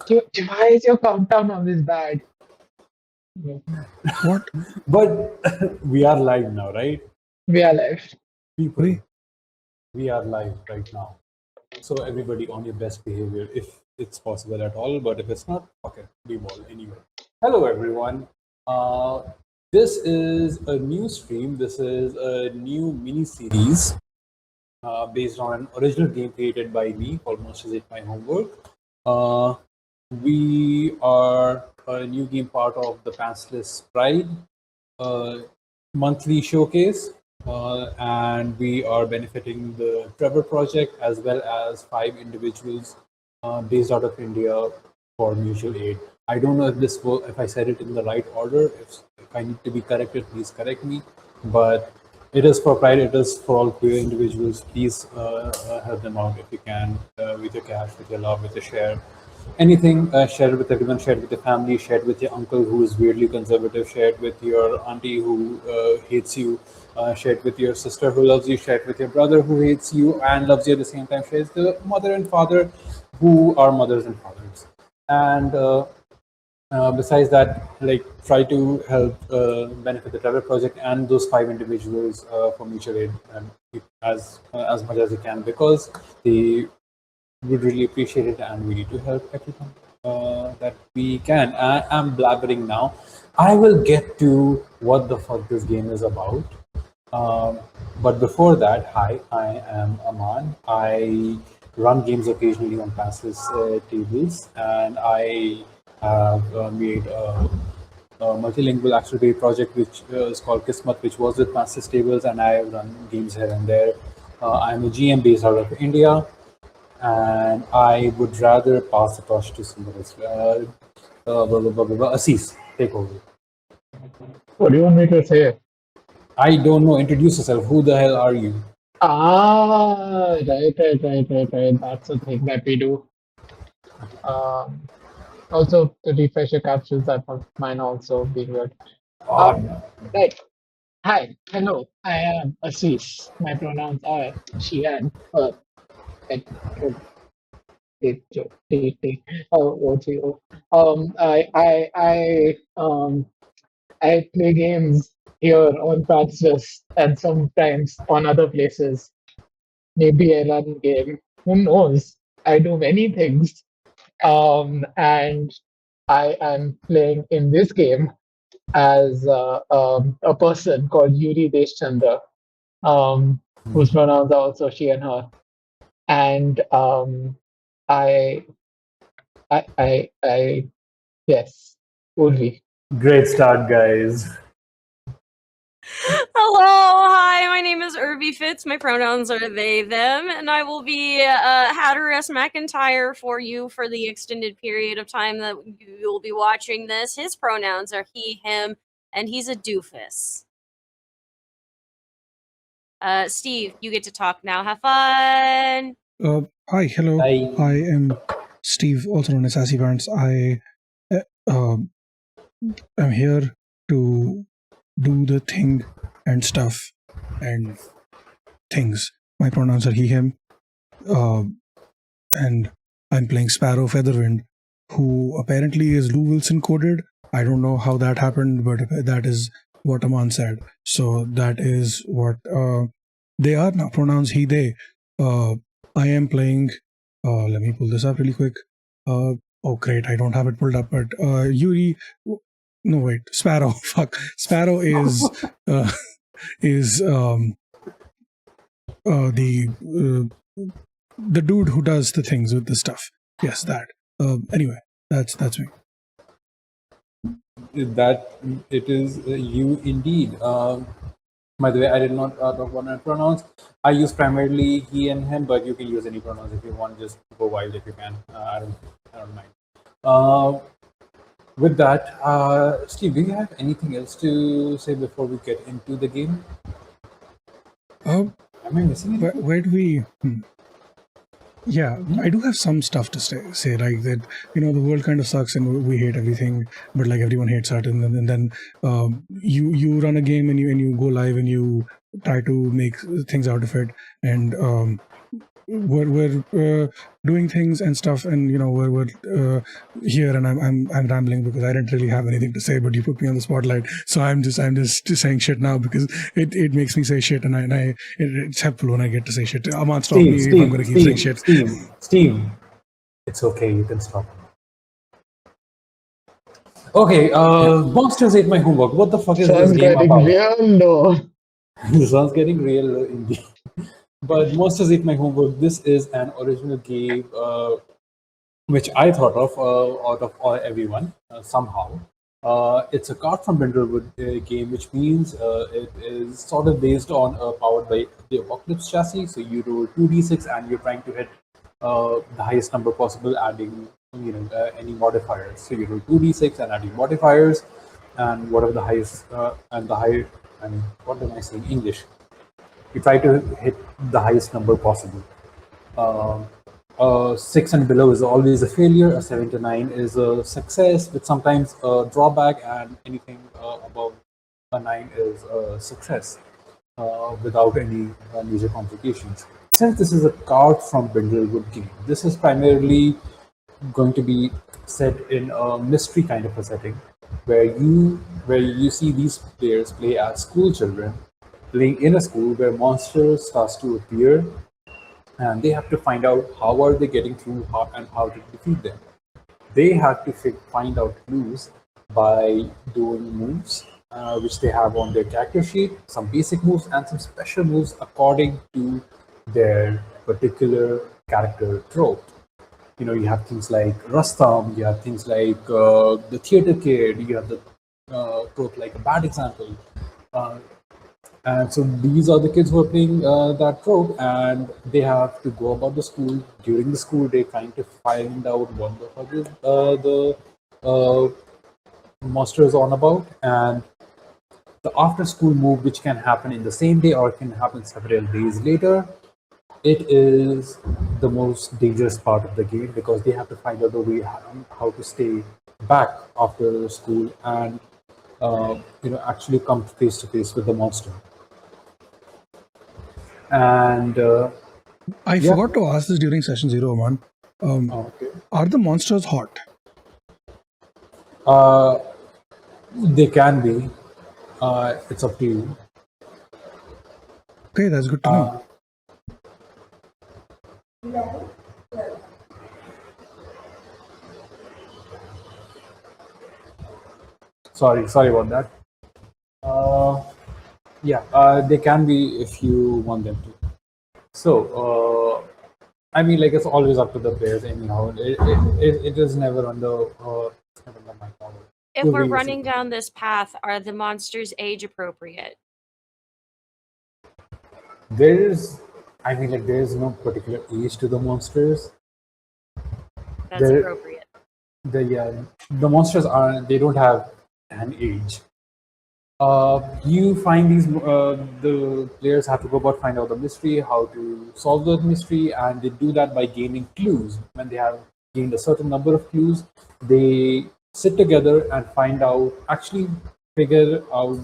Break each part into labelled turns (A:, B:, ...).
A: Why is your countdown always bad?
B: What?
C: But we are live now, right?
A: We are live.
C: People, we are live right now. So everybody on your best behavior, if it's possible at all. But if it's not, okay, we ball anyway. Hello, everyone. Uh, this is a new stream. This is a new mini series based on an original game created by me called Monsters Ate My Homework. Uh, we are a new game part of the Pantsless Pride monthly showcase, and we are benefiting the Trevor Project as well as 5 individuals based out of India for mutual aid. I don't know if I said it in the right order. If I need to be corrected, please correct me. But it is for pride. It is for all queer individuals. Please help them out if you can with your cash, with your love, with your share. Anything, share it with everyone, share it with your family, share it with your uncle who is weirdly conservative, share it with your auntie who hates you, share it with your sister who loves you, share it with your brother who hates you and loves you at the same time, share it with the mother and father who are mothers and fathers. And besides that, like try to help benefit the Trevor Project and those 5 individuals for mutual aid as much as you can, because they would really appreciate it, and we need to help everyone that we can. I'm blabbering now. I will get to what the fuck this game is about. Um, but before that, hi, I am Aman. I run games occasionally on Pantsless tables, and I have made a multilingual accelerated project which is called Kismet, which was with Pantsless tables, and I run games here and there. I'm a GM based out of India, and I would rather pass the torch to somebody else. Assis, take over.
A: What do you want me to say?
C: I don't know. Introduce yourself. Who the hell are you?
A: Right. That's the thing that we do. Also, to refresh your captions, I found mine also being good. Right. Hi. Hello. I am Assis. My pronouns are she and her. And I play games here on Pantsless and sometimes on other places. Maybe I run game. Who knows? I do many things. And I am playing in this game as a person called Yuri Deshchandra, whose pronouns are also she and her. And I, yes, Urvi.
C: Great start, guys.
D: Hello, hi, my name is Irby Fitz. My pronouns are they, them, and I will be Hatteras McIntyre for you for the extended period of time that you'll be watching this. His pronouns are he, him, and he's a doofus. Steve, you get to talk now. Have fun.
B: Hi, hello.
C: Hi.
B: I am Steve, also known as Sassy Pants. I am here to do the thing and stuff and things. My pronouns are he, him. And I'm playing Sparrow Featherwind, who apparently is Lou Wilson coded. I don't know how that happened, but that is what Aman said. So that is what they are now. Pronouns he, they. I am playing. Let me pull this up really quick. Oh, great. I don't have it pulled up, but Yuri. No, wait. Sparrow. Fuck. Sparrow is the dude who does the things with the stuff. Yes, that. Anyway, that's me.
C: That it is you indeed. By the way, I did not talk about my pronouns. I use primarily he and him, but you can use any pronouns if you want. Just go wild if you can. I don't mind. With that, Steve, do you have anything else to say before we get into the game? Am I missing anything?
B: Where do we? Yeah, I do have some stuff to say, like that. You know, the world kind of sucks, and we hate everything, but like everyone hates art. And then you run a game, and you go live, and you try to make things out of it. And we're doing things and stuff, and we're here, and I'm rambling because I didn't really have anything to say, but you put me on the spotlight, so I'm just saying shit now because it makes me say shit, and it's helpful when I get to say shit. Aman, stop me if I'm gonna keep saying shit.
C: Steve, it's okay. You can stop. Okay, Monsters ate my homework. What the fuck is
A: Sounds
C: this game
A: getting
C: about?
A: real though.
C: This sounds getting real indeed. But Monsters Eat My Homework, this is an original game which I thought of out of everyone somehow. It's a card from Brindlewood game, which means it is sort of based on powered by the Apocalypse chassis. So you roll 2d6 and you're trying to hit the highest number possible, adding any modifiers. So you roll 2d6 and adding modifiers, and whatever the highest and the high. I mean, what am I saying? English. You try to hit the highest number possible. 6 and below is always a failure. A 7 to 9 is a success, with sometimes a drawback, and anything above a 9 is a success without any major complications. Since this is a card from Brindlewood game, this is primarily going to be set in a mystery kind of a setting, where you see these players play as school children, playing in a school where monsters starts to appear, and they have to find out how are they getting through and how to defeat them. They have to find out clues by doing moves which they have on their character sheet, some basic moves and some special moves according to their particular character trope. You have things like Rustam, you have things like the theater kid, you have the trope like a bad example. And so these are the kids who are playing that trope, and they have to go about the school during the school day, trying to find out what the fuck is the monster is on about, and the after school move, which can happen in the same day or can happen several days later. It is the most dangerous part of the game because they have to find out the way how to stay back after school and actually come face to face with the monster. And
B: I forgot to ask this during session 0, man.
C: okay.
B: Are the monsters hot?
C: They can be. It's up to you.
B: Okay, that's good to know.
C: Sorry about that. They can be if you want them to. So, I mean, like, it's always up to the players anyhow. It is never under my power.
D: If we're running down this path, are the monsters age appropriate?
C: There is no particular age to the monsters.
D: That's appropriate.
C: The monsters they don't have an age. You find these the players have to go about find out the mystery, how to solve the mystery, and they do that by gaining clues. When they have gained a certain number of clues, they sit together and figure out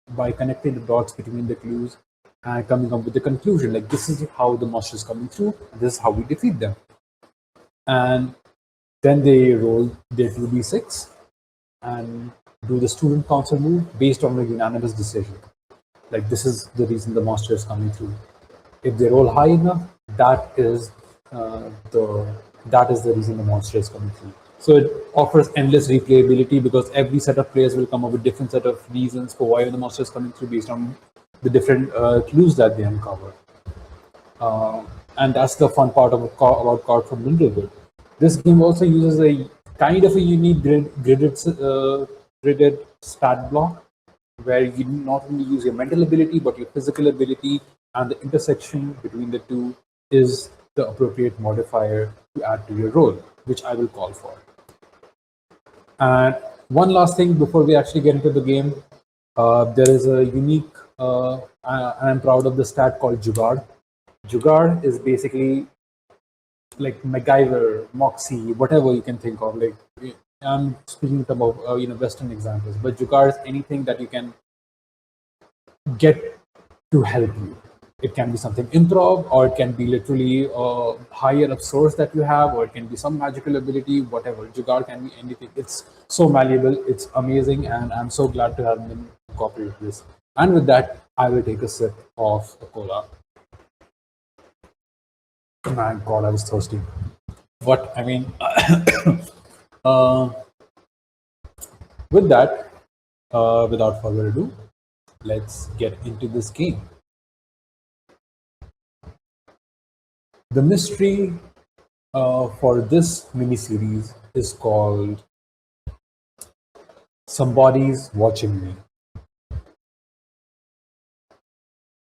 C: by connecting the dots between the clues and coming up with the conclusion. Like, this is how the monster is coming through, this is how we defeat them. And then they roll their 2d6 and do the student council move based on a unanimous decision. Like, this is the reason the monster is coming through. If they roll high enough, that is the reason the monster is coming through. So it offers endless replayability because every set of players will come up with different set of reasons for why the monster is coming through based on the different clues that they uncover. And that's the fun part about card from Brindlewood. This game also uses a kind of a unique gridded stat block, where you not only use your mental ability but your physical ability, and the intersection between the two is the appropriate modifier to add to your roll, which I will call for. And one last thing before we actually get into the game, there is a unique, and I'm proud of the stat called Jugaad. Jugaad is basically like MacGyver, Moxie, whatever you can think of. Like, I'm speaking about Western examples, but Jugaad is anything that you can get to help you. It can be something improv, or it can be literally a higher up source that you have, or it can be some magical ability, whatever. Jugaad can be anything. It's so malleable, it's amazing, and I'm so glad to have been incorporated this. And with that, I will take a sip of a cola. My God, I was thirsty. What I mean, uh, with that, without further ado, let's get into this game. The mystery for this mini series is called Somebody's Watching Me.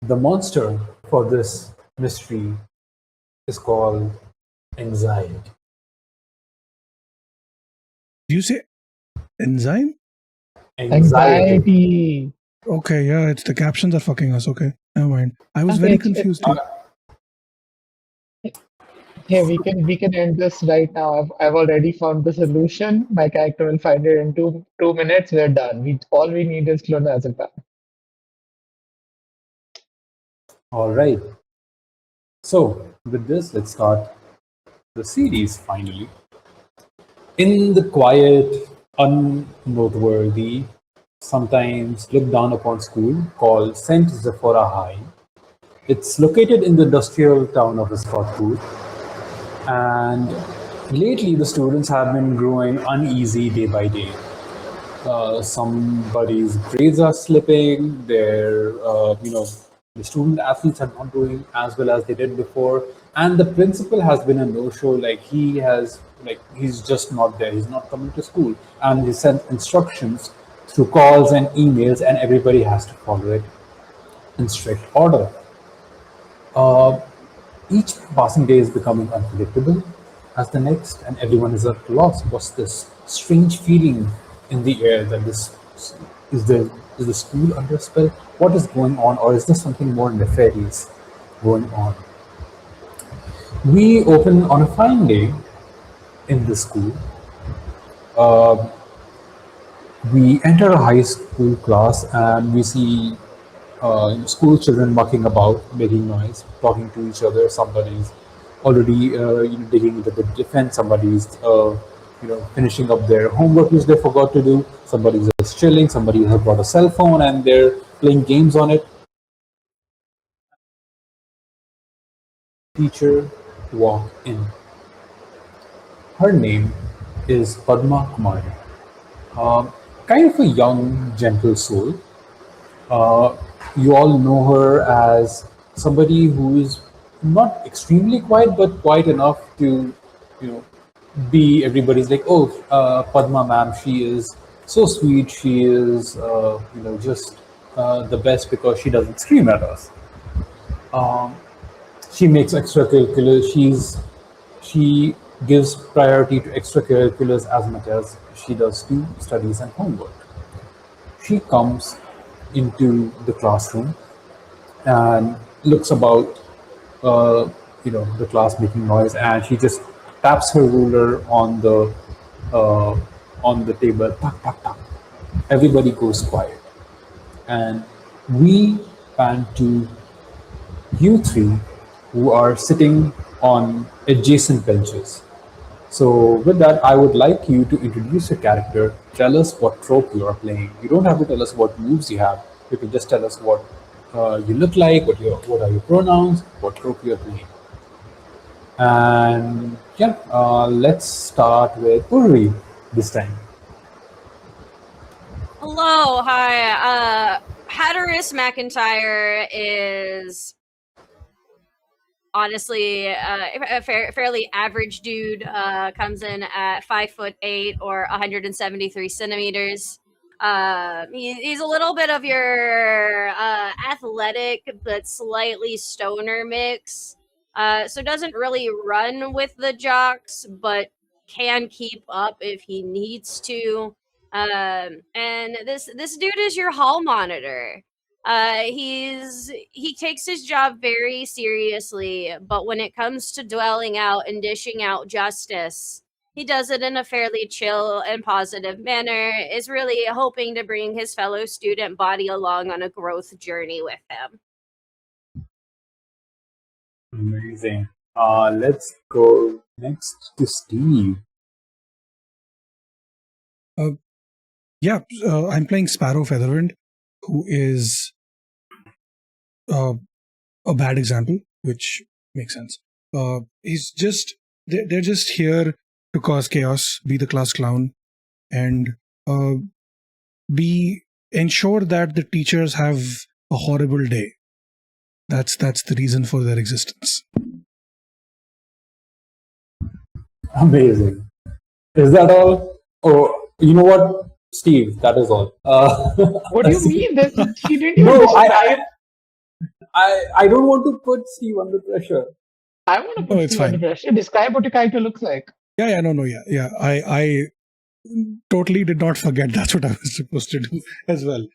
C: The monster for this mystery is called Anxiety.
B: Do you say enzyme?
A: Anxiety.
B: Okay, yeah, it's the captions are fucking us. Okay, never mind. I was
A: Okay,
B: very
A: it's-
B: confused too.
A: Hey, we can end this right now. I've already found the solution. My character will find it in two minutes. We're done. All we need is clonazepam.
C: All right. So, with this, let's start the series finally. In the quiet, unnoteworthy, sometimes looked down upon school called St. Zephora High. It's located in the industrial town of Scottswood, and lately the students have been growing uneasy day by day. Somebody's grades are slipping. The student athletes are not doing as well as they did before, and the principal has been a no-show. He's just not there. He's not coming to school, and he sent instructions through calls and emails, and everybody has to follow it in strict order. Uh, each passing day is becoming unpredictable as the next, and everyone is at a loss. What's this strange feeling in the air that this is the school under spell? What is going on, or is there something more nefarious going on? We open on a fine day in the school. Uh, we enter a high school class and we see school children mucking about, making noise, talking to each other. Somebody's already digging into the defense. Somebody's finishing up their homework which they forgot to do. Somebody's just chilling. Somebody has brought a cell phone and they're playing games on it. Teacher walk in. Her name is Padma Kumari. Kind of a young, gentle soul. Uh, you all know her as somebody who is not extremely quiet, but quiet enough to, you know, be everybody's like, oh, Padma ma'am, she is so sweet. She is, just the best because she doesn't scream at us. Um, she makes extracurriculars. She gives priority to extracurriculars as much as she does to studies and homework. She comes into the classroom and looks about, the class making noise, and she just taps her ruler uh, on the table. Tuck, tuck, tuck. Everybody goes quiet, and we pan to you three, who are sitting on adjacent benches. So, with that, I would like you to introduce your character. Tell us what trope you are playing. You don't have to tell us what moves you have. You can just tell us what you look like, what are your pronouns, what trope you are playing. And yeah, let's start with Urvi this time.
D: Hello, hi. Hatteras McIntyre is honestly a fairly average dude. Comes in at 5'8" or 173 centimeters. He's a little bit of your athletic but slightly stoner mix. So doesn't really run with the jocks, but can keep up if he needs to. And this dude is your hall monitor. He takes his job very seriously, but when it comes to dwelling out and dishing out justice, he does it in a fairly chill and positive manner, is really hoping to bring his fellow student body along on a growth journey with him.
C: Amazing. Let's go next to Steve.
B: I'm playing Sparrow Featherwind, who is a bad example, which makes sense. They're just here to cause chaos, be the class clown, and ensure that the teachers have a horrible day. That's the reason for their existence.
C: Amazing. Is that all? Oh, you know what, Steve? That is all.
A: What do you mean? She didn't even
C: No,
A: describe.
C: I don't want to put Steve under pressure.
A: I want to
B: No,
A: put
B: it's
A: you under
B: fine.
A: pressure. Describe what your character looks like.
B: Yeah. I totally did not forget. That's what I was supposed to do as well.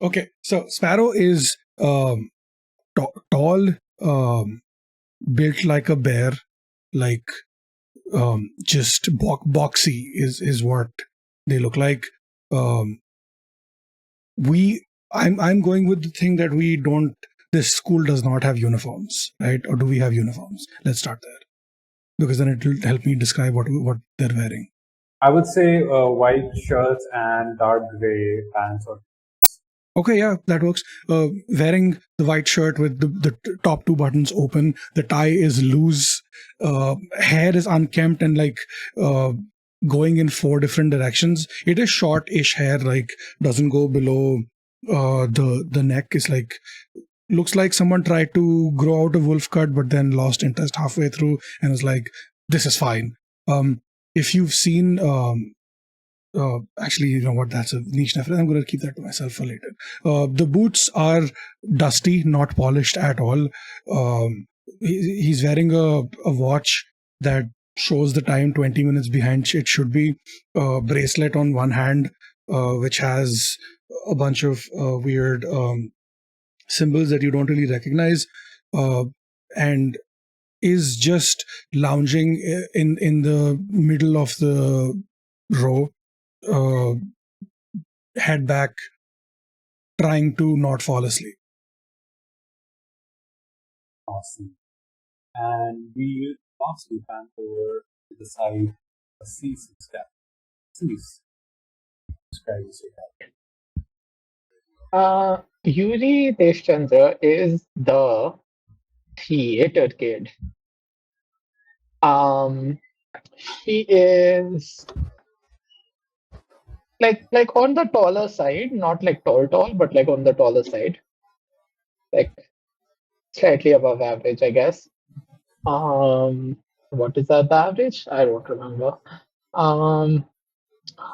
B: Okay, so Sparrow is tall, built like a bear, like just boxy is what they look like. I'm going with the thing that we don't. This school does not have uniforms, right? Or do we have uniforms? Let's start there, because then it will help me describe what they're wearing.
C: I would say white shirts and dark gray pants.
B: Okay, yeah, that works. Wearing the white shirt with the top two buttons open, the tie is loose, hair is unkempt and like going in 4 different directions. It is short-ish hair, like doesn't go below the neck. Is like looks like someone tried to grow out a wolf cut, but then lost interest halfway through and was like, "This is fine." If you've seen. Actually, you know what? That's a niche reference. I'm going to keep that to myself for later. The boots are dusty, not polished at all. He's wearing a watch that shows the time 20 minutes behind it should be. Bracelet on one hand, which has a bunch of weird symbols that you don't really recognize, and is just lounging in the middle of the row. Head back, trying to not fall asleep.
C: Awesome. And we lastly pan over to the side of C's step. C's. Describe this
A: Yuri Deshchandra is the theater kid. She is like on the taller side, not like tall, but like on the taller side, like slightly above average, I guess. What is that, the average? I don't remember.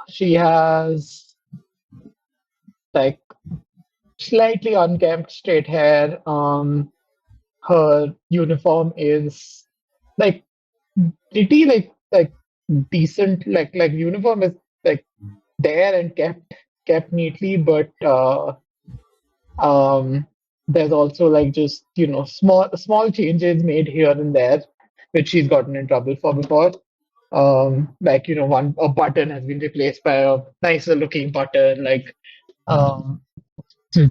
A: She has like slightly unkempt straight hair. Her uniform is like pretty like decent. Like uniform is like there and kept neatly, but there's also like just small changes made here and there, which she's gotten in trouble for before. Like a button has been replaced by a nicer looking button. Like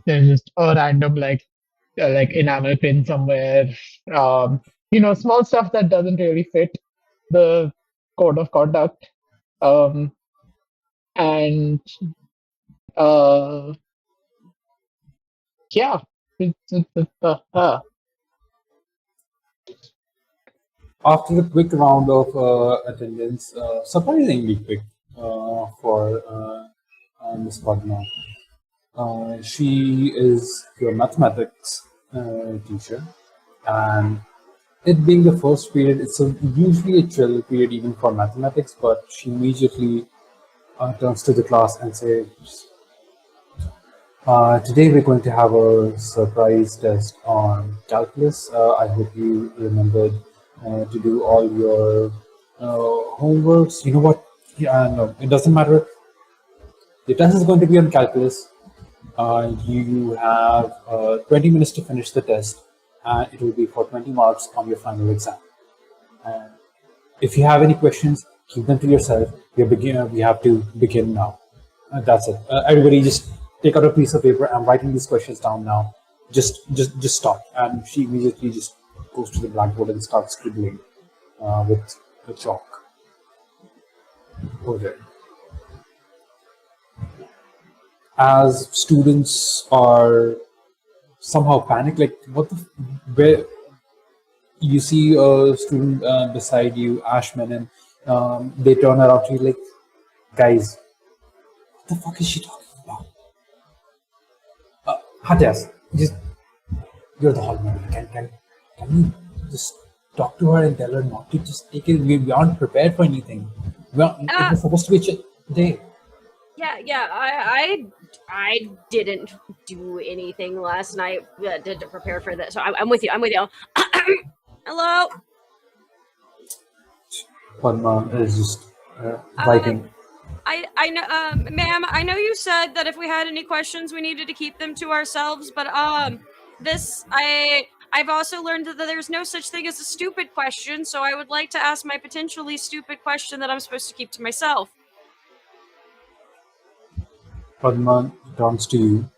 A: there's just a random like enamel pin somewhere. Small stuff that doesn't really fit the code of conduct. And yeah,
C: After a quick round of attendance, surprisingly quick for Ms. Padma. She is your mathematics teacher, and it being the first period, it's usually a chill period even for mathematics, but she immediately turns to the class and says, today we're going to have a surprise test on calculus. I hope you remembered to do all your homeworks. You know what? Yeah, no, it doesn't matter. The test is going to be on calculus. You have 20 minutes to finish the test, and it will be for 20 marks on your final exam. And if you have any questions, keep them to yourself. We have to begin now. That's it. Everybody just take out a piece of paper. I'm writing these questions down now. Just stop. And she immediately just goes to the blackboard and starts scribbling with the chalk over there. As students are somehow panicked, like where you see a student beside you, Ashman, and they turn around to you like, guys, what the fuck is she talking about? Hatyas, you're the hall member. Can you just talk to her and tell her not to just take it? We aren't prepared for anything. It was supposed to be a day.
D: Yeah. I didn't do anything last night to prepare for this. So I'm with you. Hello.
C: Padma is just writing.
D: I know, ma'am. I know you said that if we had any questions, we needed to keep them to ourselves. But I've also learned that there's no such thing as a stupid question. So I would like to ask my potentially stupid question that I'm supposed to keep to myself.
C: Padma turns to you,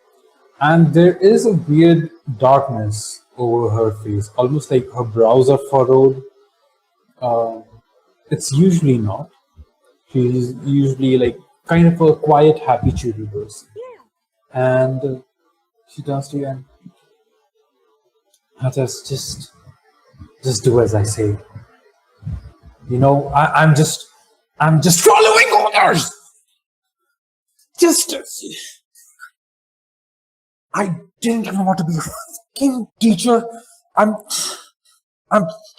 C: and there is a weird darkness over her face, almost like her brows are furrowed. It's usually not. She's usually like kind of a quiet, happy, cheery person.
D: Yeah.
C: And she turns to you and just do as I say. You know, I'm just following orders. I didn't even want to be a fucking teacher. I'm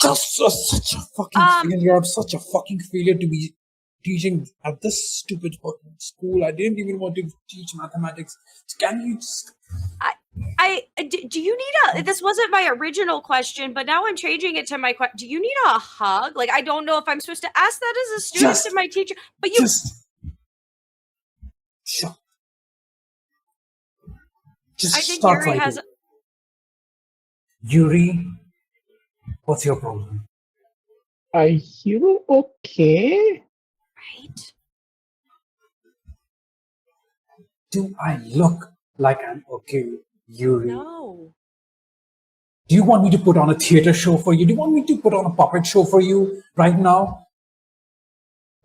C: just such a fucking failure. I'm such a fucking failure to be teaching at this stupid fucking school. I didn't even want to teach mathematics. Can you just...
D: do you need this wasn't my original question, but now I'm changing it to my question. Do you need a hug? Like, I don't know if I'm supposed to ask that as a student to my teacher, but you
C: shut.
D: I think Yuri has...
C: Yuri, what's your problem?
A: Are you okay?
D: Right?
C: Do I look like I'm okay, Yuri?
D: No.
C: Do you want me to put on a theater show for you? Do you want me to put on a puppet show for you right now?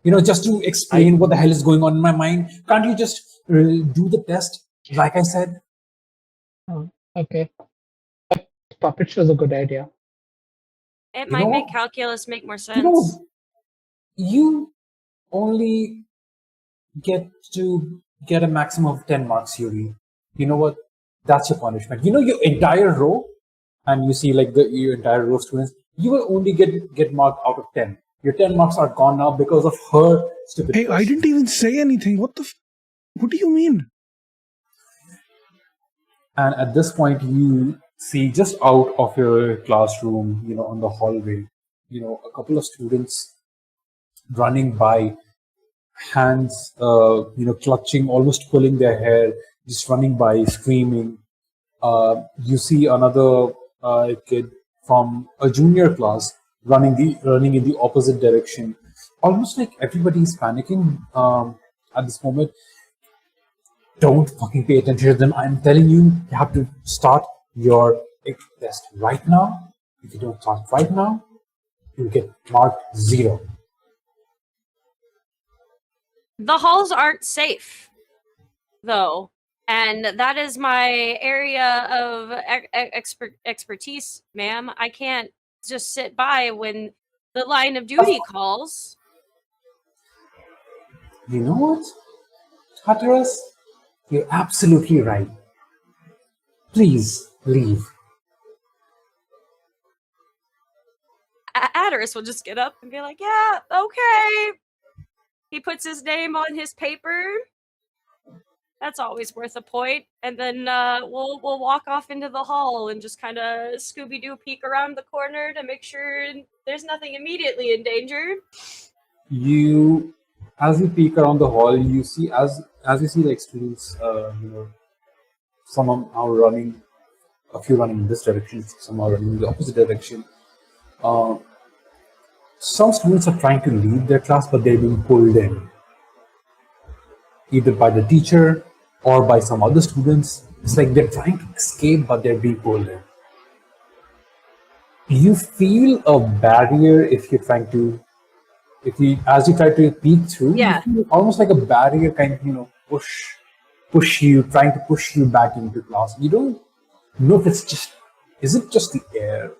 C: You know, just to explain what the hell is going on in my mind. Can't you just do the test, like I said?
A: Oh, okay. Puppet show is a good idea.
D: It might make calculus make more sense.
C: You know, you only get to get a maximum of 10 marks, Yuri. You know what? That's your punishment. You know, your entire row, and you see like your entire row of students, you will only get marked out of 10. Your 10 marks are gone now because of her stupid
B: Hey, I didn't even say anything. What do you mean?
C: And at this point, you see just out of your classroom, you know, on the hallway, you know, a couple of students running by, hands, you know, clutching, almost pulling their hair, just running by, screaming. You see another kid from a junior class running in the opposite direction. Almost like everybody is panicking at this moment. Don't fucking pay attention to them. I'm telling you, you have to start your test right now. If you don't start right now, you'll get marked 0.
D: The halls aren't safe, though. And that is my area of expertise, ma'am. I can't just sit by when the line of duty calls.
C: You know what, Hatteras? You're absolutely right. Please leave.
D: Hatteras will just get up and be like, yeah, okay. He puts his name on his paper. That's always worth a point. And then we'll walk off into the hall and just kind of Scooby-Doo peek around the corner to make sure there's nothing immediately endangered.
C: As you peek around the hall, you see as you see like students, you know, some are running, a few running in this direction, some are running in the opposite direction. Some students are trying to leave their class, but they're being pulled in, either by the teacher or by some other students. It's like they're trying to escape, but they're being pulled in. You feel a barrier if you're trying to, if you, as you try to peek through, you
D: Yeah.
C: feel almost like a barrier kind of, push you, trying to push you back into class. You don't know if it's just, is it just the air?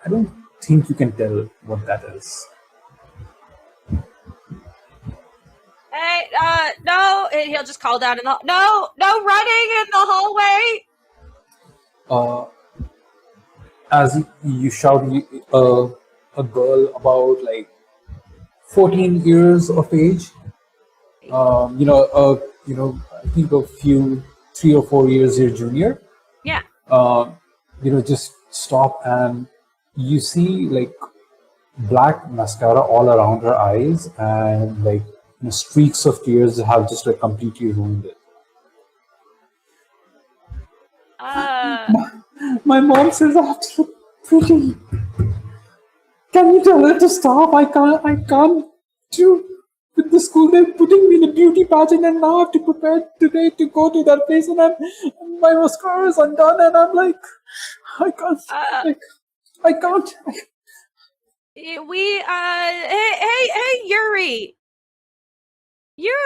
C: I don't think you can tell what that is.
D: Hey, no, and he'll just call down in the no running in the hallway.
C: As you shout, a girl about like 14 years of age, I think a few 3 or 4 years your junior,
D: Yeah.
C: just stop, and you see like black mascara all around her eyes, and like streaks of tears have just like completely ruined it. My mom says I have to look pretty. Can you tell her to stop? I can't do with the school. They're putting me in a beauty pageant, and now I have to prepare today to go to that place, and my mascara is undone, and I'm like, I can't. I can't.
D: Hey, Yuri. You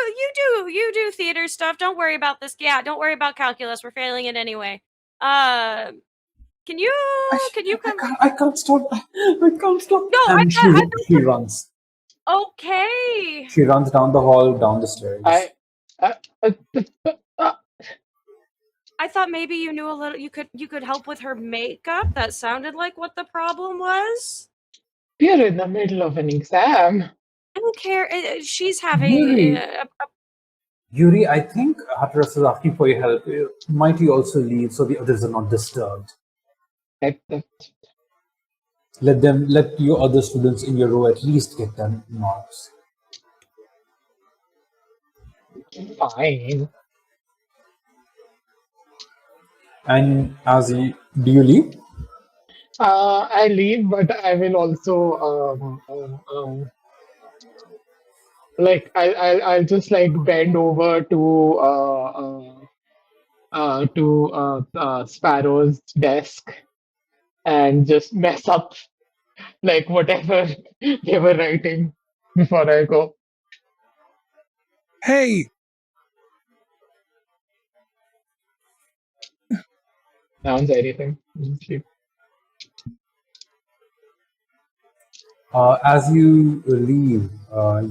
D: do theater stuff. Don't worry about this. Yeah, don't worry about calculus. We're failing it anyway. Can you come?
C: I can't stop. I can't stop.
D: No,
C: And she runs.
D: Okay.
C: She runs down the hall, down the stairs.
A: I,
D: I thought maybe you knew a little. You could help with her makeup. That sounded like what the problem was.
A: we're in the middle of an exam.
D: I don't care. She's having.
C: Yuri, I think Hatteras is asking for your help. Might you also leave so the others are not disturbed? Let your other students in your row at least get their marks.
A: Fine.
C: And do you leave?
A: I leave, but I will also like I'll just like bend over to Sparrow's desk and just mess up like whatever they were writing before I go.
B: Hey,
A: No one's anything.
C: As you leave,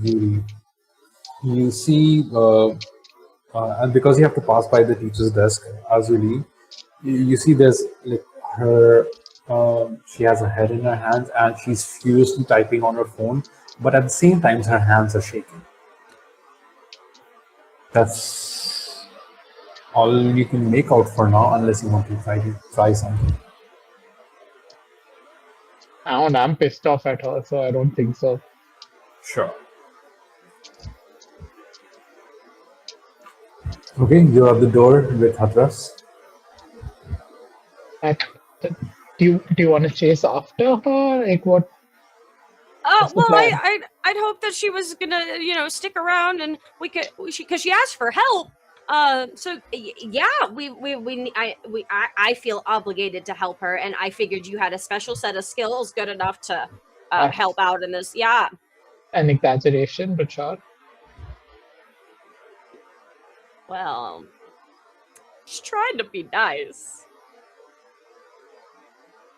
C: Yuri, you see, and because you have to pass by the teacher's desk as you leave, you see there's like her. She has her head in her hands and she's furiously typing on her phone, but at the same time, her hands are shaking. That's all you can make out for now, unless you want to try something.
A: I'm pissed off at her, so I don't think so.
C: Sure. Okay, you're at the door with Hatras.
A: Do you want to chase after her? Like what? What's the
D: Well,
A: plan?
D: I'd hope that she was gonna, stick around and we could, because she asked for help. So yeah, I feel obligated to help her, and I figured you had a special set of skills good enough to help out in this. Yeah.
A: An exaggeration, but sure.
D: Well, she's trying to be nice.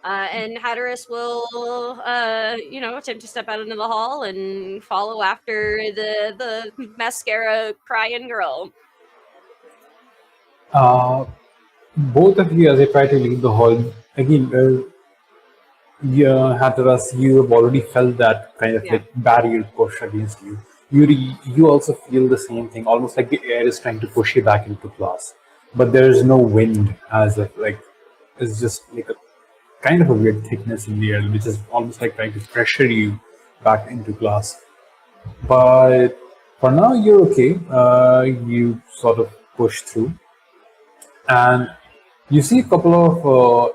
D: And Hatteras will, attempt to step out into the hall and follow after the mascara crying girl.
C: Both of you, as I try to leave the hall, again, Hatteras, you have already felt that kind of like barrier push against you. Yuri, you also feel the same thing, almost like the air is trying to push you back into class. But there is no wind, as if like it's just like a kind of a weird thickness in the air, which is almost like trying to pressure you back into class. But for now, you're okay. You sort of push through. And you see a couple of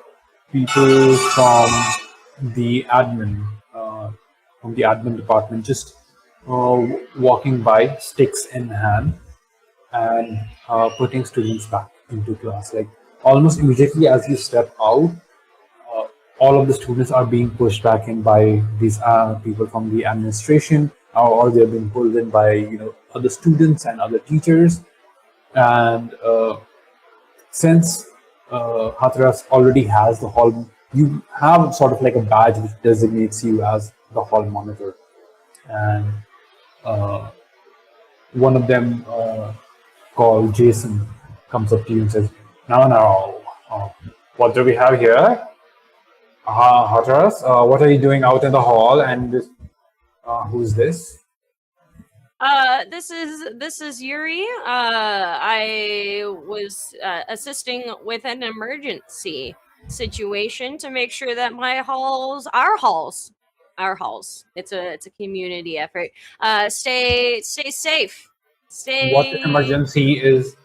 C: people from the admin department just walking by, sticks in hand, and putting students back into class. Like almost immediately as you step out, all of the students are being pushed back in by these people from the administration, or they're being pulled in by other students and other teachers. And since Hathras already has the hall, you have sort of like a badge which designates you as the hall monitor. And one of them, called Jason, comes up to you and says, "Now, what do we have here? Hathras, what are you doing out in the hall? And this, who's this?"
D: This is Yuri. I was assisting with an emergency situation to make sure that our halls. It's a community effort. Stay safe.
C: What emergency is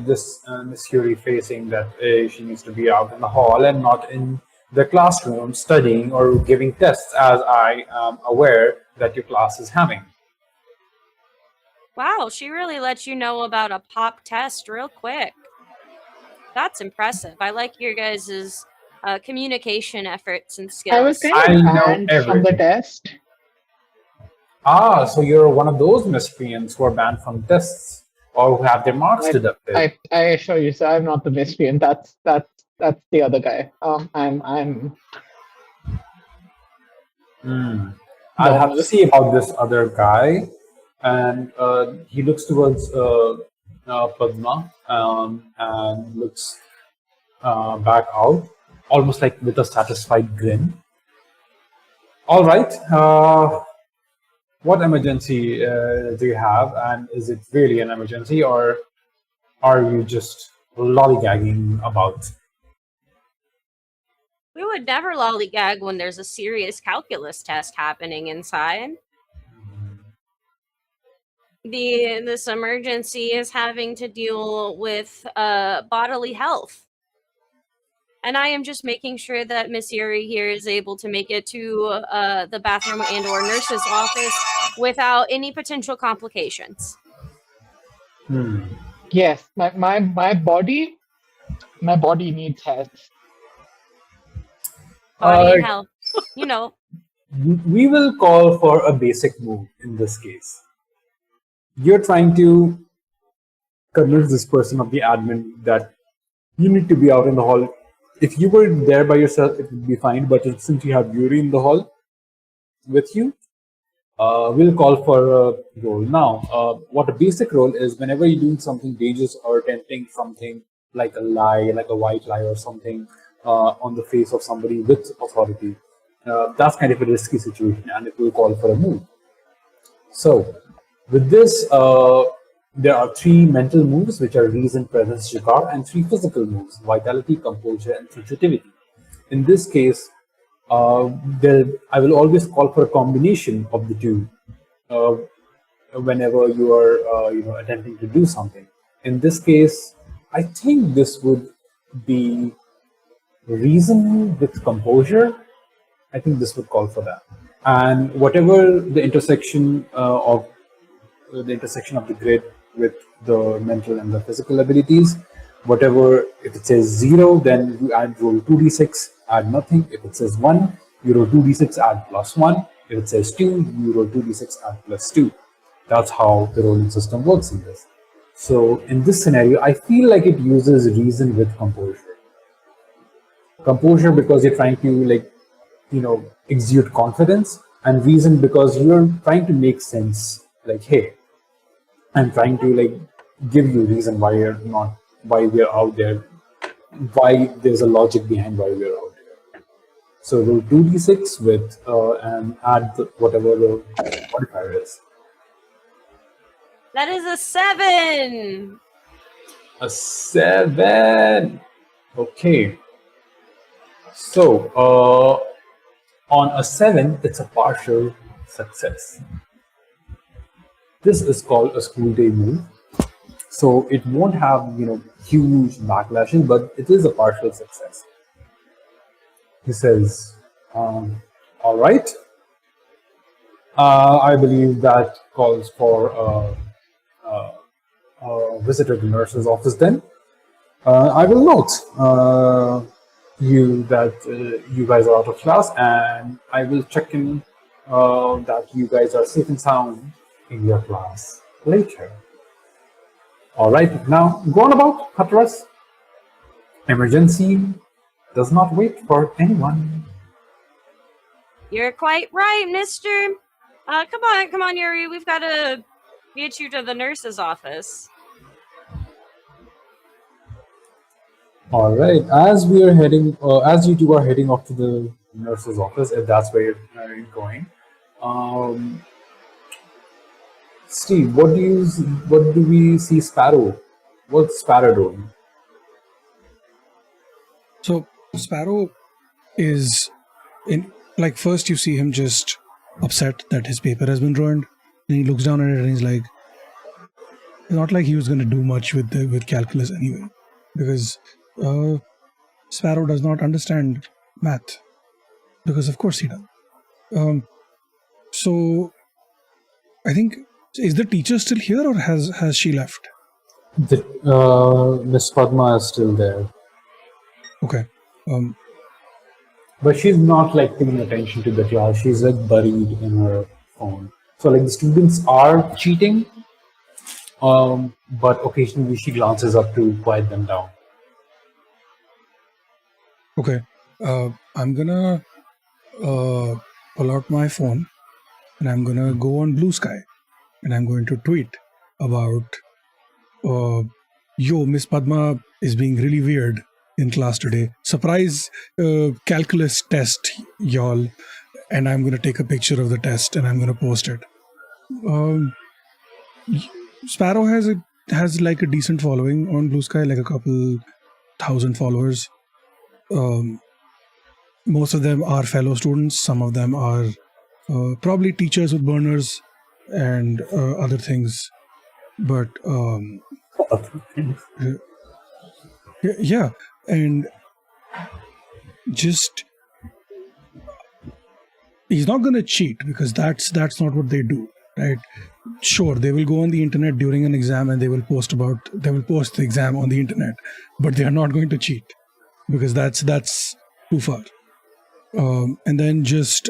C: this Miss Curie facing, that she needs to be out in the hall and not in the classroom studying or giving tests, as I am aware that your class is having?
D: Wow, she really let you know about a pop test real quick. That's impressive. I like your guys' communication efforts and skills.
A: I was kind
C: I
A: of
C: know
A: banned from the
C: everything.
A: test.
C: So you're one of those miscreants who are banned from tests or who have their marks deducted.
A: I assure you, sir, I'm not the miscreant. That's the other guy. I'm
C: I'll have to see about this other guy. And he looks towards Padma and looks back out, almost like with a satisfied grin. All right. What emergency do you have? And is it really an emergency, or are you just lollygagging about?
D: We would never lollygag when there's a serious calculus test happening inside. This emergency is having to deal with bodily health. And I am just making sure that Miss Yuri here is able to make it to the bathroom and or nurse's office without any potential complications.
A: Yes, my body needs health.
D: Body and health.
C: We will call for a basic move in this case. You're trying to convince this person of the admin that you need to be out in the hall. If you were there by yourself, it would be fine. But since you have Yuri in the hall with you, we'll call for a role. Now, what a basic role is, whenever you're doing something dangerous or attempting something like a lie, like a white lie or something on the face of somebody with authority, that's kind of a risky situation, and it will call for a move. So, with this, there are 3 mental moves, which are reason, presence, shikar, and 3 physical moves, vitality, composure, and sensitivity. In this case, I will always call for a combination of the 2 whenever you are attempting to do something. In this case, I think this would be reason with composure. I think this would call for that. And whatever the intersection of the grid with the mental and the physical abilities, whatever, if it says 0, then you roll 2d6, add nothing. If it says 1, you roll 2d6, add +1. If it says 2, you roll 2d6, add +2. That's how the rolling system works in this. So in this scenario, I feel like it uses reason with composure. Composure because you're trying to exude confidence, and reason because you're trying to make sense. Like, hey, I'm trying to give you a reason why we're out there, why there's a logic behind why we're out there. So roll 2d6 with and add whatever the modifier is.
D: That is a 7.
C: A 7. Okay. So on a 7, it's a partial success. This is called a school day move. So it won't have huge backlashes, but it is a partial success. He says, all right. I believe that calls for a visit to the nurse's office then. I will note you guys are out of class, and I will check in that you guys are safe and sound in your class later. All right, now go on about, Hatteras. Emergency does not wait for anyone.
D: You're quite right, mister. Come on, Yuri. We've got to get you to the nurse's office.
C: All right, as we are heading, as you two are heading off to the nurse's office, if that's where you're going, um, Steve, what do we see Sparrow? What's Sparrow doing?
B: So Sparrow is in, like, first you see him just upset that his paper has been ruined. Then he looks down at it and he's like, it's not like he was going to do much with calculus anyway, because Sparrow does not understand math, because of course he does. So I think, is the teacher still here, or has she left?
C: Miss Padma is still there,
B: Okay.
C: but she's not like paying attention to the class. She's like buried in her phone. So like the students are cheating, but occasionally she glances up to quiet them down.
B: Okay. I'm gonna pull out my phone and I'm gonna go on Blue Sky and I'm going to tweet about, yo, Miss Padma is being really weird in class today. Surprise calculus test, y'all. And I'm gonna take a picture of the test and I'm gonna post it. Sparrow has like a decent following on Blue Sky, like a couple thousand followers. Most of them are fellow students. Some of them are probably teachers with burners and other things. But yeah, and just he's not gonna cheat, because that's not what they do, right? Sure, they will go on the internet during an exam and they will post the exam on the internet, but they are not going to cheat, because that's too far. And then just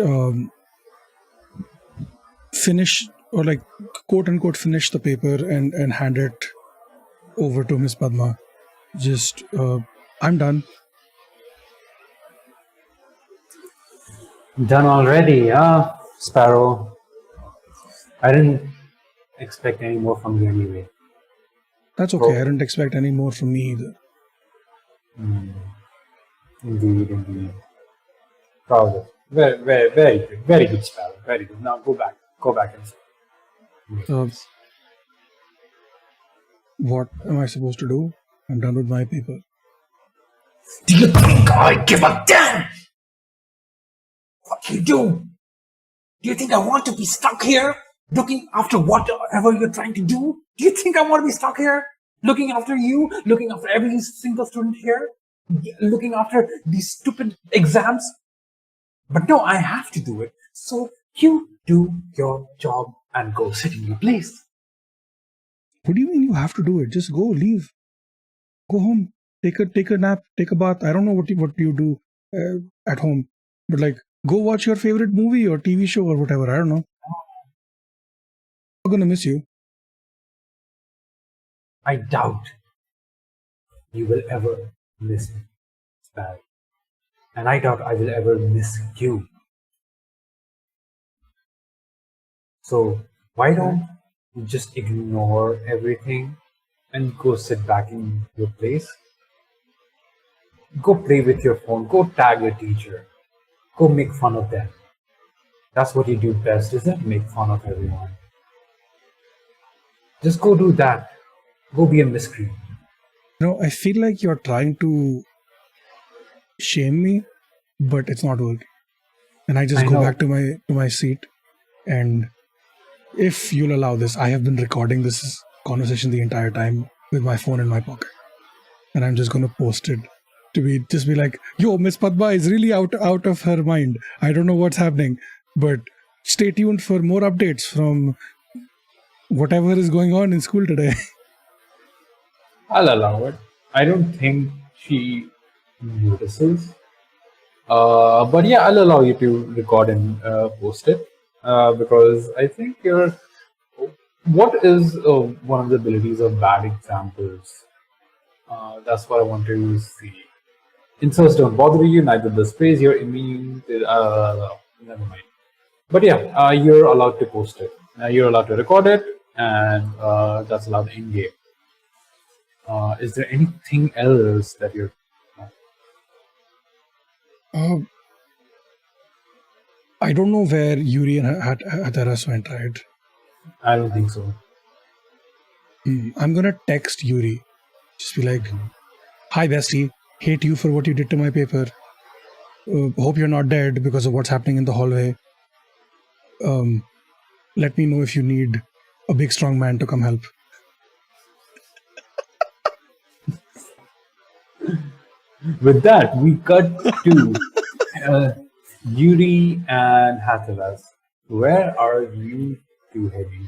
B: finish, or like quote unquote finish the paper and hand it over to Miss Padma. Just I'm done.
C: Done already, huh, Sparrow? I didn't expect any more from you anyway.
B: That's okay. I didn't expect any more from me either.
C: Indeed. Proud of. Very good, Sparrow. Very good. Now go back and say.
B: What am I supposed to do? I'm done with my paper.
E: Do you think I give a damn what you do? Do you think I want to be stuck here looking after whatever you're trying to do? Do you think I want to be stuck here looking after you, looking after every single student here, looking after these stupid exams? But no, I have to do it. So you do your job and go sit in your place.
B: What do you mean you have to do it? Just go, leave, go home, take a nap, take a bath. I don't know what you do at home, but like, go watch your favorite movie or TV show or whatever. I don't know. I'm gonna miss you.
C: I doubt you will ever miss me, Sparrow. And I doubt I will ever miss you. So why don't you just ignore everything and go sit back in your place? Go play with your phone. Go tag your teacher. Go make fun of them. That's what you do best, isn't it? Make fun of everyone. Just go do that. Go be a miscreant.
B: No, I feel like you're trying to shame me, but it's not working. And I just go back to my seat, and if you'll allow this, I have been recording this conversation the entire time with my phone in my pocket, and I'm just gonna post it to be like, yo, Miss Padma is really out of her mind. I don't know what's happening, but stay tuned for more updates from whatever is going on in school today.
C: I'll allow it. I don't think she notices. But yeah, I'll allow you to record and post it because I think you're. What is one of the abilities of bad examples? That's what I want to see. Insults don't bother you, neither does praise. You're immune. Never mind. But yeah, you're allowed to post it. You're allowed to record it, and that's allowed in game. Is there anything else that you're?
B: Uh, I don't know where Yuri and Hataras went, right?
C: I don't think so.
B: I'm gonna text Yuri. Just be like, "Hi, bestie. Hate you for what you did to my paper. Hope you're not dead because of what's happening in the hallway. Let me know if you need a big strong man to come help."
C: With that, we cut to Yuri and Hathalas. Where are you two heading?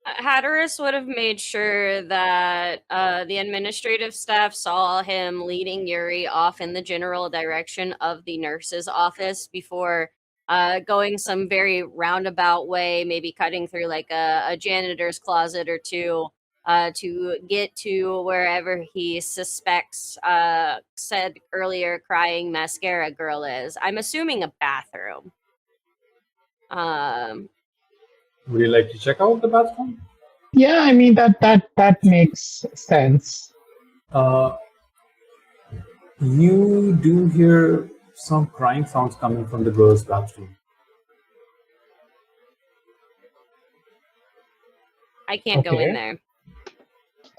D: Hatteras would have made sure that the administrative staff saw him leading Yuri off in the general direction of the nurse's office before going some very roundabout way, maybe cutting through like a janitor's closet or two to get to wherever he suspects said earlier crying mascara girl is. I'm assuming a bathroom.
C: Would you like to check out the bathroom?
A: Yeah, I mean that makes sense.
C: You do hear some crying sounds coming from the girls' bathroom.
D: I can't go in
A: Okay.
D: there.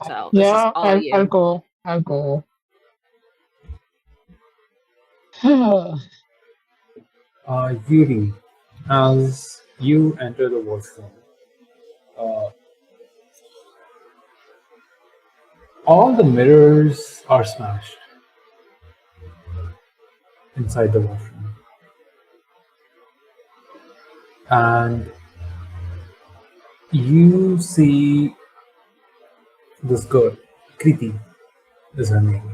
D: So this is
A: Yeah,
D: all you.
A: I'll go. I'll go.
C: Yuri, as you enter the washroom, all the mirrors are smashed inside the washroom. And you see this girl, Kriti is her name,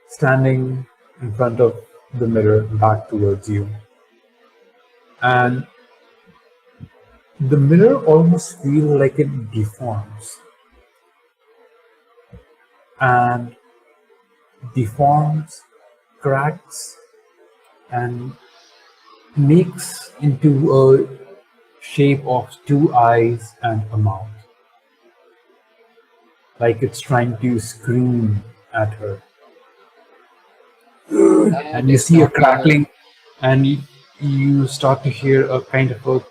C: standing in front of the mirror back towards you. And the mirror almost feels like it deforms. And deforms, cracks, and makes into a shape of two eyes and a mouth. Like it's trying to scream at her. And you see a crackling, and you start to hear a kind of a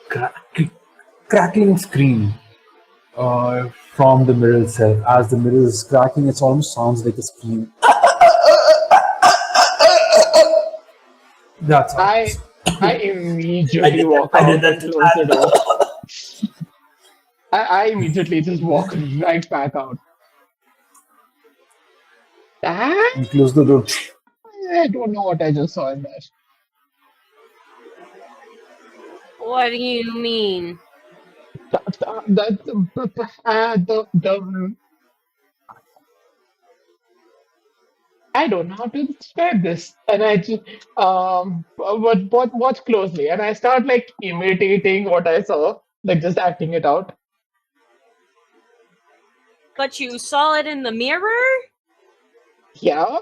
C: crackling scream from the mirror itself. As the mirror is cracking, it almost sounds like a scream. That's how it is.
A: I immediately walk out and close the door. I immediately just walk right back out. That?
C: You close the door.
A: I don't know what I just saw in there.
D: What do you mean?
A: I don't know how to describe this. And I just but watch closely, and I start like imitating what I saw, like just acting it out.
D: But you saw it in the mirror?
A: Yeah.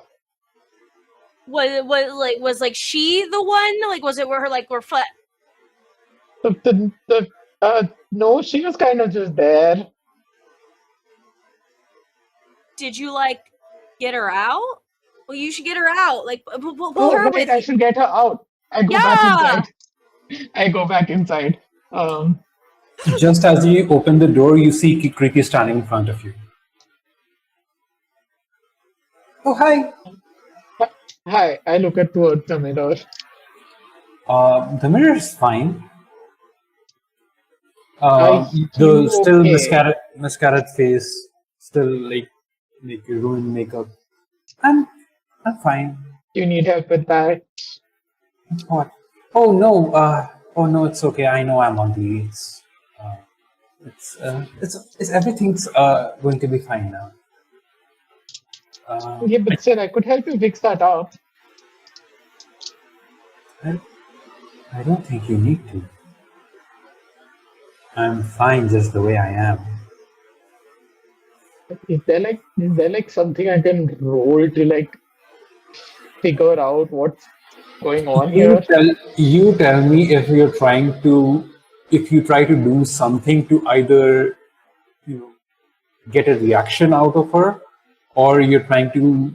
D: Was like she the one? Like was it where her like were flat?
A: No, she was kind of just there.
D: Did you like get her out? Well, you should get her out. Like pull
A: Oh,
D: her
A: right,
D: with
A: I
D: you.
A: should get her out. I go back inside. I go back inside.
C: Just as you open the door, you see Kriti standing in front of you. Oh, hi.
A: Hi, I look at towards the mirror.
C: The mirror is fine.
A: Are
C: The
A: you
C: still
A: okay?
C: mascara face, still like ruined makeup. I'm fine.
A: You need help with that?
C: What? Oh no, it's okay. I know I'm ugly. It's everything's going to be fine now.
A: Yeah, but sir, I could help you fix that up.
C: I don't think you need to. I'm fine just the way I am.
A: Is there like something I can roll to like figure out what's going on
C: You
A: here?
C: tell you tell me if you try to do something to either you know get a reaction out of her, or you're trying to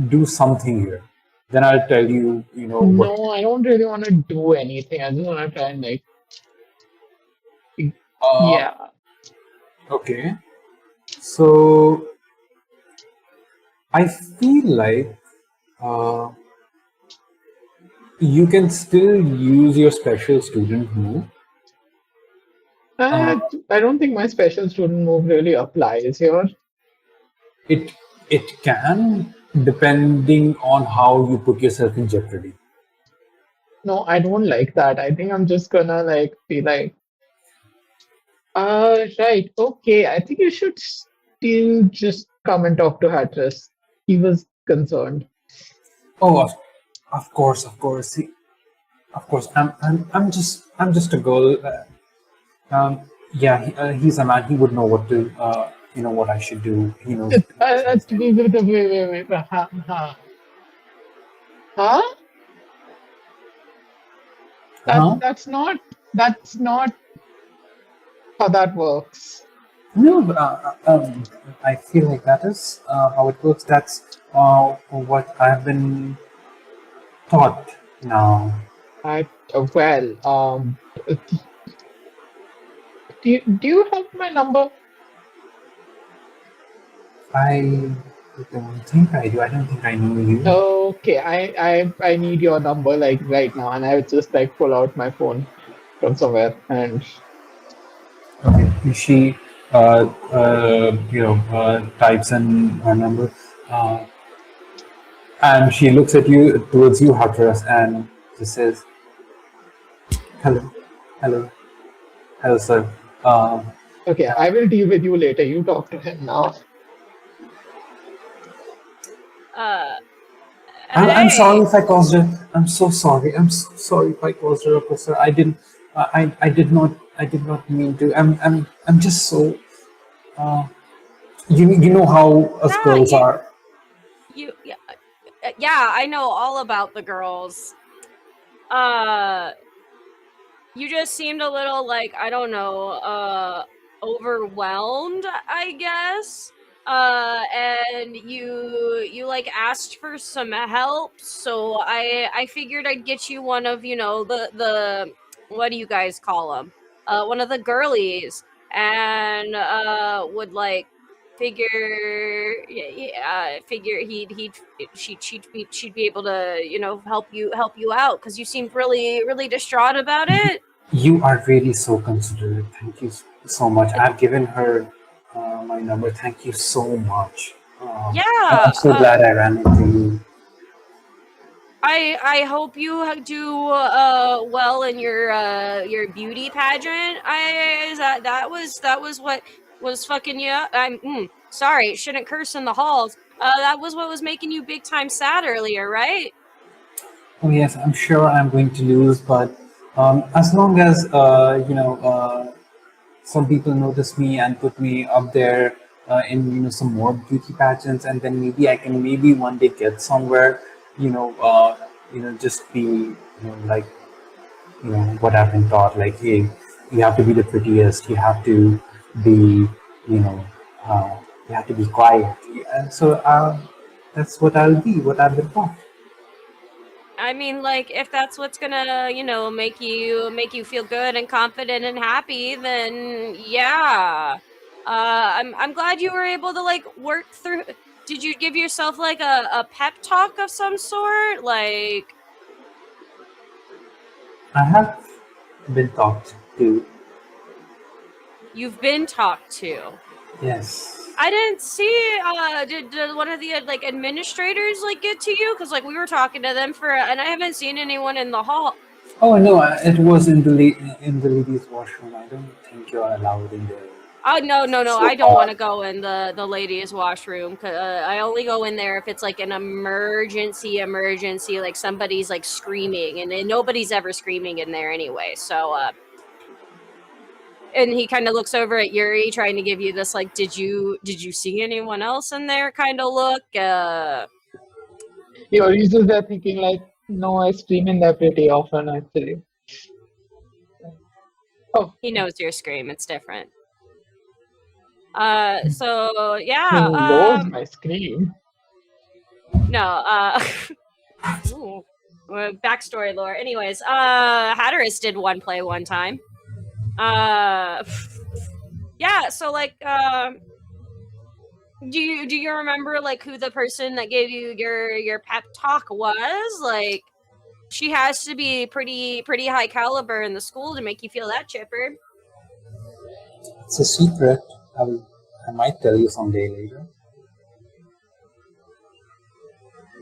C: do something here. Then I'll tell you, what.
A: No, I don't really want to do anything. I just want to try and like,
C: Uh,
A: yeah.
C: okay. So I feel like uh, you can still use your special student move. Uh,
A: I don't think my special student move really applies here.
C: it it can, depending on how you put yourself in jeopardy.
A: No, I don't like that. I think I'm just gonna like be like, right, okay. I think you should still just come and talk to Hatteras. He was concerned.
C: Oh, of course, of course. See, of course, I'm just a girl. Yeah, he's a man. He would know what I should do. He knows.
A: Wait. Huh? That
C: Huh?
A: that's not how that works.
C: No, but I feel like that is how it works. That's what I've been taught now.
A: I well, do you have my number?
C: I don't think I do. I don't think I know you.
A: Okay, I need your number like right now, and I would just like pull out my phone from somewhere and
C: Okay. She, types in her number, uh, and she looks at you towards you, Hatteras, and just says, "Hello, hello, hello, sir. Uh,
A: okay, I will deal with you later. You talk to him now.
C: I'm
D: Hey,
C: sorry if I caused her. I'm so sorry. I'm so sorry if I caused her, officer. I didn't. I did not. I did not mean to. I'm just so. Uh, you know how us
D: yeah,
C: girls are.
D: yeah, I know all about the girls. You just seemed a little like, I don't know, overwhelmed, I guess. And you like asked for some help, so I figured I'd get you one of, the what do you guys call them? One of the girlies, and would like figure she'd be able to help you out, because you seemed really distraught about it.
C: You are really so considerate. Thank you so much. I've given her my number. Thank you so much. I'm
D: Yeah,
C: so glad I ran into you.
D: I hope you do well in your beauty pageant. That was what was fucking you up. Sorry, shouldn't curse in the halls. That was what was making you big time sad earlier, right?
C: Oh yes, I'm sure I'm going to lose, but as long as some people notice me and put me up there in some more beauty pageants, and then maybe I can maybe one day get somewhere. Just be like what I've been taught. Like, hey, you have to be the prettiest. You have to be you know uh, you have to be quiet. And so that's what I'll be. What I've been taught.
D: I mean, like, if that's what's gonna, make you feel good and confident and happy, then yeah. I'm glad you were able to like work through. Did you give yourself like a pep talk of some sort? Like,
C: I have been talked to.
D: you've been talked to.
C: Yes.
D: I didn't see. Did one of the like administrators like get to you? Because like we were talking to them and I haven't seen anyone in the hall
C: Oh no, it was in the ladies' washroom. I don't think you're allowed in there.
D: Oh no,
C: So
D: I don't
C: far.
D: want to go in the ladies' washroom. I only go in there if it's like an emergency, like somebody's like screaming, and then nobody's ever screaming in there anyway. So, and he kind of looks over at Yuri, trying to give you this like, did you see anyone else in there kind of look?
A: You're used there thinking like, no, I scream in there pretty often actually. Oh,
D: He knows your scream. It's different. So yeah.
A: he knows my scream.
D: No. Ooh, backstory lore. Anyways, Hatteras did one play one time. Yeah. So like, do you remember like who the person that gave you your pep talk was? Like, she has to be pretty high caliber in the school to make you feel that chipper.
C: It's a secret. I might tell you someday later.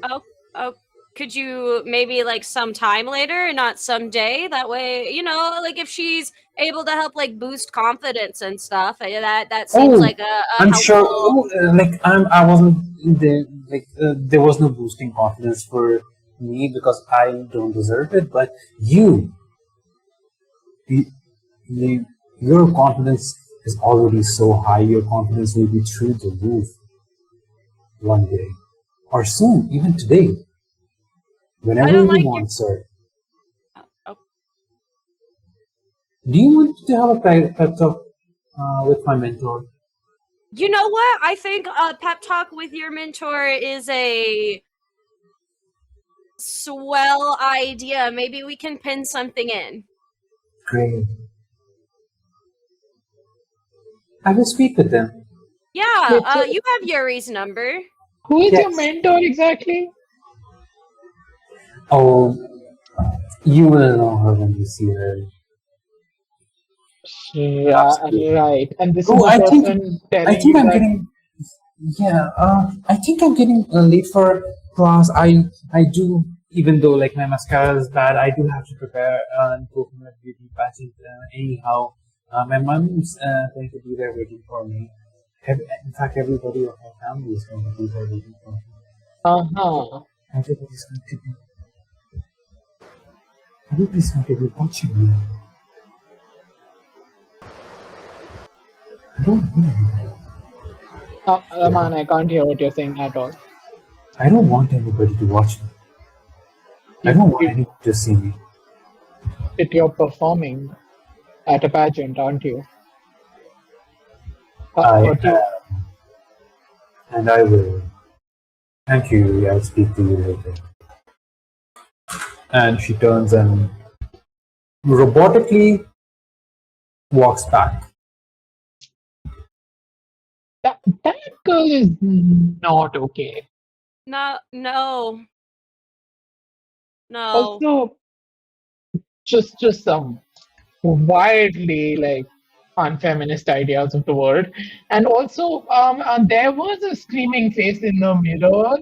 D: Oh, could you maybe like sometime later, not someday? That way, you know, like if she's able to help like boost confidence and stuff, that seems like a
C: I'm
D: helpful.
C: sure. Like I wasn't there. Like there was no boosting confidence for me because I don't deserve it. But you, your confidence is already so high. Your confidence will be through the roof one day, or soon, even today. Whenever you want, sir.
D: Oh.
C: Do you want to have a pep talk with my mentor?
D: You know what? I think a pep talk with your mentor is a swell idea. Maybe we can pin something in.
C: Great. I will speak with them.
D: Yeah, you have Yuri's number.
A: Who is
C: Yes.
A: your mentor exactly?
C: Oh, you will know her when you see her.
A: Right. And this is
C: Oh,
A: the
C: I think
A: person telling
C: I'm
A: you that
C: getting. Yeah, I think I'm getting late for class. I do, even though like my mascara is bad, I do have to prepare coconut beauty pageant. Anyhow, my mom's going to be there waiting for me. In fact, everybody of my family is going to be there waiting for me. Everybody's going to be. Everybody's going to be watching me. I don't know.
A: Raman, I can't hear what you're saying at all.
C: I don't want anybody to watch me. I don't want anyone to see me.
A: But you're performing at a pageant, aren't you?
C: I am, and I will. Thank you. I'll speak to you later. And she turns and robotically walks back.
A: That girl is not okay.
D: No.
A: Also, just some wildly like unfeminist ideas of the world, and also there was a screaming face in the mirror.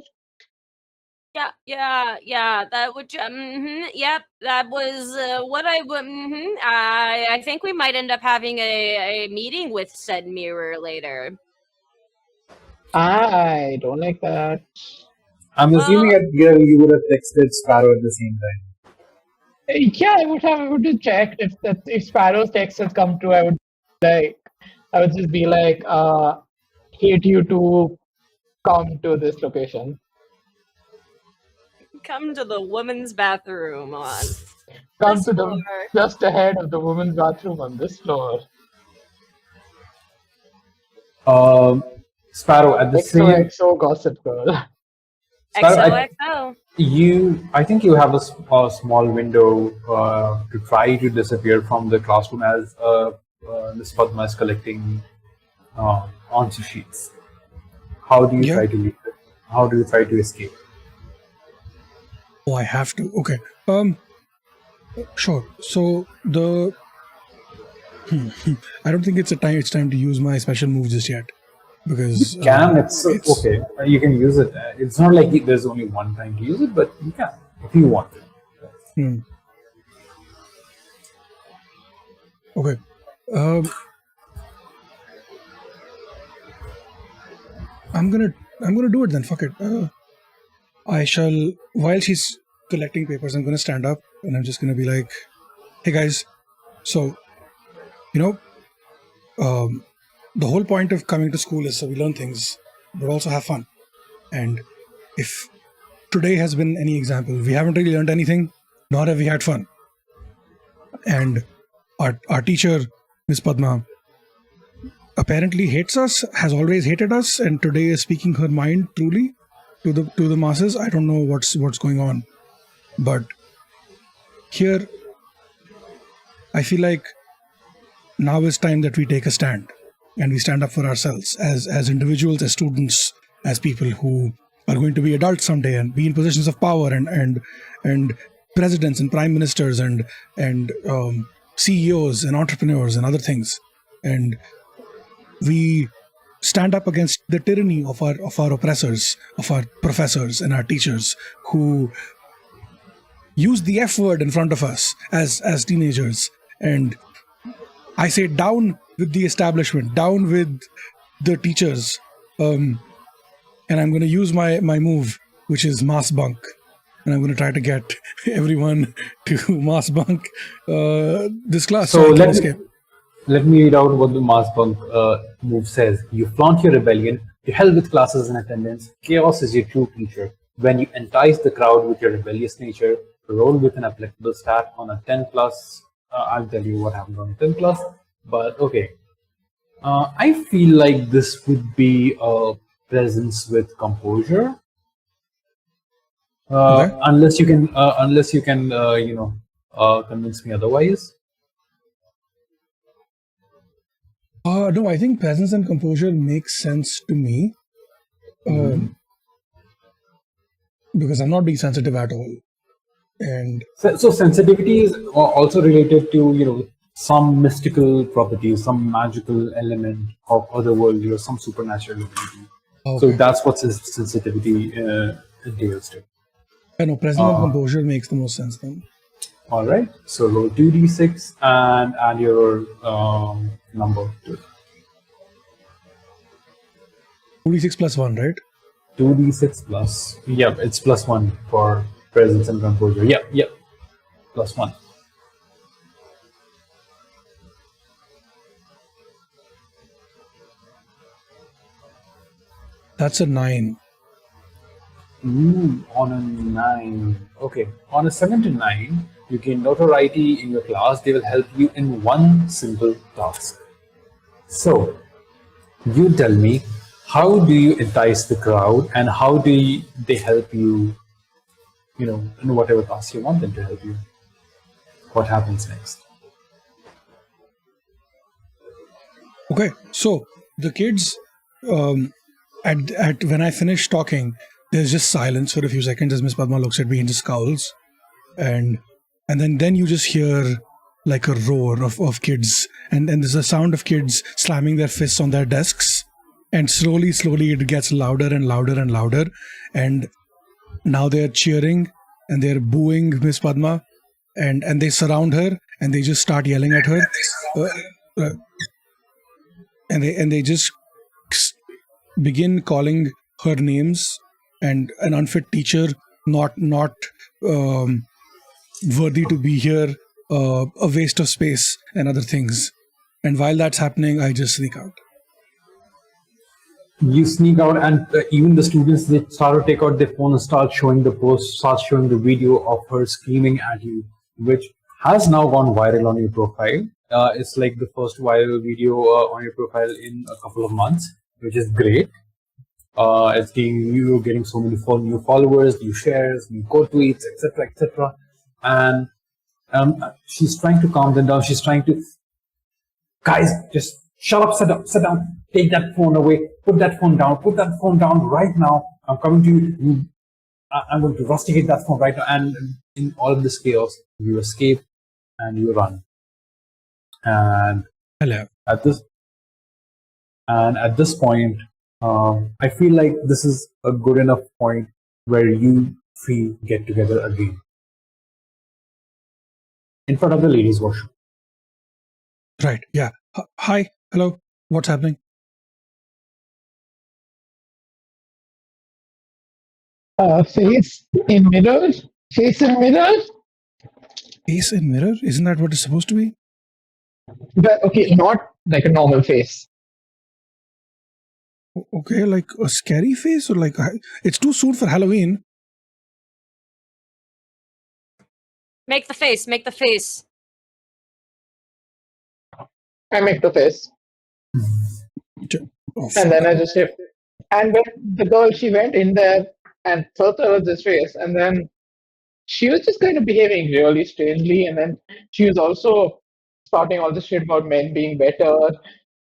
D: Yeah. That would. Yep. That was what I would. I think we might end up having a meeting with said mirror later.
A: I don't like that.
C: I'm assuming that you would have texted Sparrow at the same time.
A: Yeah, I would have checked if Sparrow's text has come true. I would just be like, hate you to come to this location.
D: Come to the woman's bathroom on.
A: Come to just ahead of the women's bathroom on this floor.
C: Sparrow at the same.
A: XOXO Gossip Girl.
C: Sparrow,
D: XOXO.
C: I think you have a small window to try to disappear from the classroom as Miss Padma is collecting answer sheets. How do you try to leave it? How do you try to escape?
B: Oh, I have to. Okay. Sure. So the I don't think it's time to use my special move just yet, because
C: it's okay. You can use it. It's not like there's only one time to use it, but you can if you want it.
B: Okay. Um, I'm gonna do it then. Fuck it. I shall. While she's collecting papers, I'm gonna stand up and I'm just gonna be like, "Hey guys, so you know, the whole point of coming to school is so we learn things, but also have fun. And if today has been any example, we haven't really learned anything, nor have we had fun. And our teacher, Miss Padma, apparently hates us, has always hated us, and today is speaking her mind truly to the masses. I don't know what's going on, but here I feel like now is time that we take a stand and we stand up for ourselves as individuals, as students, as people who are going to be adults someday and be in positions of power and presidents and prime ministers and CEOs and entrepreneurs and other things. And we stand up against the tyranny of our oppressors, of our professors and our teachers who use the F word in front of us as teenagers. And I say down with the establishment, down with the teachers. And I'm going to use my move, which is mass bunk. And I'm going to try to get everyone to mass bunk this class so I can escape.
C: Let me read out what the mass bunk move says. You flaunt your rebellion, you hell with classes and attendance, chaos is your true teacher. When you entice the crowd with your rebellious nature, roll with an applicable stat on a 10 plus. I'll tell you what happened on a 10 plus, but okay. I feel like this would be a presence with composure.
B: Okay.
C: Unless you can, convince me otherwise.
B: No, I think presence and composure makes sense to me. Because I'm not being sensitive at all. And
C: so sensitivity is also related to some mystical properties, some magical element of otherworldly or some supernatural ability. So that's what sensitivity entails to.
B: I know presence and composure makes the most sense then.
C: All right. So roll 2d6 and add your number to it.
B: 2d6 plus 1, right?
C: 2d6 plus. Yep, it's plus 1 for presence and composure. Yep. Plus 1.
B: That's a 9.
C: On a 9. Okay. On a 7 to 9, you gain notoriety in your class. They will help you in one simple task. So, you tell me, how do you entice the crowd and how do they help you, in whatever task you want them to help you? What happens next?
B: Okay, so the kids, at when I finish talking, there's just silence for a few seconds as Miss Padma looks at me and just scowls, and then you just hear like a roar of kids, and there's a sound of kids slamming their fists on their desks, and slowly it gets louder and louder and louder, and now they're cheering and they're booing Miss Padma, and they surround her and they just start yelling at her, and they just begin calling her names and an unfit teacher, not worthy to be here, a waste of space and other things. And while that's happening, I just sneak out.
C: You sneak out, and even the students, they start to take out their phone and start showing the post, start showing the video of her screaming at you, which has now gone viral on your profile. It's like the first viral video on your profile in a couple of months, which is great. It's getting so many new followers, new shares, new quote tweets, etc. And she's trying to calm them down. She's trying to, guys, just shut up, sit down, take that phone away, put that phone down right now. I'm coming to you. I'm going to rusticate that phone right now. And in all of this chaos, you escape and you run. And
B: hello.
C: At this point, I feel like this is a good enough point where you three get together again in front of the ladies' washroom.
B: Right. Yeah. Hi. Hello. What's happening?
A: Face in mirror? Face in mirror?
B: Face in mirror? Isn't that what it's supposed to be?
A: But okay, not like a normal face.
B: Okay, like a scary face, or like it's too soon for Halloween.
D: Make the face. Make the face.
A: I make the face.
B: Oh,
A: And then
B: fuck.
A: I just shift. And when the girl, she went in there and first there was this face, and then she was just kind of behaving really strangely, and then she was also spouting all this shit about men being better,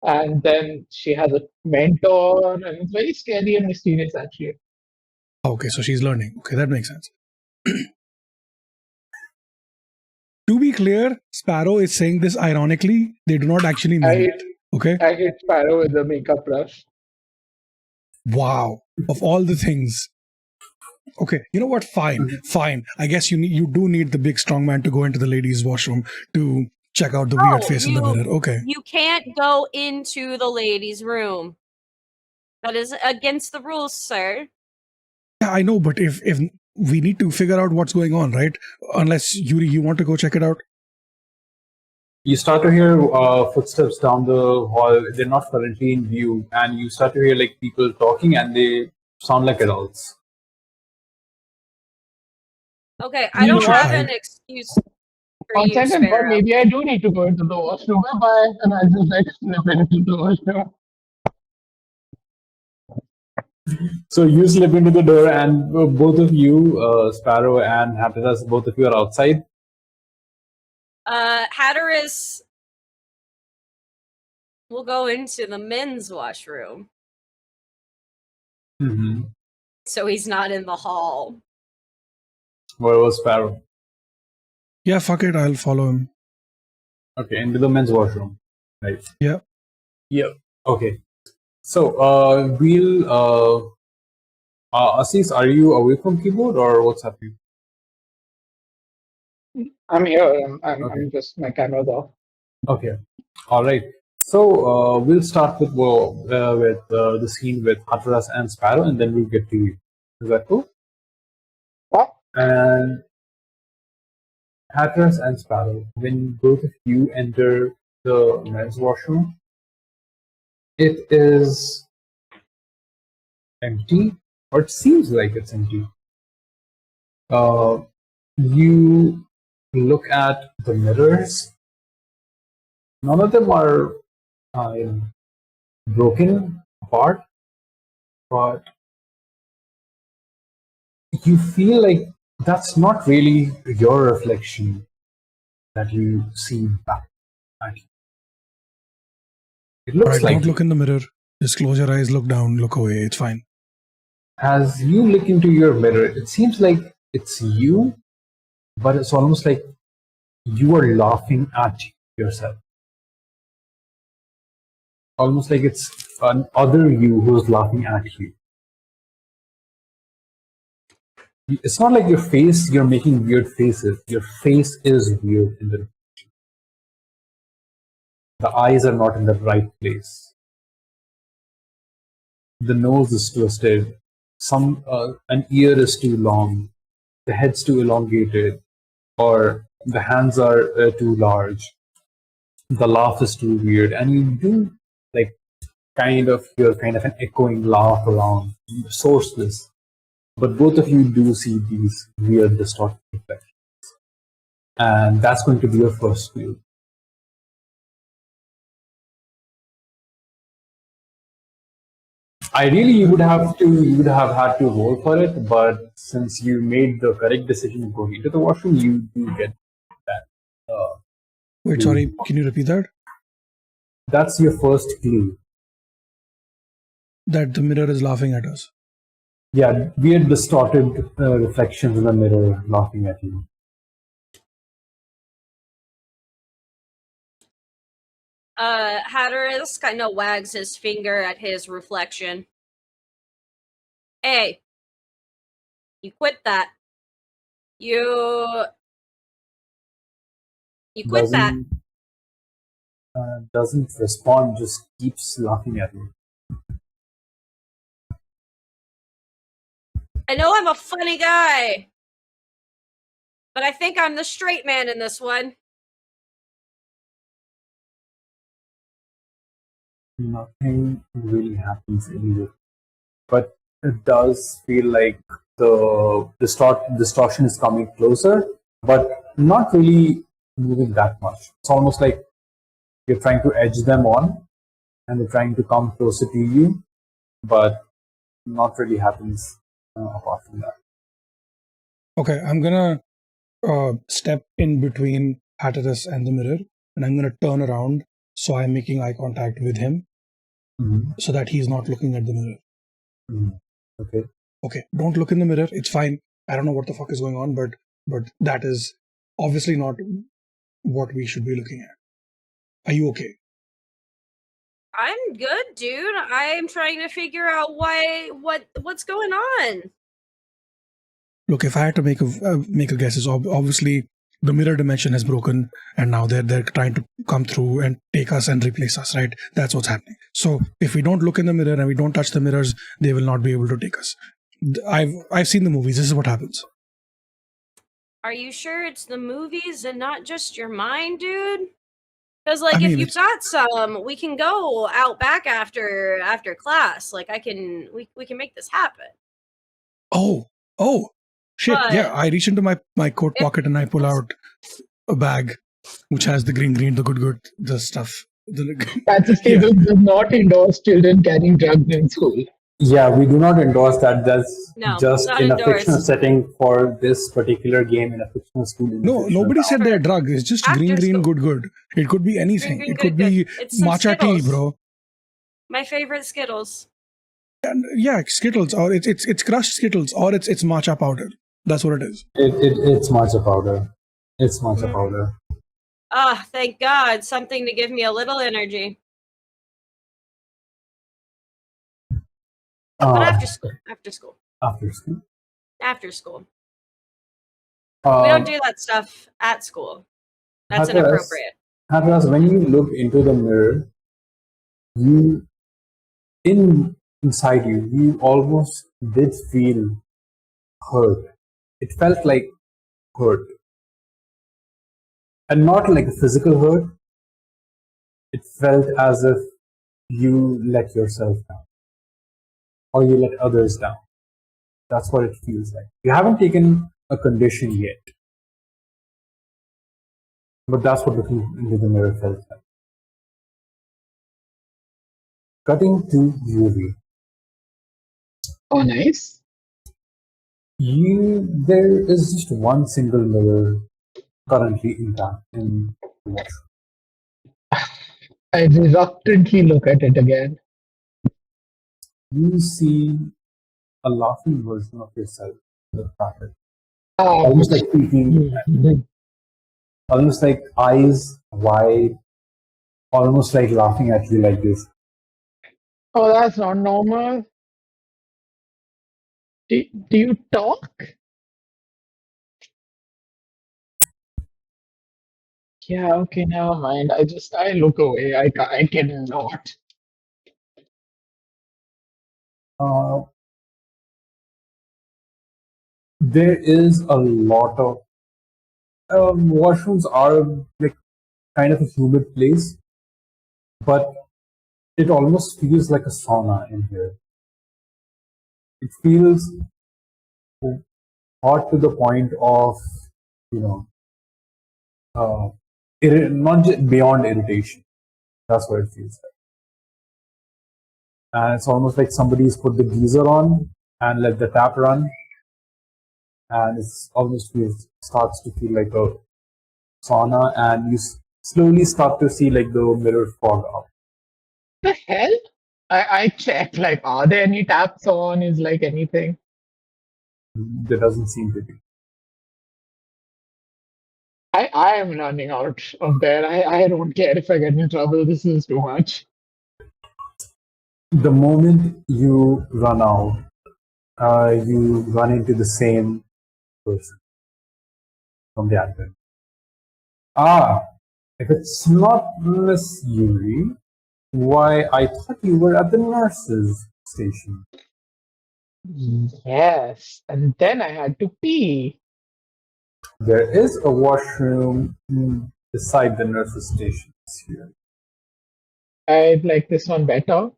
A: and then she has a mentor, and it's very scary and mysterious actually.
B: Okay, so she's learning. Okay, that makes sense. To be clear, Sparrow is saying this ironically. They do not actually mean it. Okay?
A: I hit Sparrow with the makeup brush.
B: Wow. Of all the things. Okay, you know what? Fine. Fine. I guess you do need the big strong man to go into the ladies' washroom to check out the weird face in the mirror. Okay.
D: You can't go into the ladies' room. That is against the rules, sir.
B: Yeah, I know, but if we need to figure out what's going on, right? Unless Yuri, you want to go check it out?
C: You start to hear footsteps down the hall. They're not currently in view, and you start to hear like people talking, and they sound like adults.
D: Okay, I don't have an excuse for
A: On
D: you,
A: second thought,
D: Sparrow.
A: maybe I do need to go into the washroom. Bye, and I just like slip into the washroom.
C: So you slip into the door, and both of you, Sparrow and Hapless, both of you are outside.
D: Hatteras will go into the men's washroom,
C: Mm-hmm.
D: so he's not in the hall.
C: Where was Sparrow?
B: Yeah, fuck it. I'll follow him.
C: Okay, into the men's washroom. Right.
B: Yeah.
C: Yep. Okay. So we'll Assis, are you away from keyboard or what's happening?
A: I'm here. I'm
C: Okay.
A: just my camera's off.
C: Okay. All right. So we'll start with the scene with Hatteras and Sparrow, and then we'll get to you. Is that cool?
A: What?
C: And Hatteras and Sparrow, when both of you enter the men's washroom, it is empty, or it seems like it's empty. You look at the mirrors. None of them are broken apart, but you feel like that's not really your reflection that you see back at you. It
B: All
C: looks
B: right,
C: like
B: don't look in the mirror. Just close your eyes, look down, look away. It's fine.
C: as you look into your mirror, it seems like it's you, but it's almost like you are laughing at yourself. Almost like it's an other you who's laughing at you. It's not like your face, you're making weird faces. Your face is weird in the reflection. The eyes are not in the right place. The nose is twisted. An ear is too long. The head's too elongated. Or the hands are too large. The laugh is too weird. And you do like kind of hear kind of an echoing laugh around, sourceless. But both of you do see these weird distorted reflections. And that's going to be your first clue. Ideally, you would have had to roll for it, but since you made the correct decision going into the washroom, you do get that.
B: Wait, sorry. Can you repeat that?
C: That's your first clue.
B: That the mirror is laughing at us.
C: Yeah, weird distorted reflections in the mirror laughing at you.
D: Hatteras kind of wags his finger at his reflection. Hey, you quit that. You quit that.
C: doesn't respond, just keeps laughing at me.
D: I know I'm a funny guy, but I think I'm the straight man in this one.
C: Nothing really happens anyway. But it does feel like the distortion is coming closer, but not really moving that much. It's almost like you're trying to edge them on and they're trying to come closer to you, but not really happens apart from that.
B: Okay, I'm gonna step in between Hatteras and the mirror, and I'm gonna turn around so I'm making eye contact with him, so that he's not looking at the mirror.
C: Okay.
B: Okay, don't look in the mirror. It's fine. I don't know what the fuck is going on, but that is obviously not what we should be looking at. Are you okay?
D: I'm good, dude. I'm trying to figure out what's going on.
B: Look, if I had to make a guess, is obviously the mirror dimension has broken, and now they're trying to come through and take us and replace us. Right? That's what's happening. So if we don't look in the mirror and we don't touch the mirrors, they will not be able to take us. I've seen the movies. This is what happens.
D: Are you sure it's the movies and not just your mind, dude? Because like,
B: I mean,
D: if you've got some, we can go out back after class. Like, we can make this happen.
B: Oh, shit!
D: But
B: yeah, I reach into my coat pocket and I pull out a bag which has the green, the good, the stuff.
A: Pantsless does not endorse children carrying drugs in school.
C: Yeah, we do not endorse that. That's
D: No,
C: just
D: not
C: in a
D: endorsed.
C: fictional setting for this particular game in a fictional school. in a
B: No,
C: fictional
B: nobody
C: town.
B: said they're drugs. It's just
D: After
B: green,
D: school.
B: good. It could be anything.
D: Green,
B: It could
D: good.
B: be
D: It's some
B: matcha tea,
D: Skittles.
B: bro.
D: My favorite Skittles.
B: And yeah, Skittles, or it's crushed Skittles, or it's matcha powder. That's what it is.
C: It's matcha powder. It's matcha powder.
D: Ah, thank God, something to give me a little energy. But after school.
C: After school.
D: After school. We don't do that stuff at school. That's
C: Hapless.
D: inappropriate.
C: Hapless, when you look into the mirror, inside you almost did feel hurt. It felt like hurt. And not like a physical hurt. It felt as if you let yourself down. Or you let others down. That's what it feels like. You haven't taken a condition yet. But that's what looking into the mirror felt like. Cutting to UV.
A: Oh, nice.
C: There is just one single mirror currently intact in the washroom.
A: I reluctantly look at it again.
C: You see a laughing version of yourself in the carpet.
A: Ah,
C: Almost like peeking, almost like eyes wide, almost like laughing at you like this.
A: oh, that's not normal. Do you talk? Yeah, okay, never mind. I look away. I cannot.
C: There is a lot of washrooms are like kind of a humid place, but it almost feels like a sauna in here. It feels hot to the point of, not just beyond irritation. That's what it feels like. And it's almost like somebody's put the geyser on and let the tap run, and it's almost starts to feel like a sauna, and you slowly start to see like the mirror fog out.
A: The hell? I checked, like, are there any taps on? Is like anything?
C: There doesn't seem to be.
A: I am running out of there. I don't care if I get in trouble. This is too much.
C: The moment you run out, you run into the same person from the advent. Ah, If it's not Miss Yuri, why, I thought you were at the nurse's station.
A: Yes, and then I had to pee.
C: There is a washroom beside the nurse's station here.
A: I like this one better.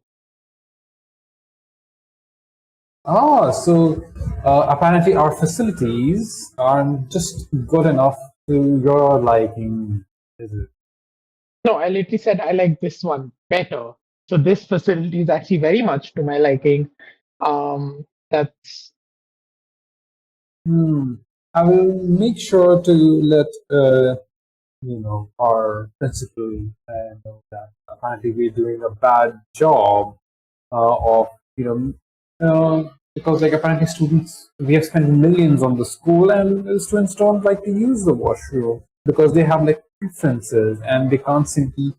C: So apparently our facilities aren't just good enough to your liking, is it?
A: No, I literally said I like this one better. So this facility is actually very much to my liking. That's
C: I will make sure to let our principal know that apparently we're doing a bad job of because like apparently students, we have spent millions on the school and the students don't like to use the washroom because they have like preferences and they can't simply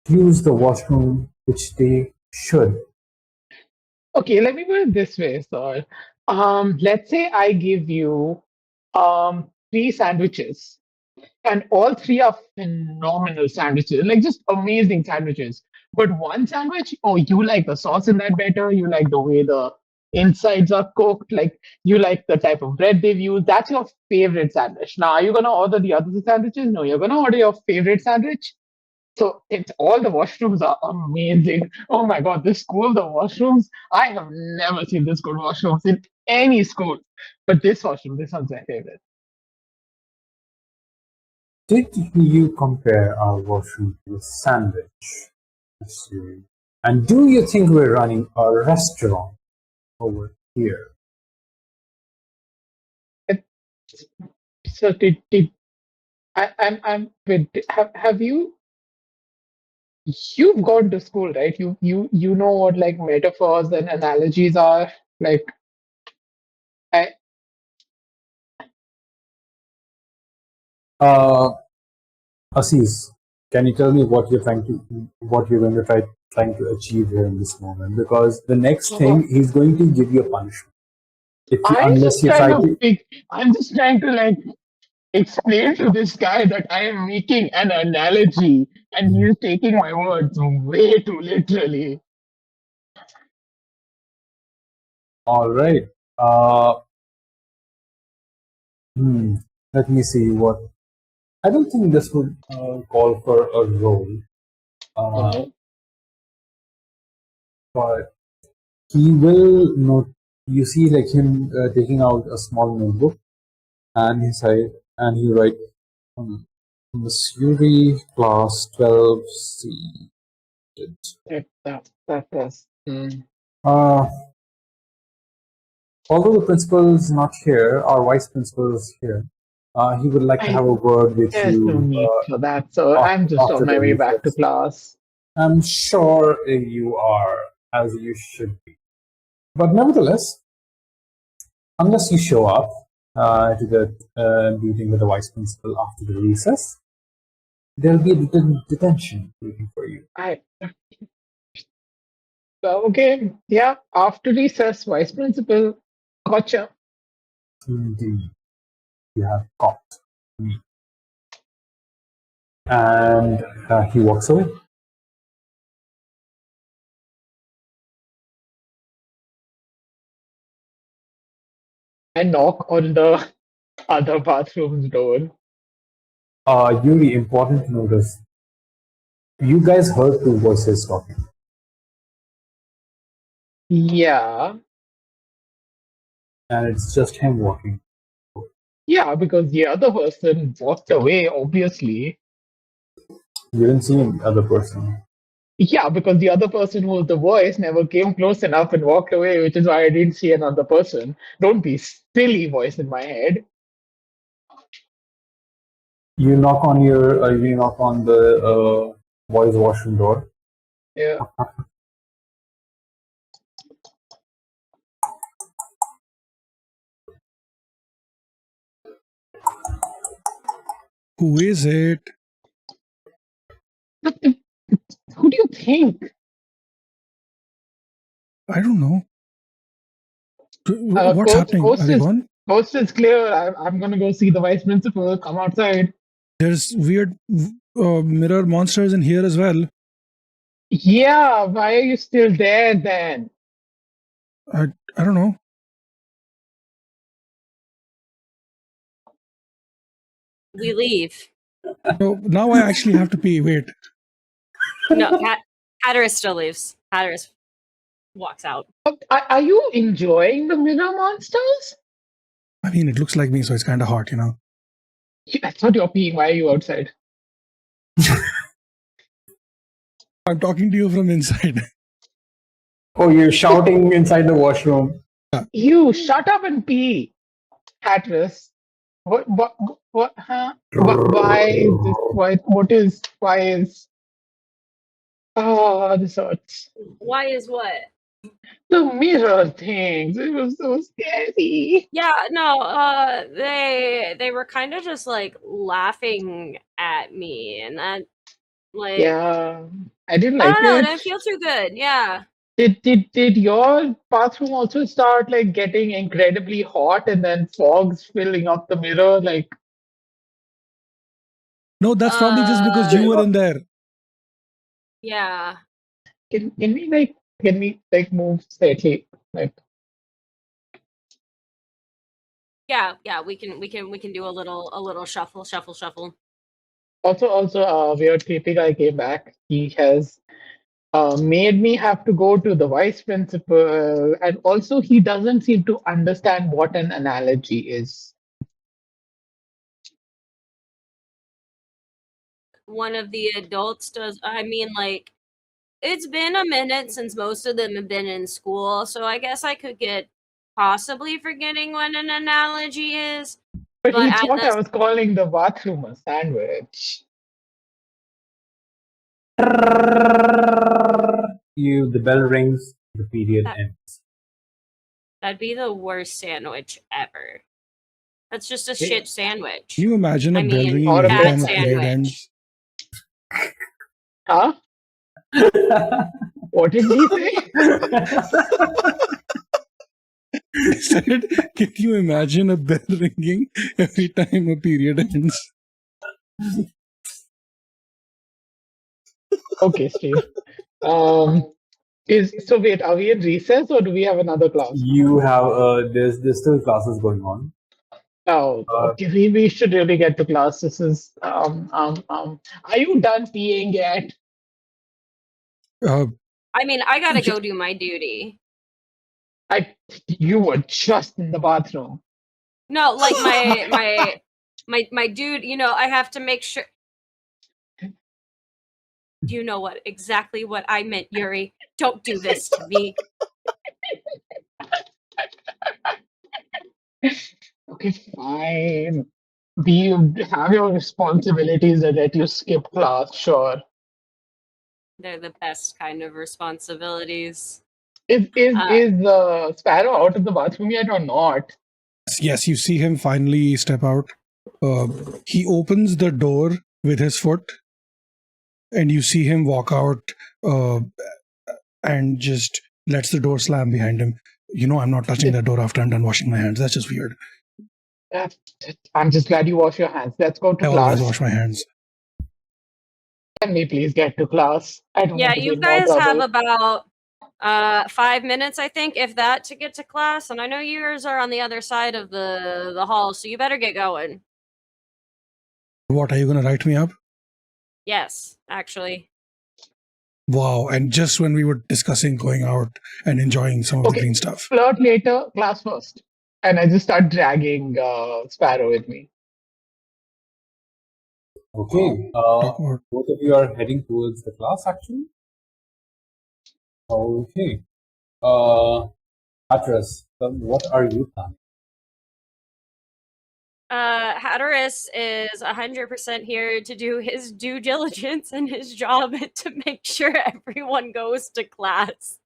C: use the washroom which they should.
A: okay. Let me put it this way, sir. Let's say I give you three sandwiches, and all three are phenomenal sandwiches, like just amazing sandwiches. But one sandwich, oh, you like the sauce in that better. You like the way the insides are cooked. Like you like the type of bread they've used. That's your favorite sandwich. Now, are you gonna order the other sandwiches? No, you're gonna order your favorite sandwich. So it's all the washrooms are amazing. Oh my god, this school, the washrooms, I have never seen this good washrooms in any school. But this washroom, this one's my favorite.
C: Did you compare our washroom to a sandwich? Miss Yuri? And do you think we're running a restaurant over here?
A: So I'm with have you've gone to school, right? You know what like metaphors and analogies are. Like I
C: Uh, Aziz, can you tell me what what you're going to trying to achieve here in this moment? Because the next thing he's going to give you a punishment. Unless you try to.
A: I'm just trying to like explain to this guy that I am making an analogy and he's taking my words way too literally.
C: All right. Hmm. Let me see what. I don't think this would call for a role, uh,
A: Mhm.
C: but he will note. You see, like him taking out a small notebook, and he said, and he write, um, Miss Yuri, class 12C.
A: That's
C: Uh, Although the principal is not here, our vice principal is here. He would like to
A: I
C: have a word with
A: there's no
C: you
A: need for that, so I'm just
C: after
A: on my
C: the
A: way back to
C: recess.
A: class.
C: I'm sure you are, as you should be. But nevertheless, unless you show up to the meeting with the vice principal after the recess, there'll be a detention waiting for you.
A: I okay, yeah. After recess, vice principal, gotcha.
C: Indeed, you have caught me. And he walks away.
A: I knock on the other bathroom's door.
C: Yuri, important to notice, you guys heard two voices talking.
A: Yeah,
C: And it's just him walking.
A: yeah, because the other person walked away, obviously.
C: You didn't see the other person.
A: Yeah, because the other person who was the voice never came close enough and walked away, which is why I didn't see another person. Don't be silly, voice in my head.
C: You knock on the boys' washroom door.
A: Yeah.
B: Who is it?
A: Who do you think?
B: I don't know. What's
A: Coast,
B: happening? Are they gone?
A: coast is clear. I'm gonna go see the vice principal. Come outside.
B: There's weird mirror monsters in here as well.
A: Yeah, why are you still there then?
B: I don't know.
D: We leave.
B: No, now I actually have to pee. Wait.
D: No, Hatteras still leaves. Hatteras walks out.
A: Are you enjoying the mirror monsters?
B: I mean, it looks like me, so it's kind of hot, you know.
A: I thought you're peeing. Why are you outside?
B: I'm talking to you from inside.
C: Oh, you're shouting inside the washroom.
A: You shut up and pee, Hatteras. What, huh? Why is this? Why is, oh, this hurts.
D: Why is what?
A: The mirror things. It was so scary.
D: Yeah, no, they were kind of just like laughing at me, and that, like,
A: Yeah, I didn't
D: I
A: like
D: don't know, it
A: it.
D: didn't feel too good. Yeah.
A: Did your bathroom also start like getting incredibly hot and then fogs filling up the mirror? Like,
B: No, that's probably just because you were in there.
D: Yeah.
A: can we move slightly? Like,
D: Yeah, we can do a little shuffle.
A: also, weird creepy guy came back. He has made me have to go to the vice principal, and also he doesn't seem to understand what an analogy is.
D: One of the adults does. I mean, like, it's been a minute since most of them have been in school, so I guess I could get possibly forgetting what an analogy is.
A: But he
D: But at
A: thought I
D: this,
A: was calling the bathroom a sandwich.
C: The bell rings, the period ends.
D: that'd be the worst sandwich ever. That's just a shit sandwich.
B: Can you imagine a
D: I
B: bell
D: mean,
B: ringing
A: or a
B: every
A: bad
B: time a period
D: sandwich.
B: ends?
A: Huh? What did he say?
B: I said, can you imagine a bell ringing every time a period ends?
A: Okay, Steve. So wait, are we in recess or do we have another class?
C: You have there's still classes going on.
A: Oh, okay. We should really get to class. This is Are you done peeing yet?
D: I mean, I gotta go do my duty.
A: You were just in the bathroom.
D: No, like my dude, you know, I have to make sure. You know exactly what I meant, Yuri. Don't do this to me.
A: Okay, fine. Do you have your responsibilities that let you skip class? Sure.
D: They're the best kind of responsibilities.
A: Is Sparrow out of the bathroom yet or not?
B: Yes, you see him finally step out. He opens the door with his foot, and you see him walk out and just lets the door slam behind him. You know, I'm not touching that door after I'm done washing my hands. That's just weird.
A: I'm just glad you wash your hands. Let's go to
B: I
A: class.
B: always wash my hands.
A: Can we please get to class? I don't
D: Yeah,
A: want to be
D: you
A: in more
D: guys have
A: trouble.
D: about 5 minutes, I think, if that, to get to class. And I know yours are on the other side of the hall, so you better get going.
B: What, are you going to write me up?
D: Yes, actually.
B: Wow, and just when we were discussing going out and enjoying some of the green stuff.
A: Flirt later, class first. And I just start dragging Sparrow with me.
C: Okay. Both of you are heading towards the class, actually. Okay. Atras, what are you planning?
D: Hatteras is 100% here to do his due diligence and his job to make sure everyone goes to class.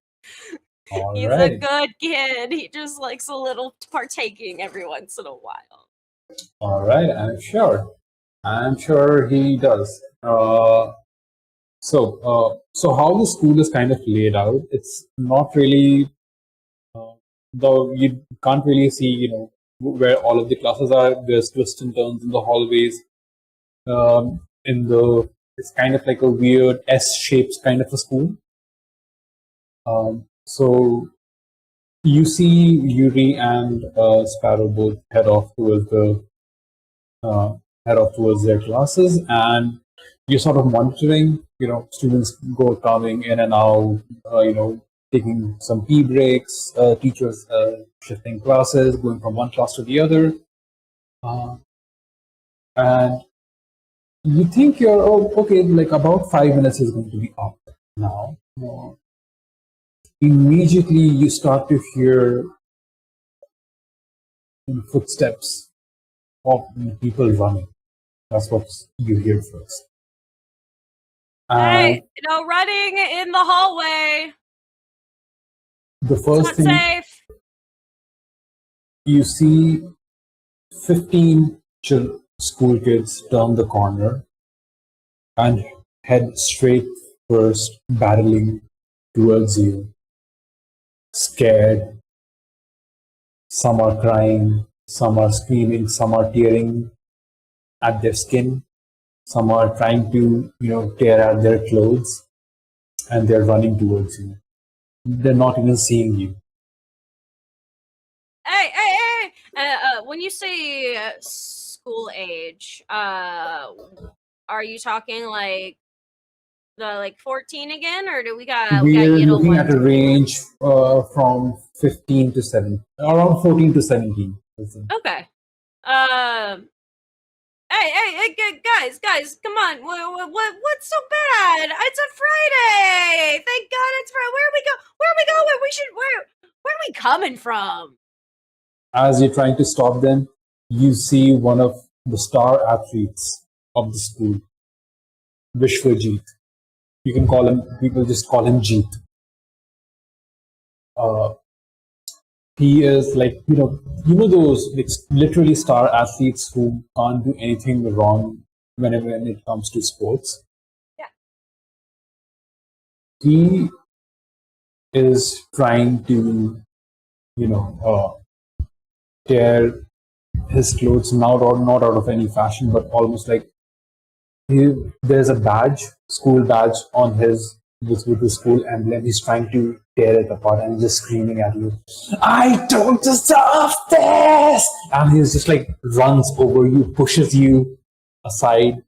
D: He's a good kid. He just likes a little partaking every once in a while.
C: All right, I'm sure he does. So how the school is kind of laid out, it's not really, you can't really see, where all of the classes are. There's twists and turns in the hallways. It's kind of like a weird S-shaped kind of a school. So you see Yuri and Sparrow both head off towards their classes, and you're sort of monitoring. Students coming in and out. Taking some tea breaks. Teachers shifting classes, going from one class to the other, and you think you're okay. Like about 5 minutes is going to be up now. Immediately you start to hear footsteps of people running. That's what you hear first.
D: Hey, no running in the hallway.
C: The
D: It's
C: first
D: not
C: thing
D: safe.
C: you see 15 school kids turn the corner and head straight first, barreling towards you, scared. Some are crying, some are screaming, some are tearing at their skin, some are trying to, tear at their clothes, and they're running towards you. They're not even seeing you.
D: Hey! When you say school age, are you talking like the 14 again, or do we got
C: We're
D: little
C: looking at
D: ones?
C: a range from 15 to 7, around 14 to 17.
D: Okay. Hey, guys, come on. What's so bad? It's a Friday. Thank God it's Friday. Where are we going? Where are we coming from?
C: As you're trying to stop them, you see one of the star athletes of the school, Vishwajit. You can call him, people just call him Jeet. He is like, those literally star athletes who can't do anything wrong when it comes to sports.
D: Yeah.
C: He is trying to, tear his clothes, not out of any fashion, but almost like there's a badge, school badge on his with the school emblem. He's trying to tear it apart and just screaming at you, "I don't deserve this!" And he's just like runs over you, pushes you aside,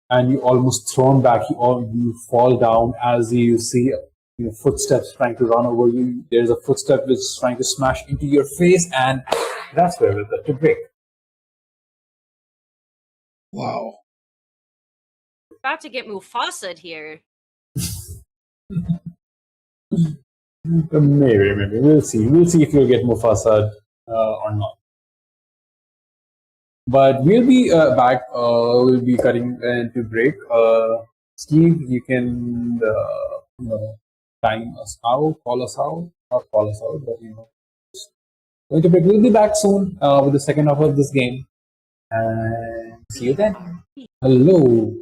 C: and you almost thrown back. You fall down as you see footsteps trying to run over you. There's a footstep which is trying to smash into your face, and that's where we'll get to break.
B: Wow.
D: About to get Mufasa'd here.
C: Maybe. We'll see. We'll see if you'll get Mufasa or not. But we'll be back. We'll be cutting into break. Steve, you can time us out, call us out, not call us out, but going to break. We'll be back soon with the second half of this game, and see you then. Hello,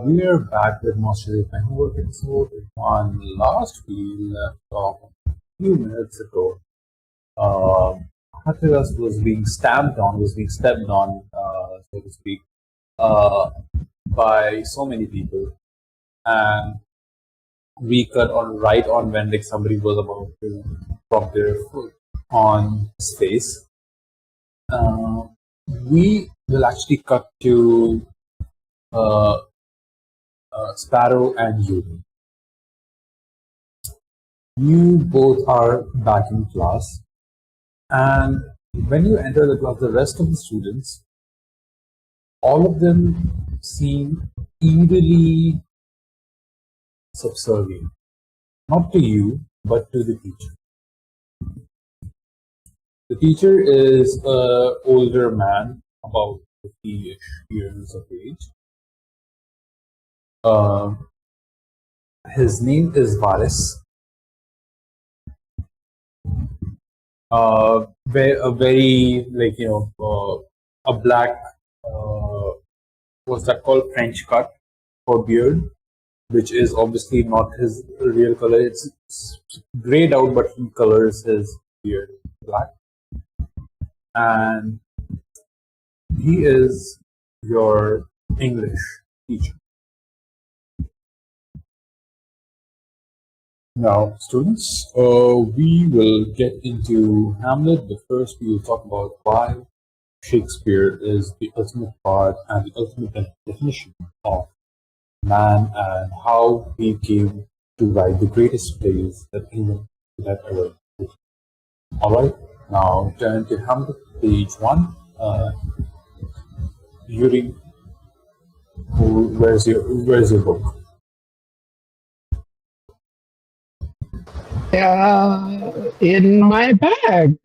C: we're back with Monster If Homework episode 1. Last we left off a few minutes ago. Hapless was being stepped on, so to speak, by so many people, and we cut right on when somebody was about to drop their foot on his face. We will actually cut to Sparrow and Yuri. You both are back in class, and when you enter the class, the rest of the students, all of them seem eerily subservient, not to you, but to the teacher. The teacher is an older man, about 50-ish years of age. His name is Varis. A very a black what's that called, French cut for beard, which is obviously not his real color. It's grayed out, but he colors his beard black, and he is your English teacher. Now, students, we will get into Hamlet, but first we will talk about why Shakespeare is the ultimate part and the ultimate definition of man and how he came to write the greatest plays that anyone could have ever written. Alright, now turn to Hamlet, page 1. Yuri, where's your book?
A: In my bag.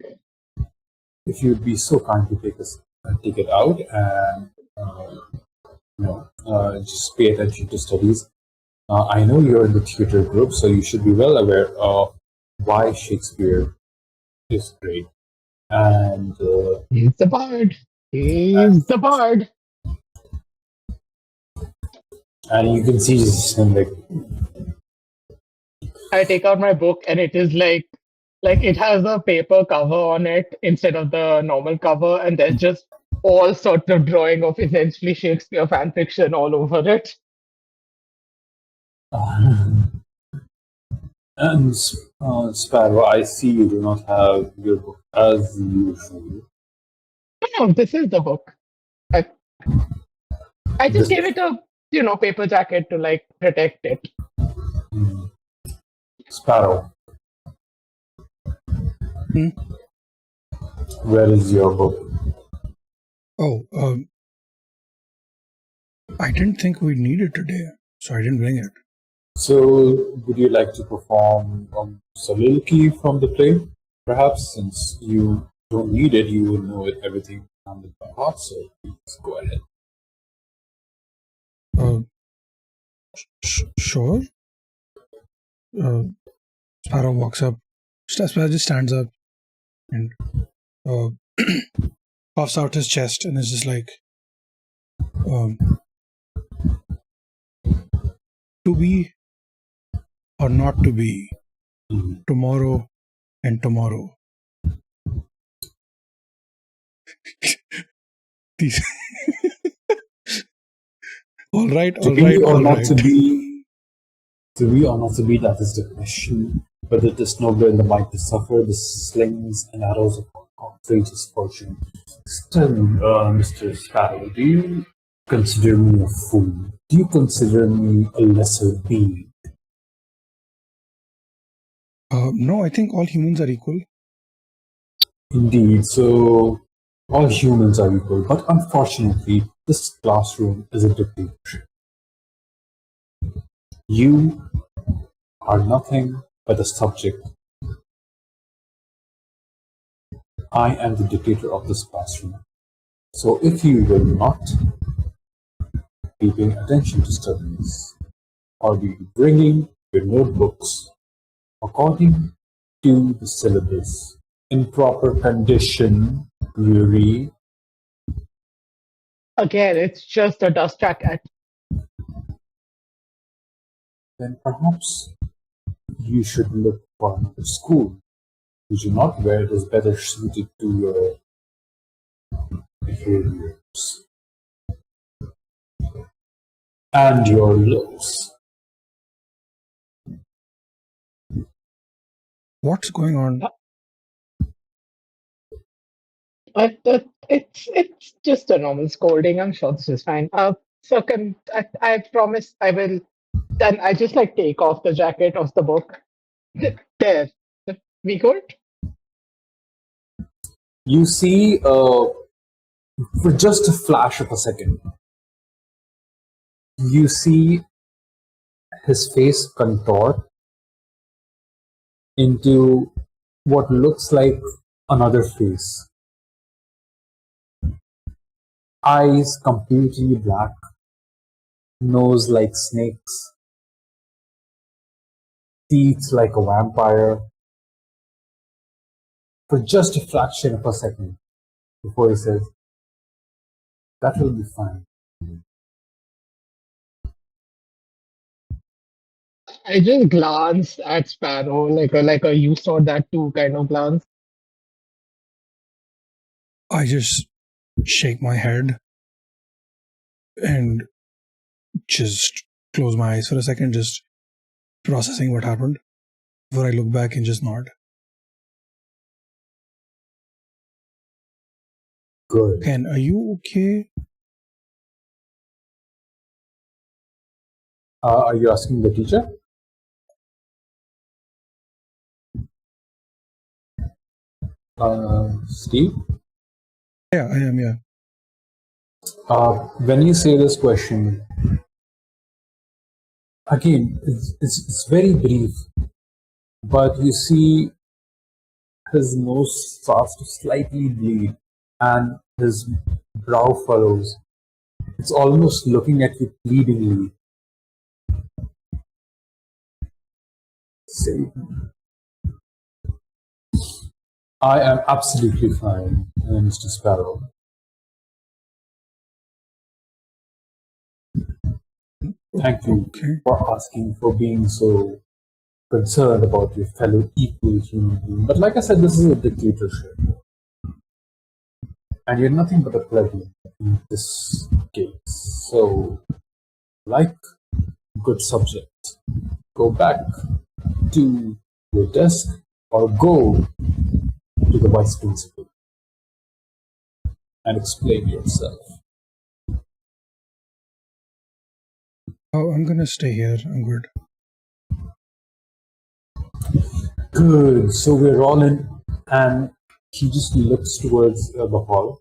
C: If you'd be so kind to take it out and just pay attention to studies. I know you're in the theater group, so you should be well aware of why Shakespeare is great. And
A: He's the bard. He's the bard.
C: and you can see just him like
A: I take out my book and it is like it has a paper cover on it instead of the normal cover, and there's just all sorts of drawing of essentially Shakespeare fan fiction all over it.
C: and Sparrow, I see you do not have your book as usual.
A: No, this is the book. I just gave it a paper jacket to like protect it.
C: Sparrow. Where is your book?
B: Oh, I didn't think we needed today, so I didn't bring it.
C: So, would you like to perform soliloquy from the play? Perhaps, since you don't need it, you will know it everything from the heart. So, please go ahead.
B: Sure. Sparrow walks up. Sparrow just stands up and puffs out his chest and is just like, to be or not to be, tomorrow and tomorrow. These. All right.
C: To be or not to be, that is the question. But it is nobler in the mind to suffer the slings and arrows of outrageous fortune. Tell me, Mr. Sparrow, do you consider me a fool? Do you consider me a lesser being?
B: No, I think all humans are equal.
C: Indeed, so all humans are equal, but unfortunately, this classroom is a dictatorship. You are nothing but a subject. I am the dictator of this classroom. So if you will not be paying attention to studies or be bringing your notebooks according to the syllabus in proper condition, Yuri,
A: Again, it's just a dust jacket.
C: then perhaps you should look for another school. Would you not, where it is better suited to your behaviors and your looks?
B: What's going on?
A: It's just a normal scolding. I'm sure this is fine. So I promise I will. Then I just like take off the jacket of the book. There, we good?
C: You see, for just a flash of a second, you see his face contort into what looks like another face. Eyes completely black, nose like snakes, teeth like a vampire. For just a fraction of a second before he says, "That will be fine."
A: I just glance at Sparrow like a you saw that too kind of glance.
B: I just shake my head and just close my eyes for a second, just processing what happened before I look back and just nod.
C: Good.
B: Ken, are you okay?
C: Are you asking the teacher? Steve?
B: Yeah, I am, yeah.
C: When you say this question, again, it's very brief, but you see his nose starts to slightly bleed and his brow furrows. It's almost looking at you pleadingly. Say, I am absolutely fine, Mr. Sparrow. Thank you
B: Okay.
C: for asking, for being so concerned about your fellow equal human being. But like I said, this is a dictatorship. And you're nothing but a plebeian in this case. So, like good subjects, go back to your desk or go to the vice principal and explain yourself.
B: Oh, I'm gonna stay here. I'm good.
C: Good. So we're all in, and he just looks towards the hall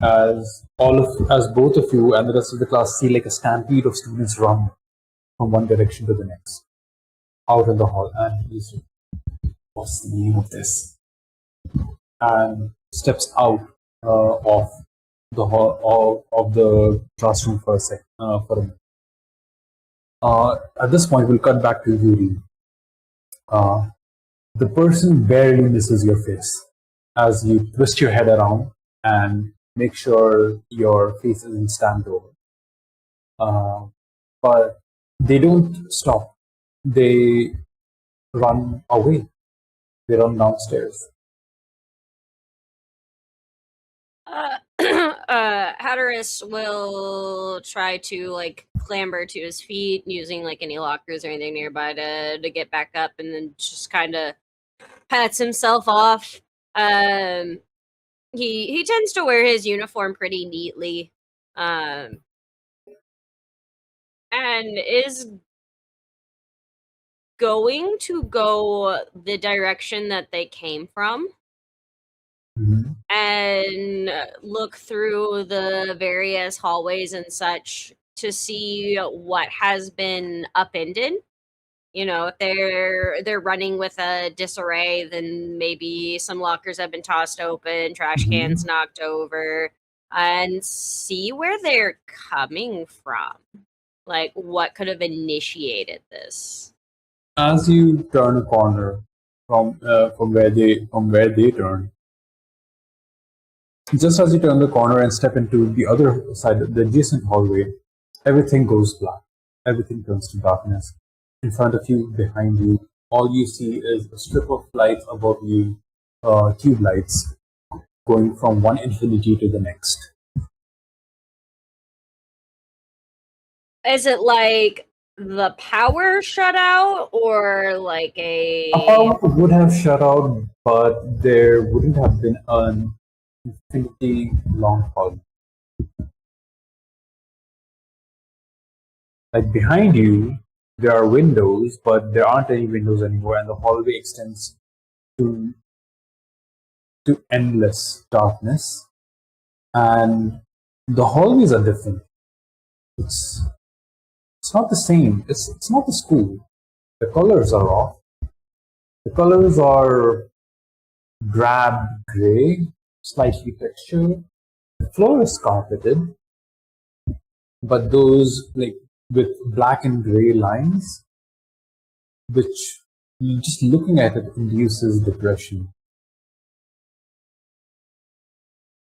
C: as both of you and the rest of the class see like a stampede of students run from one direction to the next out in the hall, and he's like, "What's the name of this?" And steps out of the hall of the classroom for a minute. At this point, we'll cut back to Yuri. The person barely misses your face as you twist your head around and make sure your face isn't stamped over. But they don't stop. They run away. They run downstairs.
D: Hatteras will try to like clamber to his feet using like any lockers or anything nearby to get back up, and then just kind of pats himself off. He tends to wear his uniform pretty neatly, and is going to go the direction that they came from. And look through the various hallways and such to see what has been upended. You know, if they're running with a disarray, then maybe some lockers have been tossed open, trash cans knocked over, and see where they're coming from. Like, what could have initiated this?
C: As you turn a corner from where they turn, just as you turn the corner and step into the other side, the adjacent hallway, everything goes black. Everything turns to darkness. In front of you, behind you, all you see is a strip of lights above you, tube lights, going from one infinity to the next.
D: Is it like the power shut out, or like
C: A power would have shut out, but there wouldn't have been an infinity long hall. Like behind you, there are windows, but there aren't any windows anymore, and the hallway extends to endless darkness. And the hallways are different. It's not the same. It's not the school. The colors are off. The colors are drab gray, slightly textured. The floor is carpeted, but those like with black and gray lines, which just looking at it induces depression.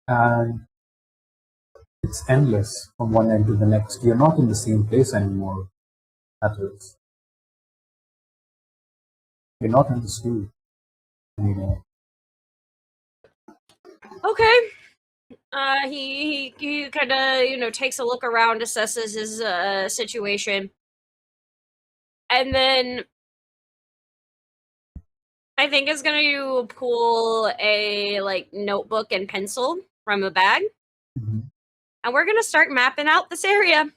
C: And it's endless from one end to the next. You're not in the same place anymore. That is. You're not in the school anymore.
D: Okay. He kind of takes a look around, assesses his situation, and then I think is going to pull a notebook and pencil from a bag,
C: Mhm.
D: and we're going to start mapping out this area.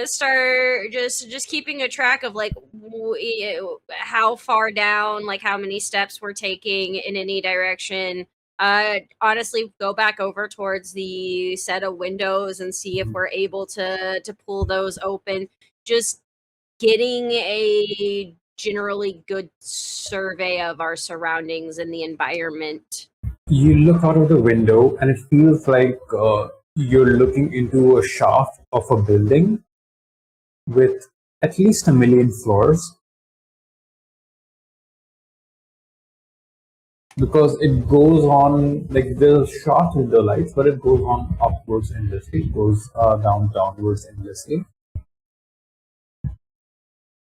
D: Start just keeping a track of how far down, how many steps we're taking in any direction. Honestly, go back over towards the set of windows and see if we're able to pull those open. Just getting a generally good survey of our surroundings and the environment.
C: You look out of the window, and it feels like you're looking into a shaft of a building with at least 1,000,000 floors, because it goes on, like, there's shots with the lights, but it goes on upwards endlessly. It goes downwards endlessly.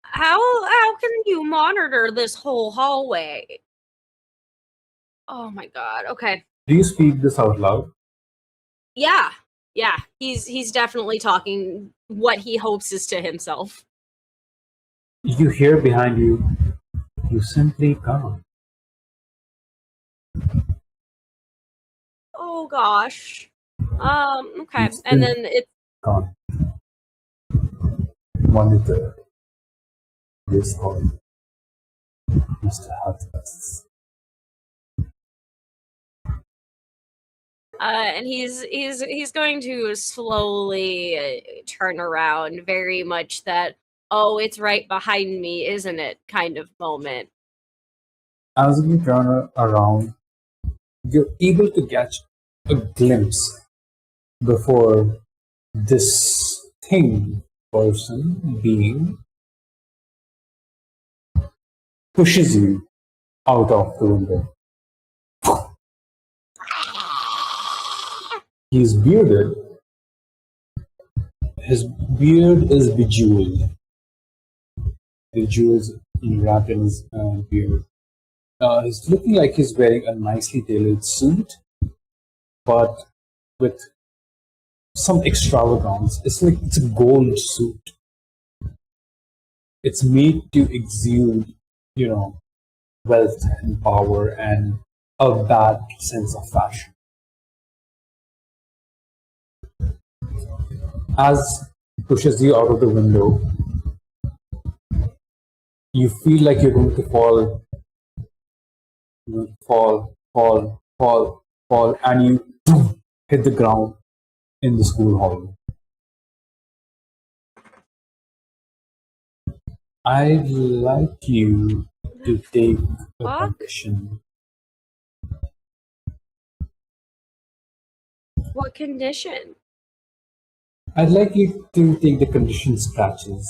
D: How can you monitor this whole hallway? Oh my god. Okay.
C: Do you speak this out loud?
D: Yeah. He's definitely talking what he hopes is to himself.
C: You hear behind you, you simply can't.
D: Oh gosh. Okay. And then it's
C: Can't. Monitor this hall, Mr. Hapless.
D: and he's going to slowly turn around, very much that, oh, it's right behind me, isn't it, kind of moment.
C: As you turn around, you're able to catch a glimpse before this thing, person, being, pushes you out of the window. He's bearded. His beard is bejeweled. The jewels wrapped in his beard. He's looking like he's wearing a nicely tailored suit, but with some extravagance. It's like it's a gold suit. It's made to exude, wealth and power and a bad sense of fashion. As he pushes you out of the window, you feel like you're going to fall, fall, and you hit the ground in the school hall. I'd like you to take a
D: Fuck.
C: condition.
D: What condition?
C: I'd like you to take the condition scratches.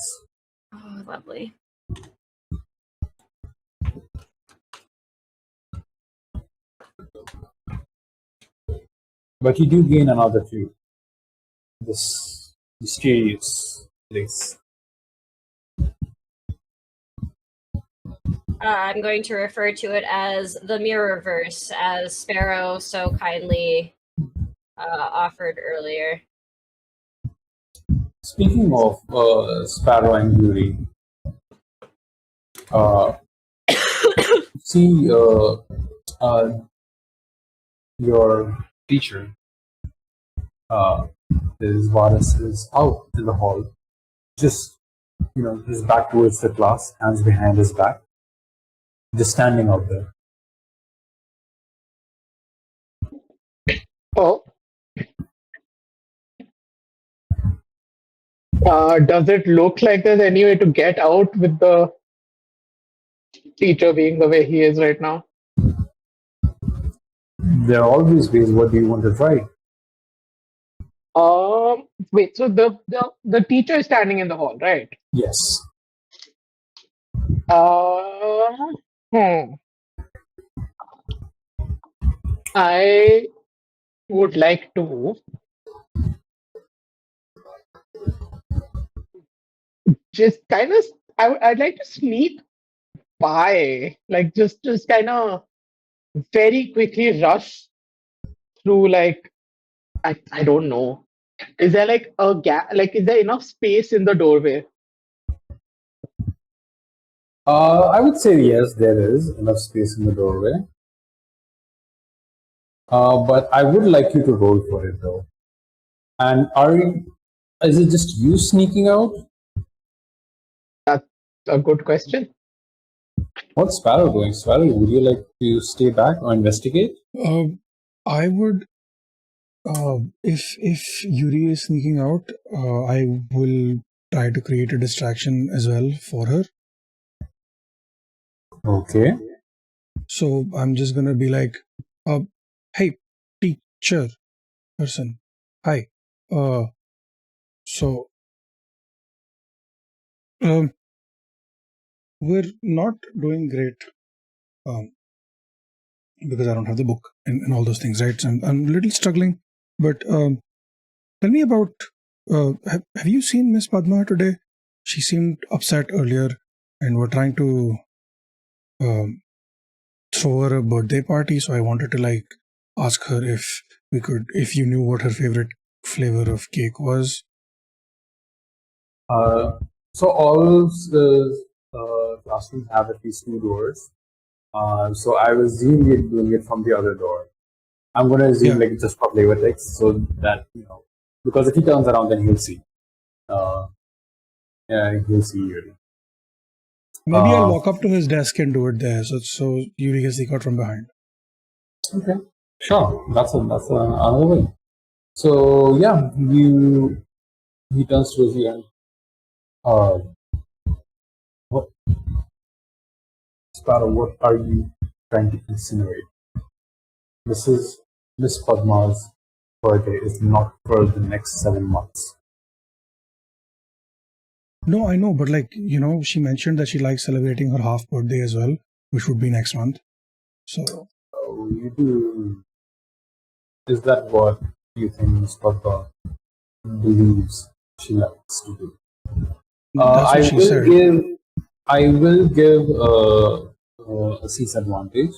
D: Oh, lovely.
C: But you do gain another few. This mysterious place.
D: I'm going to refer to it as the Mirrorverse, as Sparrow so kindly offered earlier.
C: Speaking of Sparrow and Yuri, see your teacher, his Varus, is out in the hall, just his back towards the class, hands behind his back, just standing out there.
A: Oh. Does it look like there's any way to get out with the teacher being the way he is right now?
C: There are always ways. What do you want to try?
A: Wait, so the teacher is standing in the hall, right?
C: Yes.
A: I would like to just kind of, I'd like to sneak by, like just kind of very quickly rush through like I don't know. Is there like a gap? Like, is there enough space in the doorway?
C: I would say yes, there is enough space in the doorway. But I would like you to roll for it though. And is it just you sneaking out?
A: That's a good question.
C: What's Sparrow doing? Sparrow, would you like to stay back or investigate?
B: I would. If Yuri is sneaking out, I will try to create a distraction as well for her.
C: Okay.
B: So I'm just gonna be like, hey, teacher person, hi. So we're not doing great. Because I don't have the book and all those things, right? So I'm a little struggling. But tell me about. Have you seen Miss Padma today? She seemed upset earlier, and we're trying to throw her a birthday party. So I wanted to like ask her if you knew what her favorite flavor of cake was.
C: So all the classrooms have at least 2 doors. So I was assuming doing it from the other door. I'm going to assume like just for flavor text, so that because if he turns around, then he'll see. He'll see Yuri.
B: Maybe I'll walk up to his desk and do it there, so Yuri gets the cut from behind.
C: Okay, sure. That's another way. So yeah, he turns towards you and Sparrow, what are you trying to insinuate? This is Miss Padma's birthday is not for the next 7 months.
B: No, I know, but like, she mentioned that she likes celebrating her half birthday as well, which would be next month. So
C: you do. Is that what you think Miss Padma believes she likes to do?
B: that's what she said.
C: I will give a cease advantage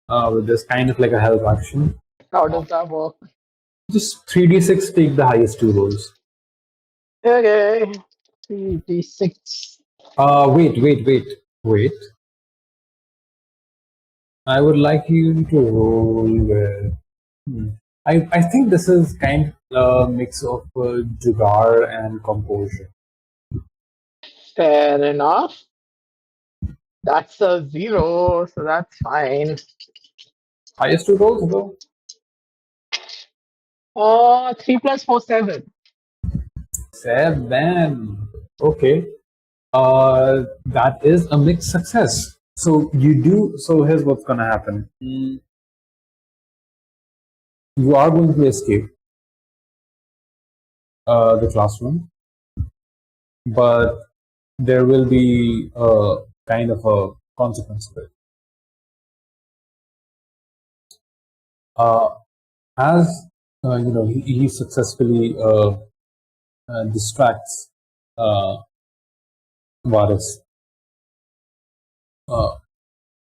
C: with this kind of like a help action.
A: How does that work?
C: Just 3d6, take the highest 2 rolls.
A: Okay. 3d6.
C: Wait. I would like you to roll with. I think this is kind of a mix of jugaad and composure.
A: Fair enough. That's a 0, so that's fine.
C: Highest 2 rolls though?
A: 3 plus 4, 7.
C: 7. Okay. That is a mixed success. So here's what's gonna happen. You are going to escape the classroom, but there will be a kind of a consequence of it. As he successfully distracts Varus to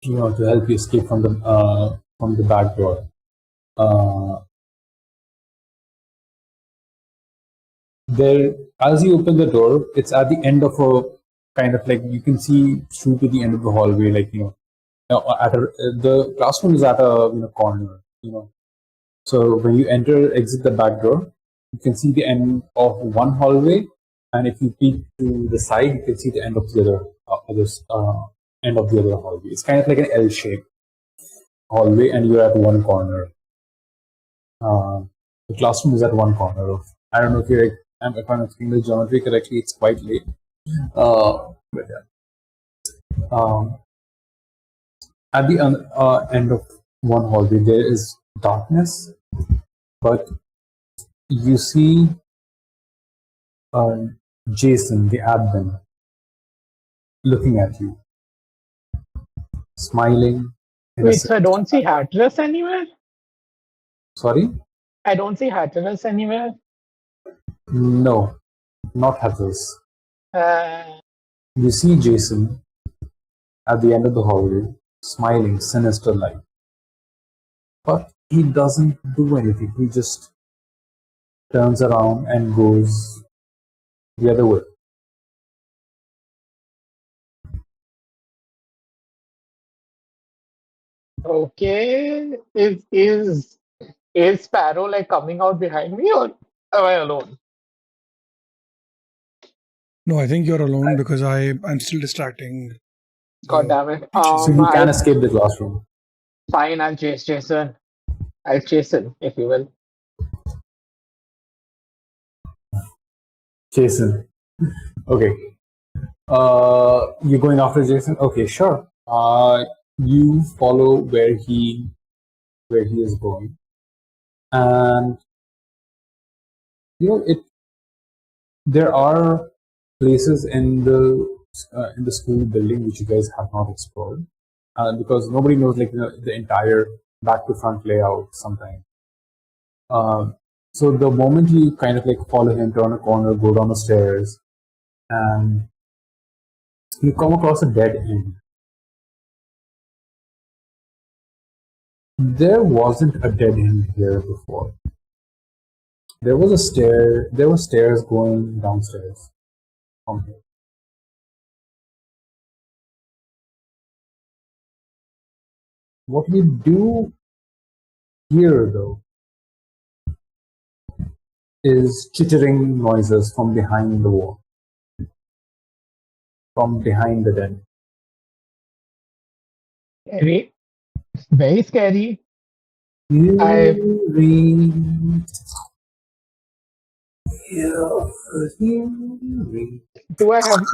C: help you escape from the back door. There, as you open the door, it's at the end of a kind of like you can see through to the end of the hallway, like the classroom is at a corner, So when you exit the back door, you can see the end of one hallway, and if you peek to the side, you can see the end of the end of the other hallway. It's kind of like an L-shaped hallway, and you're at one corner. The classroom is at one corner of. I don't know if I'm looking the geometry correctly. It's quite late, but yeah. At the end of one hallway, there is darkness, but you see Jason, the admin, looking at you, smiling.
A: Wait, so I don't see Hatteras anywhere?
C: Sorry?
A: I don't see Hatteras anywhere?
C: No, not Hatteras. You see Jason at the end of the hallway, smiling, sinister like. But he doesn't do anything. He just turns around and goes the other way.
A: Okay. Is Sparrow like coming out behind me, or am I alone?
B: No, I think you're alone because I'm still distracting.
A: God damn it.
C: So you can escape the classroom.
A: Fine, I'll chase Jason. I'll chase him, if you will.
C: Jason. Okay. You're going after Jason? Okay, sure. You follow where he is going. And there are places in the school building which you guys have not explored. Because nobody knows the entire back to front layout sometimes. So the moment you kind of follow him, turn a corner, go down the stairs, and you come across a dead end. There wasn't a dead end here before. There was a stair. There were stairs going downstairs from here. What we do here, though, is chittering noises from behind the wall, from behind the den.
A: Scary. Very scary. Do I have?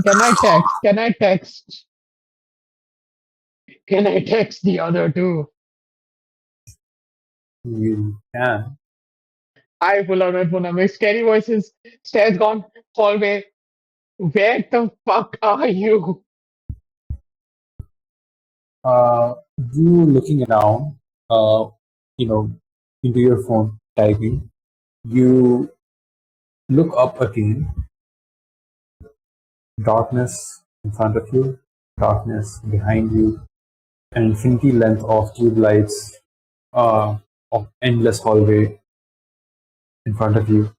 A: Can I text? Can I text? Can I text the other two?
C: You can.
A: I pull out my phone. My scary voices. Stairs gone. Hallway. Where the fuck are you?
C: You looking down, into your phone, typing. You look up again. Darkness in front of you, darkness behind you, an infinity length of tube lights, of endless hallway in front of you,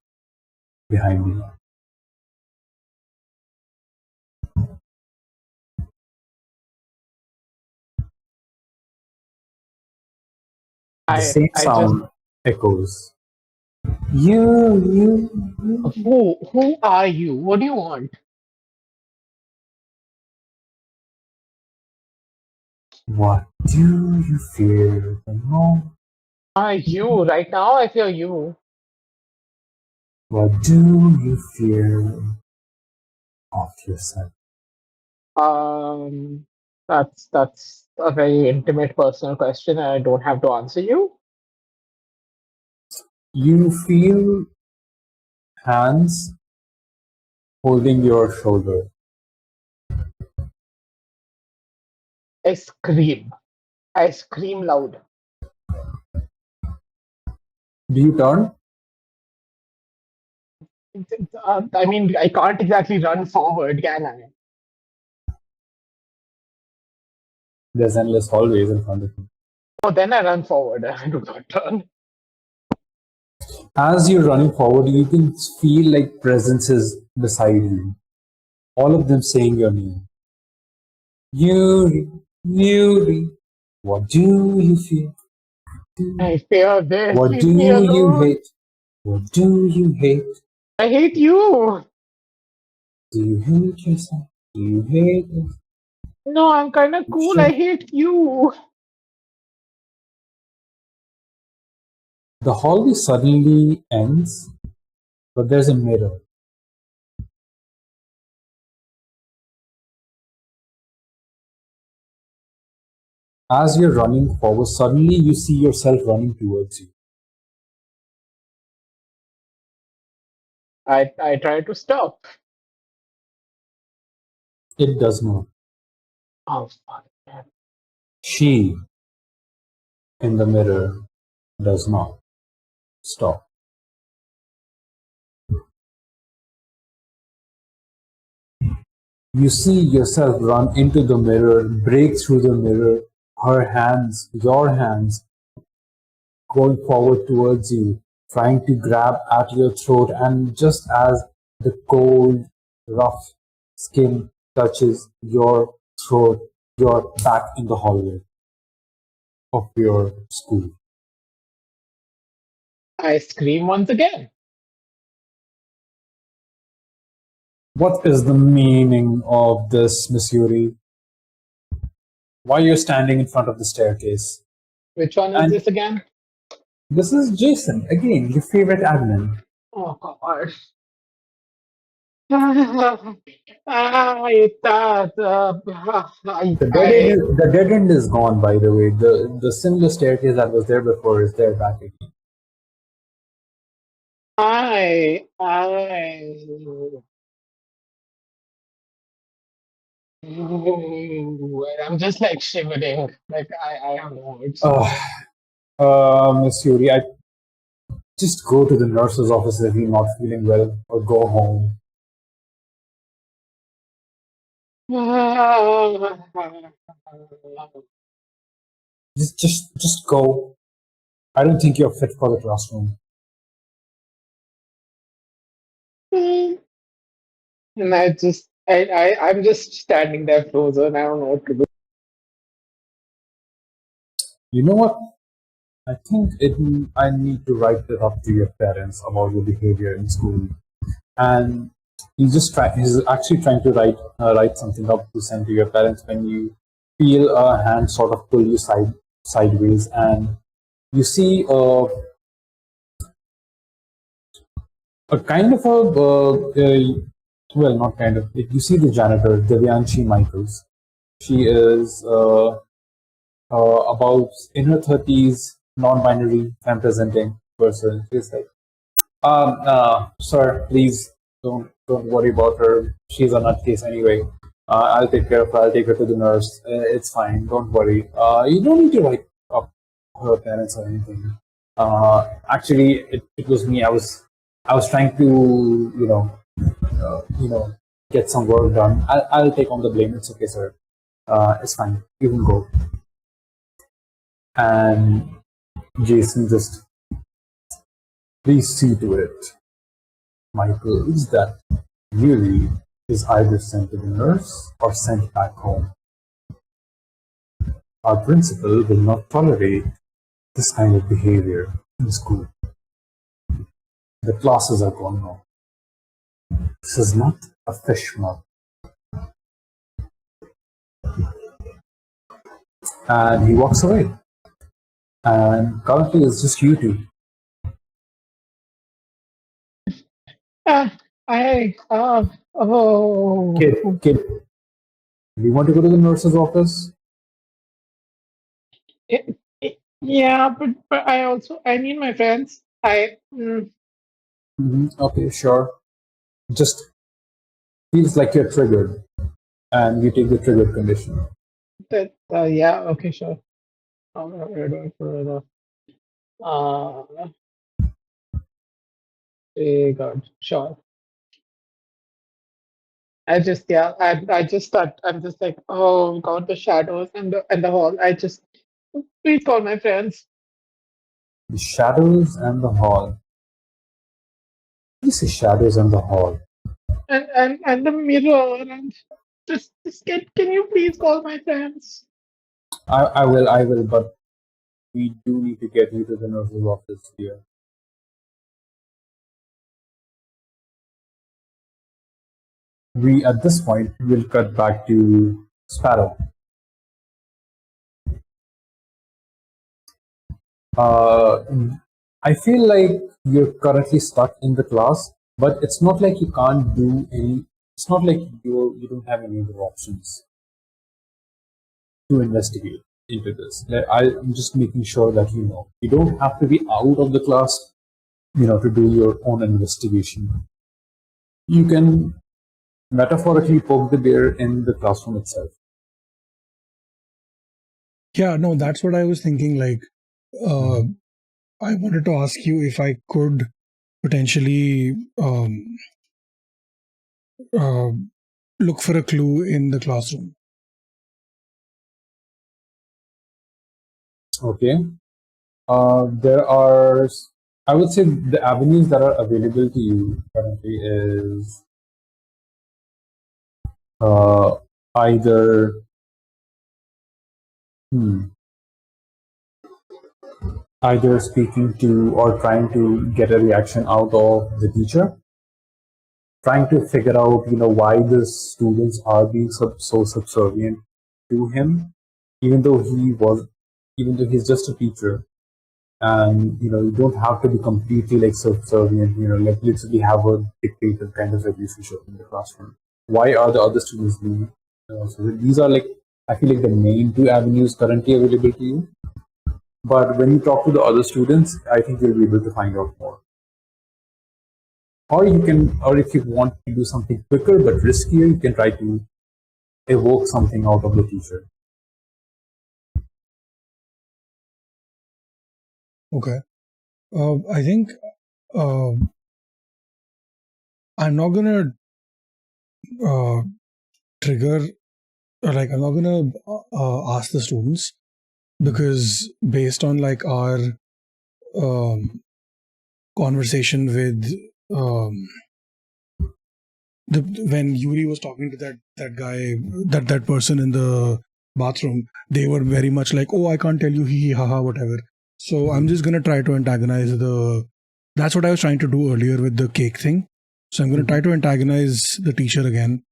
C: behind you. The same sound echoes. You.
A: Who are you? What do you want?
C: What do you fear the most?
A: Are you right now? I fear you.
C: What do you fear of yourself?
A: That's a very intimate, personal question, and I don't have to answer you.
C: You feel hands holding your shoulder.
A: I scream. I scream loud.
C: Do you turn?
A: I mean, I can't exactly run forward, can I?
C: There's endless hallways in front of you.
A: Oh, then I run forward. I do not turn.
C: As you're running forward, you can feel like presences beside you. All of them saying your name. Yuri, Yuri, what do you feel?
A: I fear this.
C: What
A: Leave
C: do
A: me
C: you
A: alone.
C: hate? What do you hate?
A: I hate you.
C: Do you hate yourself? Do you hate us?
A: No, I'm kind of cool. I hate you.
C: The hallway suddenly ends, but there's a mirror. As you're running forward, suddenly you see yourself running towards you.
A: I try to stop.
C: It does not.
A: Oh, fuck.
C: She, in the mirror, does not stop. You see yourself run into the mirror, break through the mirror, her hands, your hands, going forward towards you, trying to grab at your throat, and just as the cold, rough skin touches your throat, you're back in the hallway of your school.
A: I scream once again.
C: What is the meaning of this, Miss Yuri? Why you're standing in front of the staircase?
A: Which one is
C: And
A: this again?
C: this is Jason, again, your favorite admin.
A: Oh God. I thought,
C: The dead end is gone, by the way. The similar staircase that was there before is there back again.
A: I'm just like shivering. Like I have no words.
C: Miss Yuri, I just go to the nurse's office if you're not feeling well, or go home. Just go. I don't think you're fit for the classroom.
A: And I'm just standing there frozen. I don't know what to do.
C: You know what? I think I need to write it up to your parents about your behavior in school. And he's actually trying to write something up to send to your parents when you feel a hand sort of pull you sideways, and you see a kind of well, not kind of, you see the janitor, Devyanshi Michaels. She is about in her 30s, non-binary, femme-presenting person. She's like, sir, please don't worry about her. She's a nutcase anyway. I'll take care of her. I'll take her to the nurse. It's fine. Don't worry. You don't need to write up her parents or anything. Actually, it was me. I was trying to get some work done. I'll take on the blame. It's okay, sir. It's fine. You can go. And Jason just, please see to it, Michael, is that Yuri is either sent to the nurse or sent back home. Our principal will not tolerate this kind of behavior in school. The classes are going on. This is not a fish mouth. And he walks away. And currently it's just you two. Kid, do you want to go to the nurse's office?
A: Yeah, but I need my friends.
C: Okay, sure. Just feels like you're triggered, and you take the triggered condition.
A: Yeah, okay, sure. God, sure. I just start. I'm just like, oh God, the shadows and the hall. Please call my friends.
C: The shadows and the hall. You say shadows and the hall.
A: And the mirror and can you please call my friends?
C: I will, but we do need to get you to the nurse's office here. We, at this point, will cut back to Sparrow. I feel like you're currently stuck in the class, but it's not like you can't do any. It's not like you don't have any other options to investigate into this. I'm just making sure that you don't have to be out of the class, to do your own investigation. You can metaphorically poke the bear in the classroom itself.
B: Yeah, no, that's what I was thinking. Like, I wanted to ask you if I could potentially look for a clue in the classroom.
C: Okay. There are, I would say, the avenues that are available to you currently is either either speaking to or trying to get a reaction out of the teacher, trying to figure out, why the students are being so subservient to him, even though he's just a teacher, and you don't have to be completely like subservient, like literally have a dictator kind of relationship in the classroom. Why are the other students being? So these are like, I feel like, the main two avenues currently available to you. But when you talk to the other students, I think you'll be able to find out more. Or if you want to do something quicker but riskier, you can try to evoke something out of the teacher.
B: Okay. I think I'm not gonna trigger, or like I'm not gonna ask the students, because based on like our conversation with when Yuri was talking to that guy, that person in the bathroom, they were very much like, oh, I can't tell you, hee hee haha, whatever. So I'm just gonna try to antagonize that's what I was trying to do earlier with the cake thing. So I'm gonna try to antagonize the teacher again.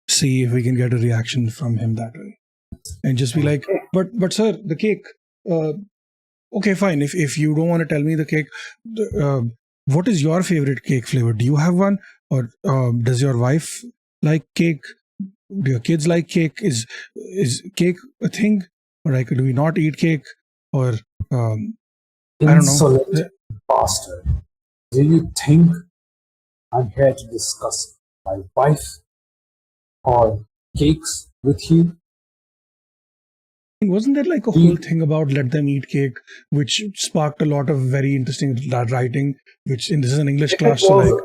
B: See if we can get a reaction from him that way. And just be like, but sir, the cake, okay, fine. If you don't want to tell me the cake, what is your favorite cake flavor? Do you have one? Or does your wife like cake? Do your kids like cake? Is cake a thing? Or like, do we not eat cake? Or I don't know.
C: Insolent bastard. Do you think I'm here to discuss my wife or cakes with you?
B: Wasn't there like a whole thing about let them eat cake, which sparked a lot of very interesting writing, which this is an English class, so like...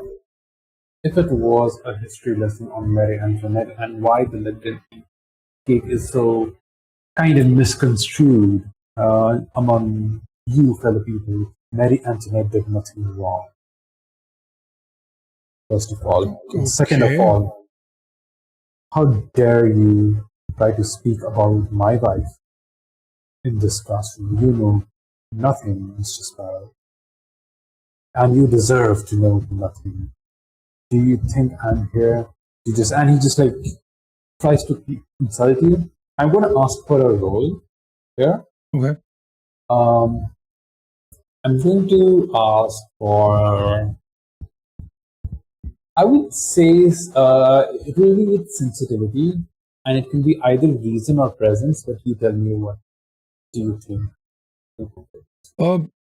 C: If it was a history lesson on Mary Antoinette and why the let them eat cake is so kind of misconstrued among you fellow people, Mary Antoinette did nothing wrong. First of all. And second of all, how dare you try to speak about my wife in this classroom? You know nothing, Mr. Sparrow. And you deserve to know nothing. Do you think I'm here to just... And he just like tries to insult you. I'm going to ask for a roll here.
B: Okay.
C: I'm going to ask for... I would say it will be with sensitivity, and it can be either reason or presence, but you tell me, what do you think?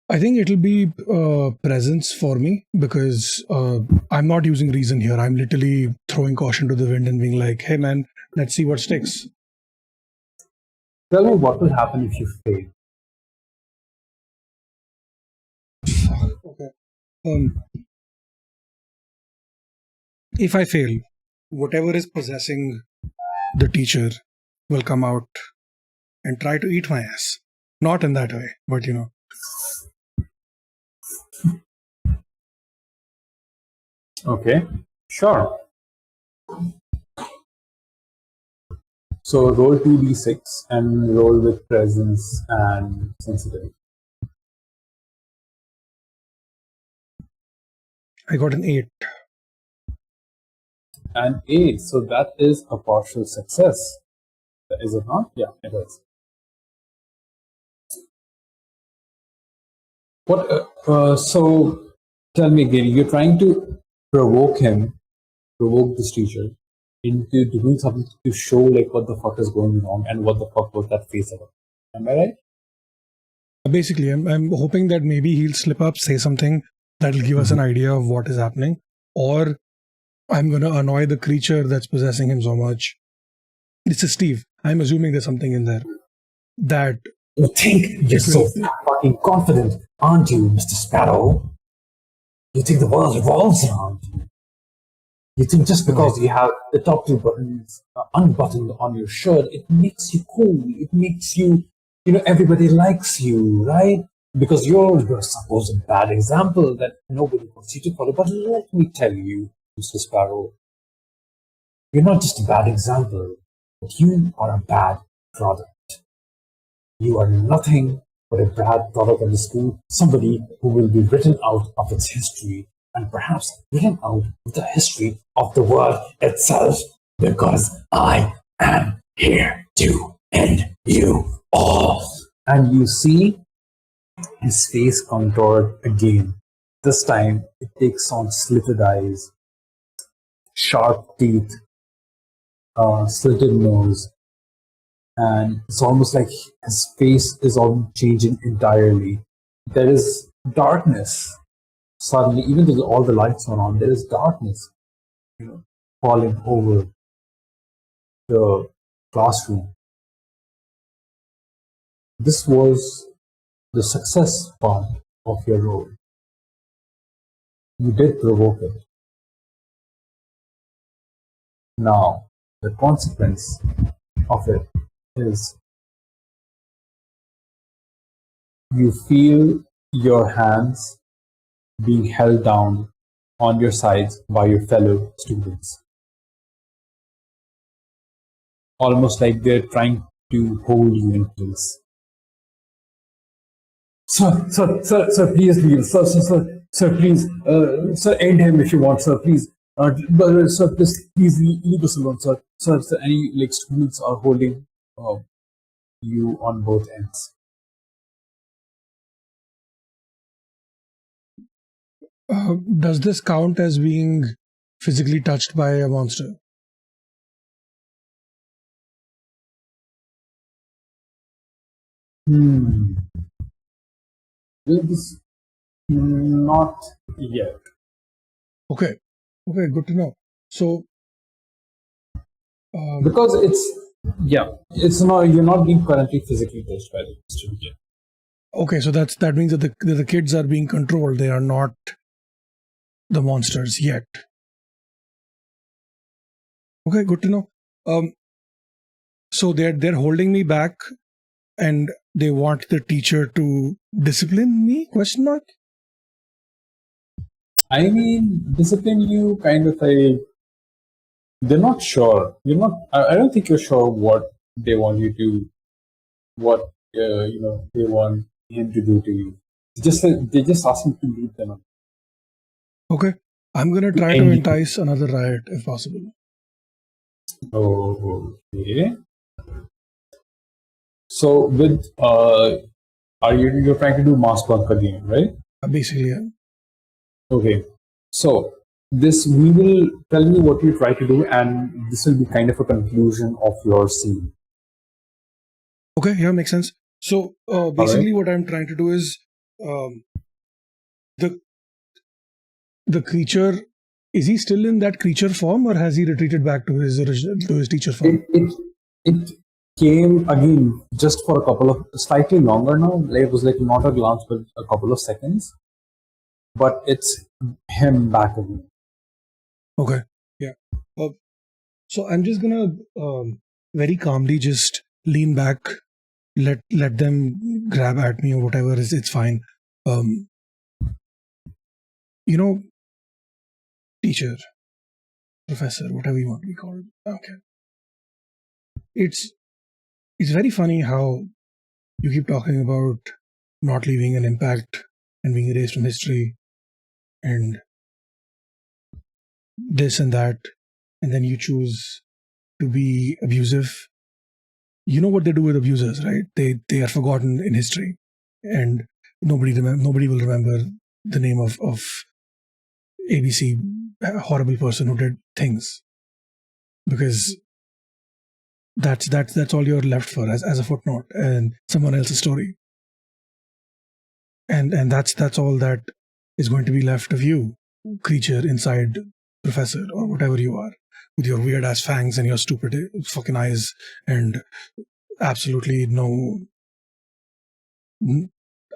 B: I think it'll be presence for me, because I'm not using reason here. I'm literally throwing caution to the wind and being like, hey man, let's see what sticks.
C: Tell me what will happen if you fail.
B: Okay. If I fail, whatever is possessing the teacher will come out and try to eat my ass. Not in that way, but you know.
C: Okay, sure. So roll 2d6 and roll with presence and sensitivity.
B: I got an 8.
C: An 8, so that is a partial success. Is it not? Yeah, it is. So tell me again, you're trying to provoke this teacher into doing something to show like what the fuck is going on and what the fuck was that face about. Am I right?
B: Basically, I'm hoping that maybe he'll slip up, say something that'll give us an idea of what is happening, or I'm going to annoy the creature that's possessing him so much. This is Steve. I'm assuming there's something in there that...
E: You think you're so fucking confident, aren't you, Mr. Sparrow? You think the world revolves around you. You think just because you have the top 2 buttons unbuttoned on your shirt, it makes you cool. It makes you
C: everybody likes you, right? Because you're supposed a bad example that nobody wants you to follow. But let me tell you, Mr. Sparrow, you're not just a bad example, but you are a bad product. You are nothing but a bad product of the school, somebody who will be written out of its history and perhaps written out of the history of the world itself, because I am here to end you all. And you see his face contoured again. This time it takes on slitted eyes, sharp teeth, slitted nose, and it's almost like his face is all changing entirely. There is darkness suddenly, even though all the lights are on. There is darkness, falling over the classroom. This was the success part of your role. You did provoke it. Now, the consequence of it is you feel your hands being held down on your sides by your fellow students. Almost like they're trying to hold you in place. Sir, please leave. Sir, please. Sir, end him if you want, sir, please. Sir, please leave us alone, sir. Sir, any students are holding you on both ends.
B: Does this count as being physically touched by a monster?
C: Not yet.
B: Okay, good to know. So,
C: because it's not, you're not being currently physically touched by the monster yet.
B: Okay, so that means that the kids are being controlled. They are not the monsters yet. Okay, good to know. So they're holding me back, and they want the teacher to discipline me? Question mark.
C: I mean, discipline you kind of they're not sure. You're not. I don't think you're sure what they want you to, what they want him to do to you. They just ask him to leave them alone.
B: Okay, I'm gonna try to entice another riot if possible.
C: Okay. So with you're trying to do mass bunk again, right?
B: Basically, yeah.
C: Okay. So we will tell me what you try to do, and this will be kind of a conclusion of your scene.
B: Okay, yeah, makes sense. So basically, what I'm trying to do is the creature. Is he still in that creature form, or has he retreated back to his teacher form?
C: It came again just for a couple of slightly longer now. It was like not a glance, but a couple of seconds. But it's him back again.
B: Okay, yeah. So I'm just gonna very calmly just lean back, let them grab at me or whatever. It's fine. Teacher, professor, whatever you want to be called. Okay. It's very funny how you keep talking about not leaving an impact and being erased from history and this and that, and then you choose to be abusive. You know what they do with abusers, right? They are forgotten in history, and nobody will remember the name of ABC horrible person who did things, because that's all you're left for as a footnote and someone else's story, and that's all that is going to be left of you, creature inside professor or whatever you are, with your weird ass fangs and your stupid fucking eyes and absolutely no.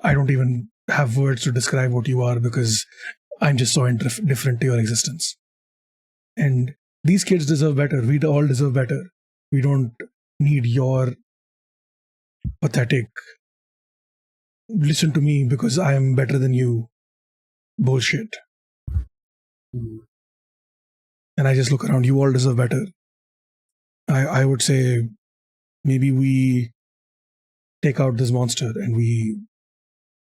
B: I don't even have words to describe what you are, because I'm just so indifferent to your existence. And these kids deserve better. We all deserve better. We don't need your pathetic, listen to me because I am better than you bullshit. And I just look around, you all deserve better. I would say maybe we take out this monster and we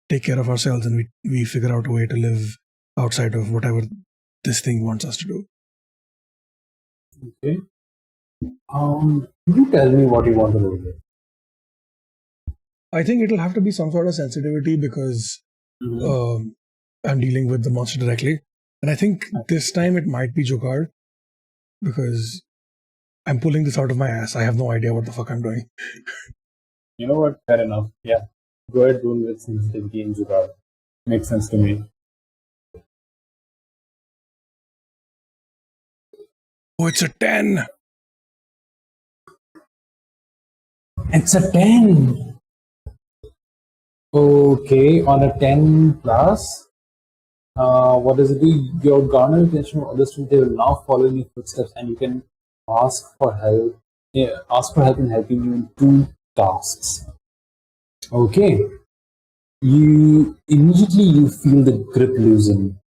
B: take care of ourselves and we figure out a way to live outside of whatever this thing wants us to do.
C: Okay. You tell me what you want to do with.
B: I think it'll have to be some sort of sensitivity because I'm dealing with the monster directly. And I think this time it might be Jokard because I'm pulling this out of my ass. I have no idea what the fuck I'm doing.
C: You know what? Fair enough. Yeah. Go ahead, roll with sensitivity in Jugaad. Makes sense to me.
B: Oh, it's a 10.
C: It's a 10. Okay, on a 10 plus, what does it do? Your garner attention of others, they will now follow in your footsteps, and you can ask for help. Yeah, ask for help in helping you in 2 tasks. Okay. You immediately feel the grip loosen.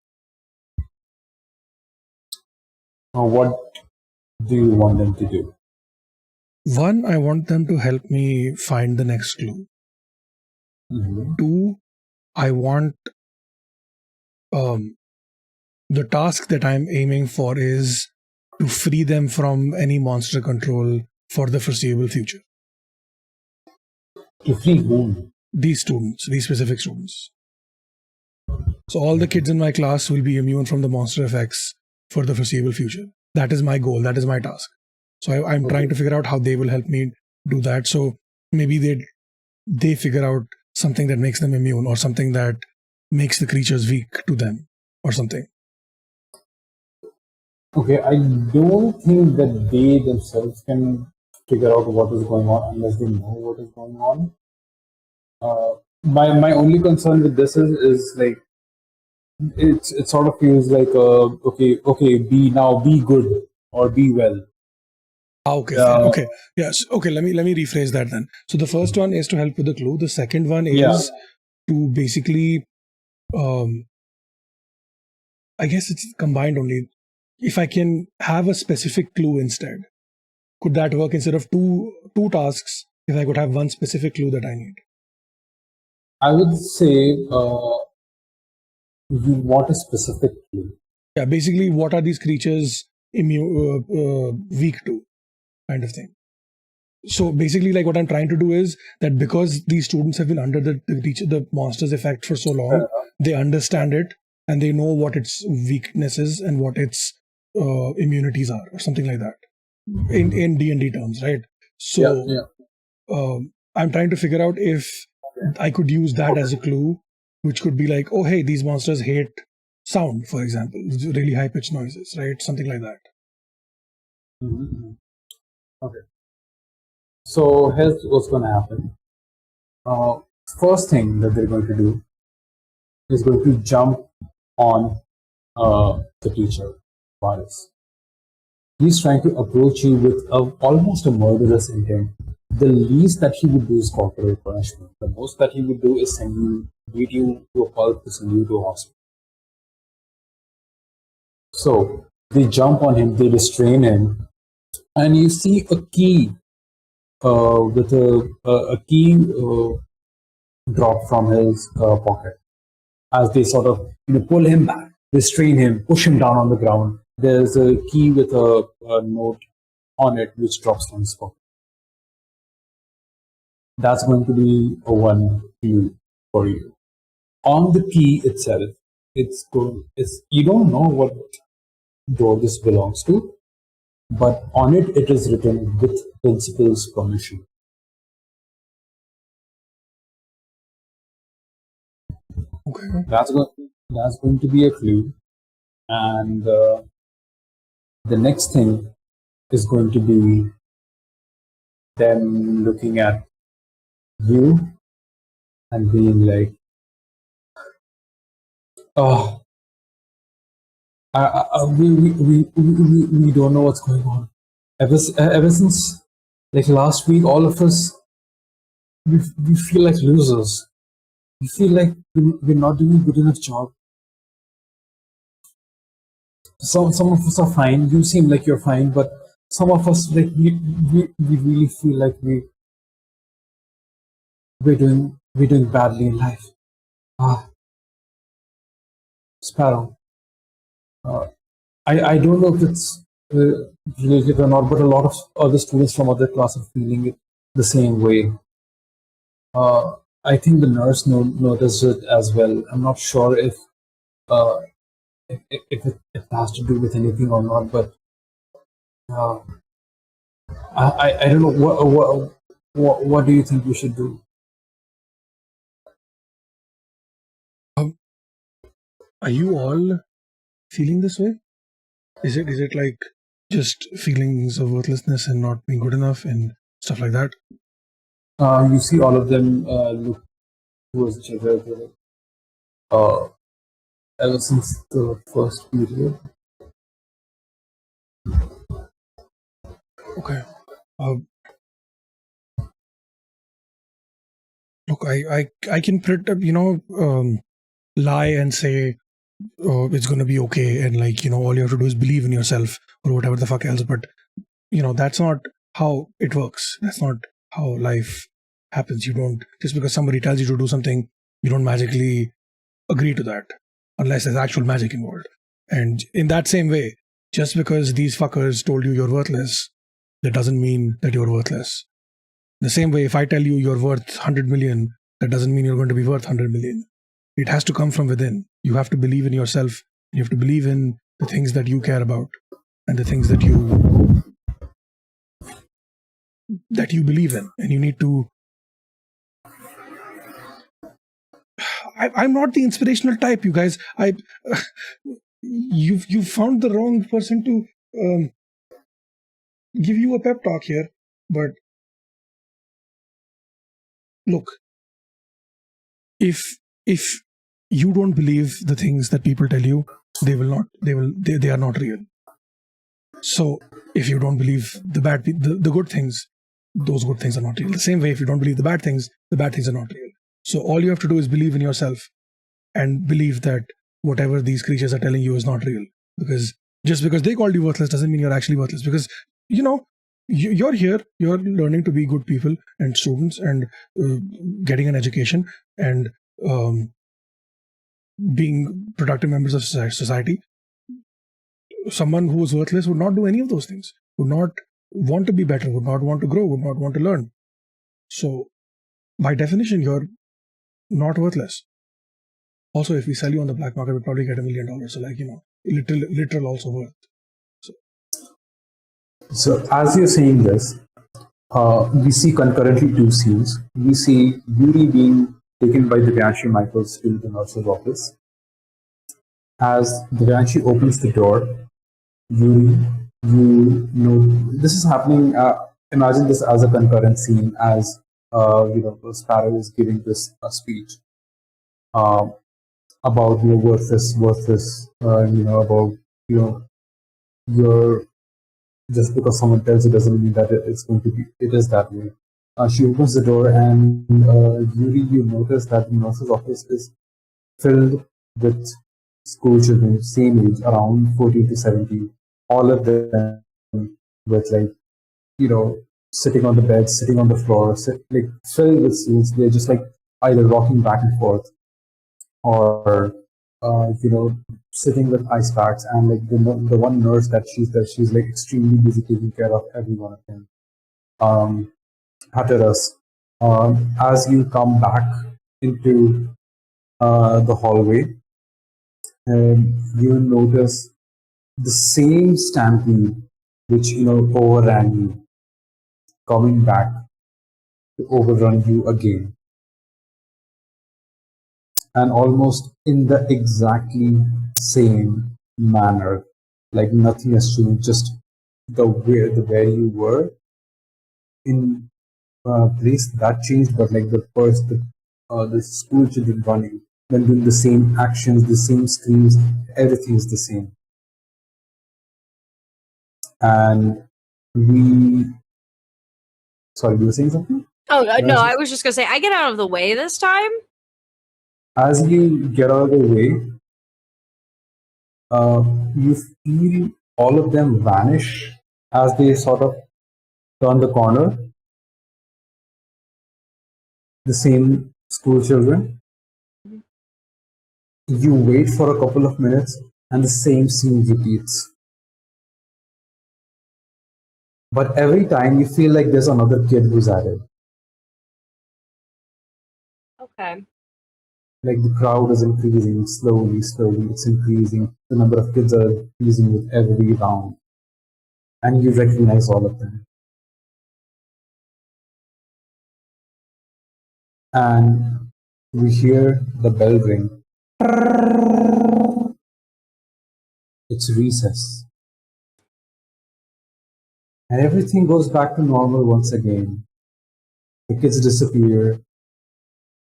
C: What do you want them to do?
B: One, I want them to help me find the next clue. 2, I want the task that I'm aiming for is to free them from any monster control for the foreseeable future.
C: To free whom?
B: These students, these specific students. So all the kids in my class will be immune from the monster effects for the foreseeable future. That is my goal. That is my task. So I'm trying to figure out how they will help me do that. So maybe they figure out something that makes them immune or something that makes the creatures weak to them or something.
C: Okay, I don't think that they themselves can figure out what is going on unless they know what is going on. My only concern with this is like it sort of feels like okay, be good or be well.
B: Okay, okay, yes, okay. Let me rephrase that then. So the first one is to help with the clue. The second one is to basically, I guess it's combined only. If I can have a specific clue instead, could that work instead of two tasks? If I could have one specific clue that I need.
C: I would say you want a specific clue.
B: Yeah, basically, what are these creatures weak to, kind of thing. So basically, like what I'm trying to do is that because these students have been under the monster's effect for so long, they understand it and they know what its weaknesses and what its immunities are, or something like that, in D&D terms, right? So I'm trying to figure out if I could use that as a clue, which could be like, oh hey, these monsters hate sound, for example, really high pitched noises, right? Something like that.
C: Mm-hmm. Okay. So here's what's going to happen. First thing that they're going to do is going to jump on the teacher, Varus. He's trying to approach you with almost a murderous intent. The least that he would do is corporal punishment. The most that he would do is beat you to a pulp, to send you to a hospital. So they jump on him, they restrain him, and you see a key with a key drop from his pocket. As they sort of pull him back, restrain him, push him down on the ground. There's a key with a note on it which drops from his pocket. That's going to be a 1 clue for you. On the key itself, you don't know what door this belongs to, but on it is written with principal's permission.
B: Okay.
C: That's going to be a clue, and the next thing is going to be them looking at you and being like, "Oh, we don't know what's going on. Ever since like last week, all of us we feel like losers. We feel like we're not doing a good enough job. Some of us are fine. You seem like you're fine, but some of us, like, we really feel like we're doing badly in life. Sparrow. I don't know if it's related or not, but a lot of other students from other classes are feeling it the same way. I think the nurse noticed it as well. I'm not sure uh, if it has to do with anything or not, but uh, I don't know what do you think we should do?
B: Are you all feeling this way? Is it like just feelings of worthlessness and not being good enough and stuff like that?
C: You see all of them look towards each other ever since the first period.
B: Okay. Look, I can lie and say, oh, it's going to be okay, and all you have to do is believe in yourself or whatever the fuck else. But that's not how it works. That's not how life happens. You don't, just because somebody tells you to do something, you don't magically agree to that unless there's actual magic involved. And in that same way, just because these fuckers told you you're worthless, that doesn't mean that you're worthless. The same way, if I tell you you're worth 100 million, that doesn't mean you're going to be worth 100 million. It has to come from within. You have to believe in yourself. You have to believe in the things that you care about and the things that you believe in. And you need to... I'm not the inspirational type, you guys. You've found the wrong person to give you a pep talk here. But look, if you don't believe the things that people tell you, they are not real. So if you don't believe the good things, those good things are not real. The same way, if you don't believe the bad things are not real. So all you have to do is believe in yourself and believe that whatever these creatures are telling you is not real. Because just because they called you worthless doesn't mean you're actually worthless. Because you're here, you're learning to be good people and students and getting an education and being productive members of society. Someone who is worthless would not do any of those things, would not want to be better, would not want to grow, would not want to learn. So by definition, you're not worthless. Also, if we sell you on the black market, we'll probably get $1 million. So literal also worth.
C: So as you're saying this, we see concurrently two scenes. We see Yuri being taken by Divyanshi Michaels to the nurse's office. As Divyanshi opens the door, Yuri, this is happening. Imagine this as a concurrent scene as Sparrow is giving this speech about your worthless, about your just because someone tells you doesn't mean that it is that way. She opens the door and Yuri, you notice that the nurse's office is filled with school children, same age, around 14 to 17. All of them with sitting on the bed, sitting on the floor, filled with students. They're just either rocking back and forth or sitting with ice packs, and the one nurse that she's extremely busy taking care of every one of them. Hatteras, as you come back into the hallway, you notice the same stampede which overran you, coming back to overrun you again. And almost in the exactly same manner, like nothing has changed, just the where you were in place that changed, but the school children running, then doing the same actions, the same screams, everything is the same. And sorry, you were saying something?
D: Oh no,
C: As,
D: I was just gonna say I get out of the way this time.
C: as you get out of the way, you feel all of them vanish as they sort of turn the corner. The same school children. You wait for a couple of minutes and the same scene repeats. But every time you feel like there's another kid who's at it.
D: Okay.
C: Like the crowd is increasing slowly, slowly, it's increasing. The number of kids are increasing with every round. And you recognize all of them. And we hear the bell ring. It's recess. And everything goes back to normal once again. The kids disappear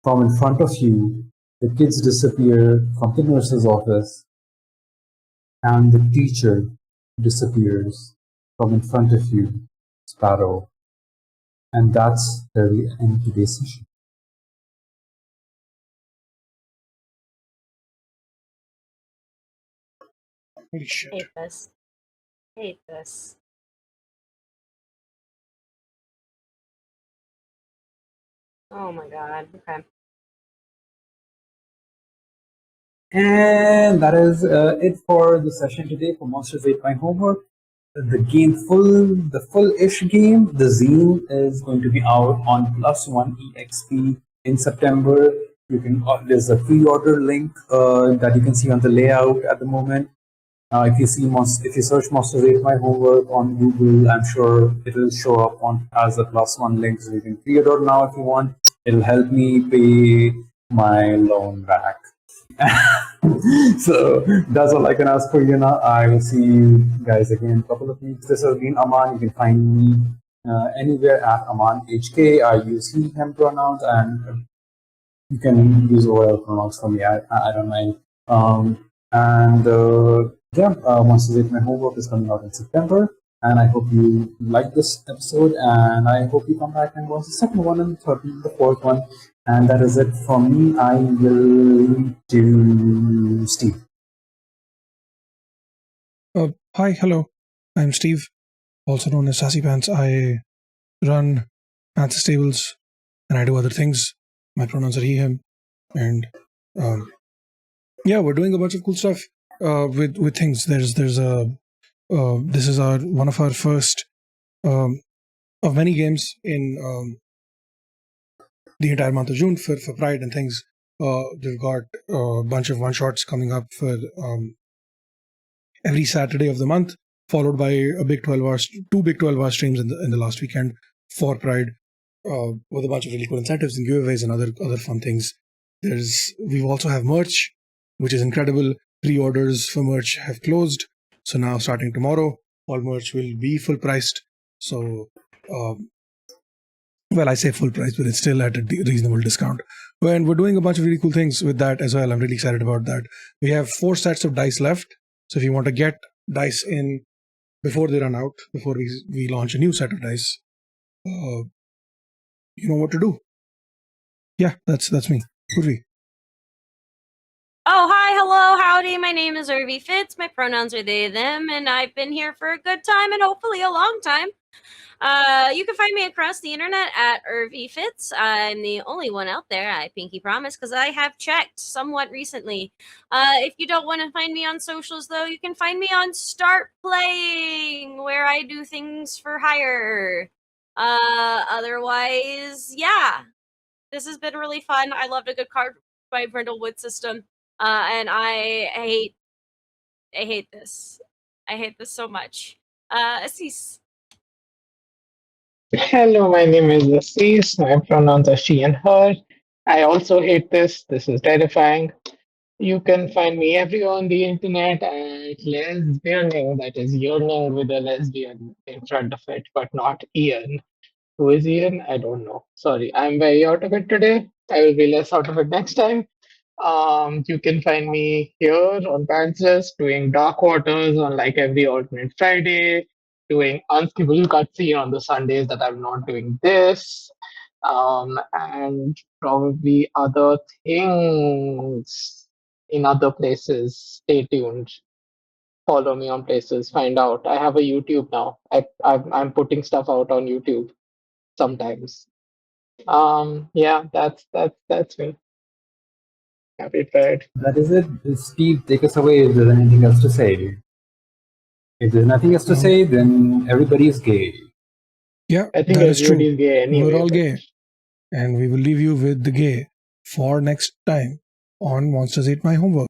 C: from in front of you. The kids disappear from the nurse's office. And the teacher disappears from in front of you, Sparrow. And that's where we end today's session.
B: Holy shit.
D: Hate this. Hate this. Oh my god. Okay.
C: And that is it for the session today for Monsters 8 My Homework. The full-ish game, the zine is going to be out on +1 EXP in September. You can there's a pre-order link that you can see on the layout at the moment. If you search Monsters 8 My Homework on Google, I'm sure it'll show up on as a +1 link, so you can pre-order now if you want. It'll help me pay my loan back. So that's all I can ask for you now. I will see you guys again in a couple of weeks. This has been Aman. You can find me anywhere at Aman HK. I use he, him pronouns, and you can use OL pronouns for me. I don't mind. Monsters 8 My Homework is coming out in September. And I hope you like this episode, and I hope you come back and watch the second one and the third one, the fourth one. And that is it from me. I will do Steve.
B: Hi, hello. I'm Steve, also known as Sassy Pants. I run Pantsless tables, and I do other things. My pronouns are he, him, and we're doing a bunch of cool stuff with things. There's a this is one of our first of many games in the entire month of June for Pride and things. We've got a bunch of one-shots coming up for every Saturday of the month, followed by two big 12-hour streams in the last weekend for Pride, with a bunch of really cool incentives and giveaways and other fun things. We also have merch, which is incredible. Pre-orders for merch have closed, so now starting tomorrow, all merch will be full priced. So, I say full price, but it's still at a reasonable discount. And we're doing a bunch of really cool things with that as well. I'm really excited about that. We have 4 sets of dice left. So if you want to get dice in before they run out, before we launch a new set of dice, you know what to do. Yeah, that's me. Urvi.
D: Oh, hi, hello, howdy. My name is Irvi Fitz. My pronouns are they, them, and I've been here for a good time and hopefully a long time. You can find me across the internet at Irvi Fitz. I'm the only one out there, I pinky promise, because I have checked somewhat recently. If you don't want to find me on socials, though, you can find me on Start Playing, where I do things for hire. Otherwise, yeah. This has been really fun. I loved a good card by Brindlewood system. And I hate this. I hate this so much. Assis.
A: Hello, my name is Assis. My pronouns are she and her. I also hate this. This is terrifying. You can find me everywhere on the internet at lesbianing, that is yearning with a lesbian in front of it, but not Ian. Who is Ian? I don't know. Sorry, I'm very out of it today. I will be less out of it next time. You can find me here on Pantsless doing Dark Waters on like every alternate Friday, doing Unskippable Cutscene on the Sundays that I'm not doing this. and probably other things in other places. Stay tuned. Follow me on places. Find out. I have a YouTube now. I'm putting stuff out on YouTube sometimes. Yeah, that's me. Happy Pride.
C: That is it. Steve, take us away if there's anything else to say. If there's nothing else to
B: No.
C: say, then everybody is gay.
B: Yeah,
A: I think
B: that is true.
A: everybody's gay anyway.
B: We're all
A: but-
B: gay. And we will leave you with the gay for next time on Monsters Ate My Homework.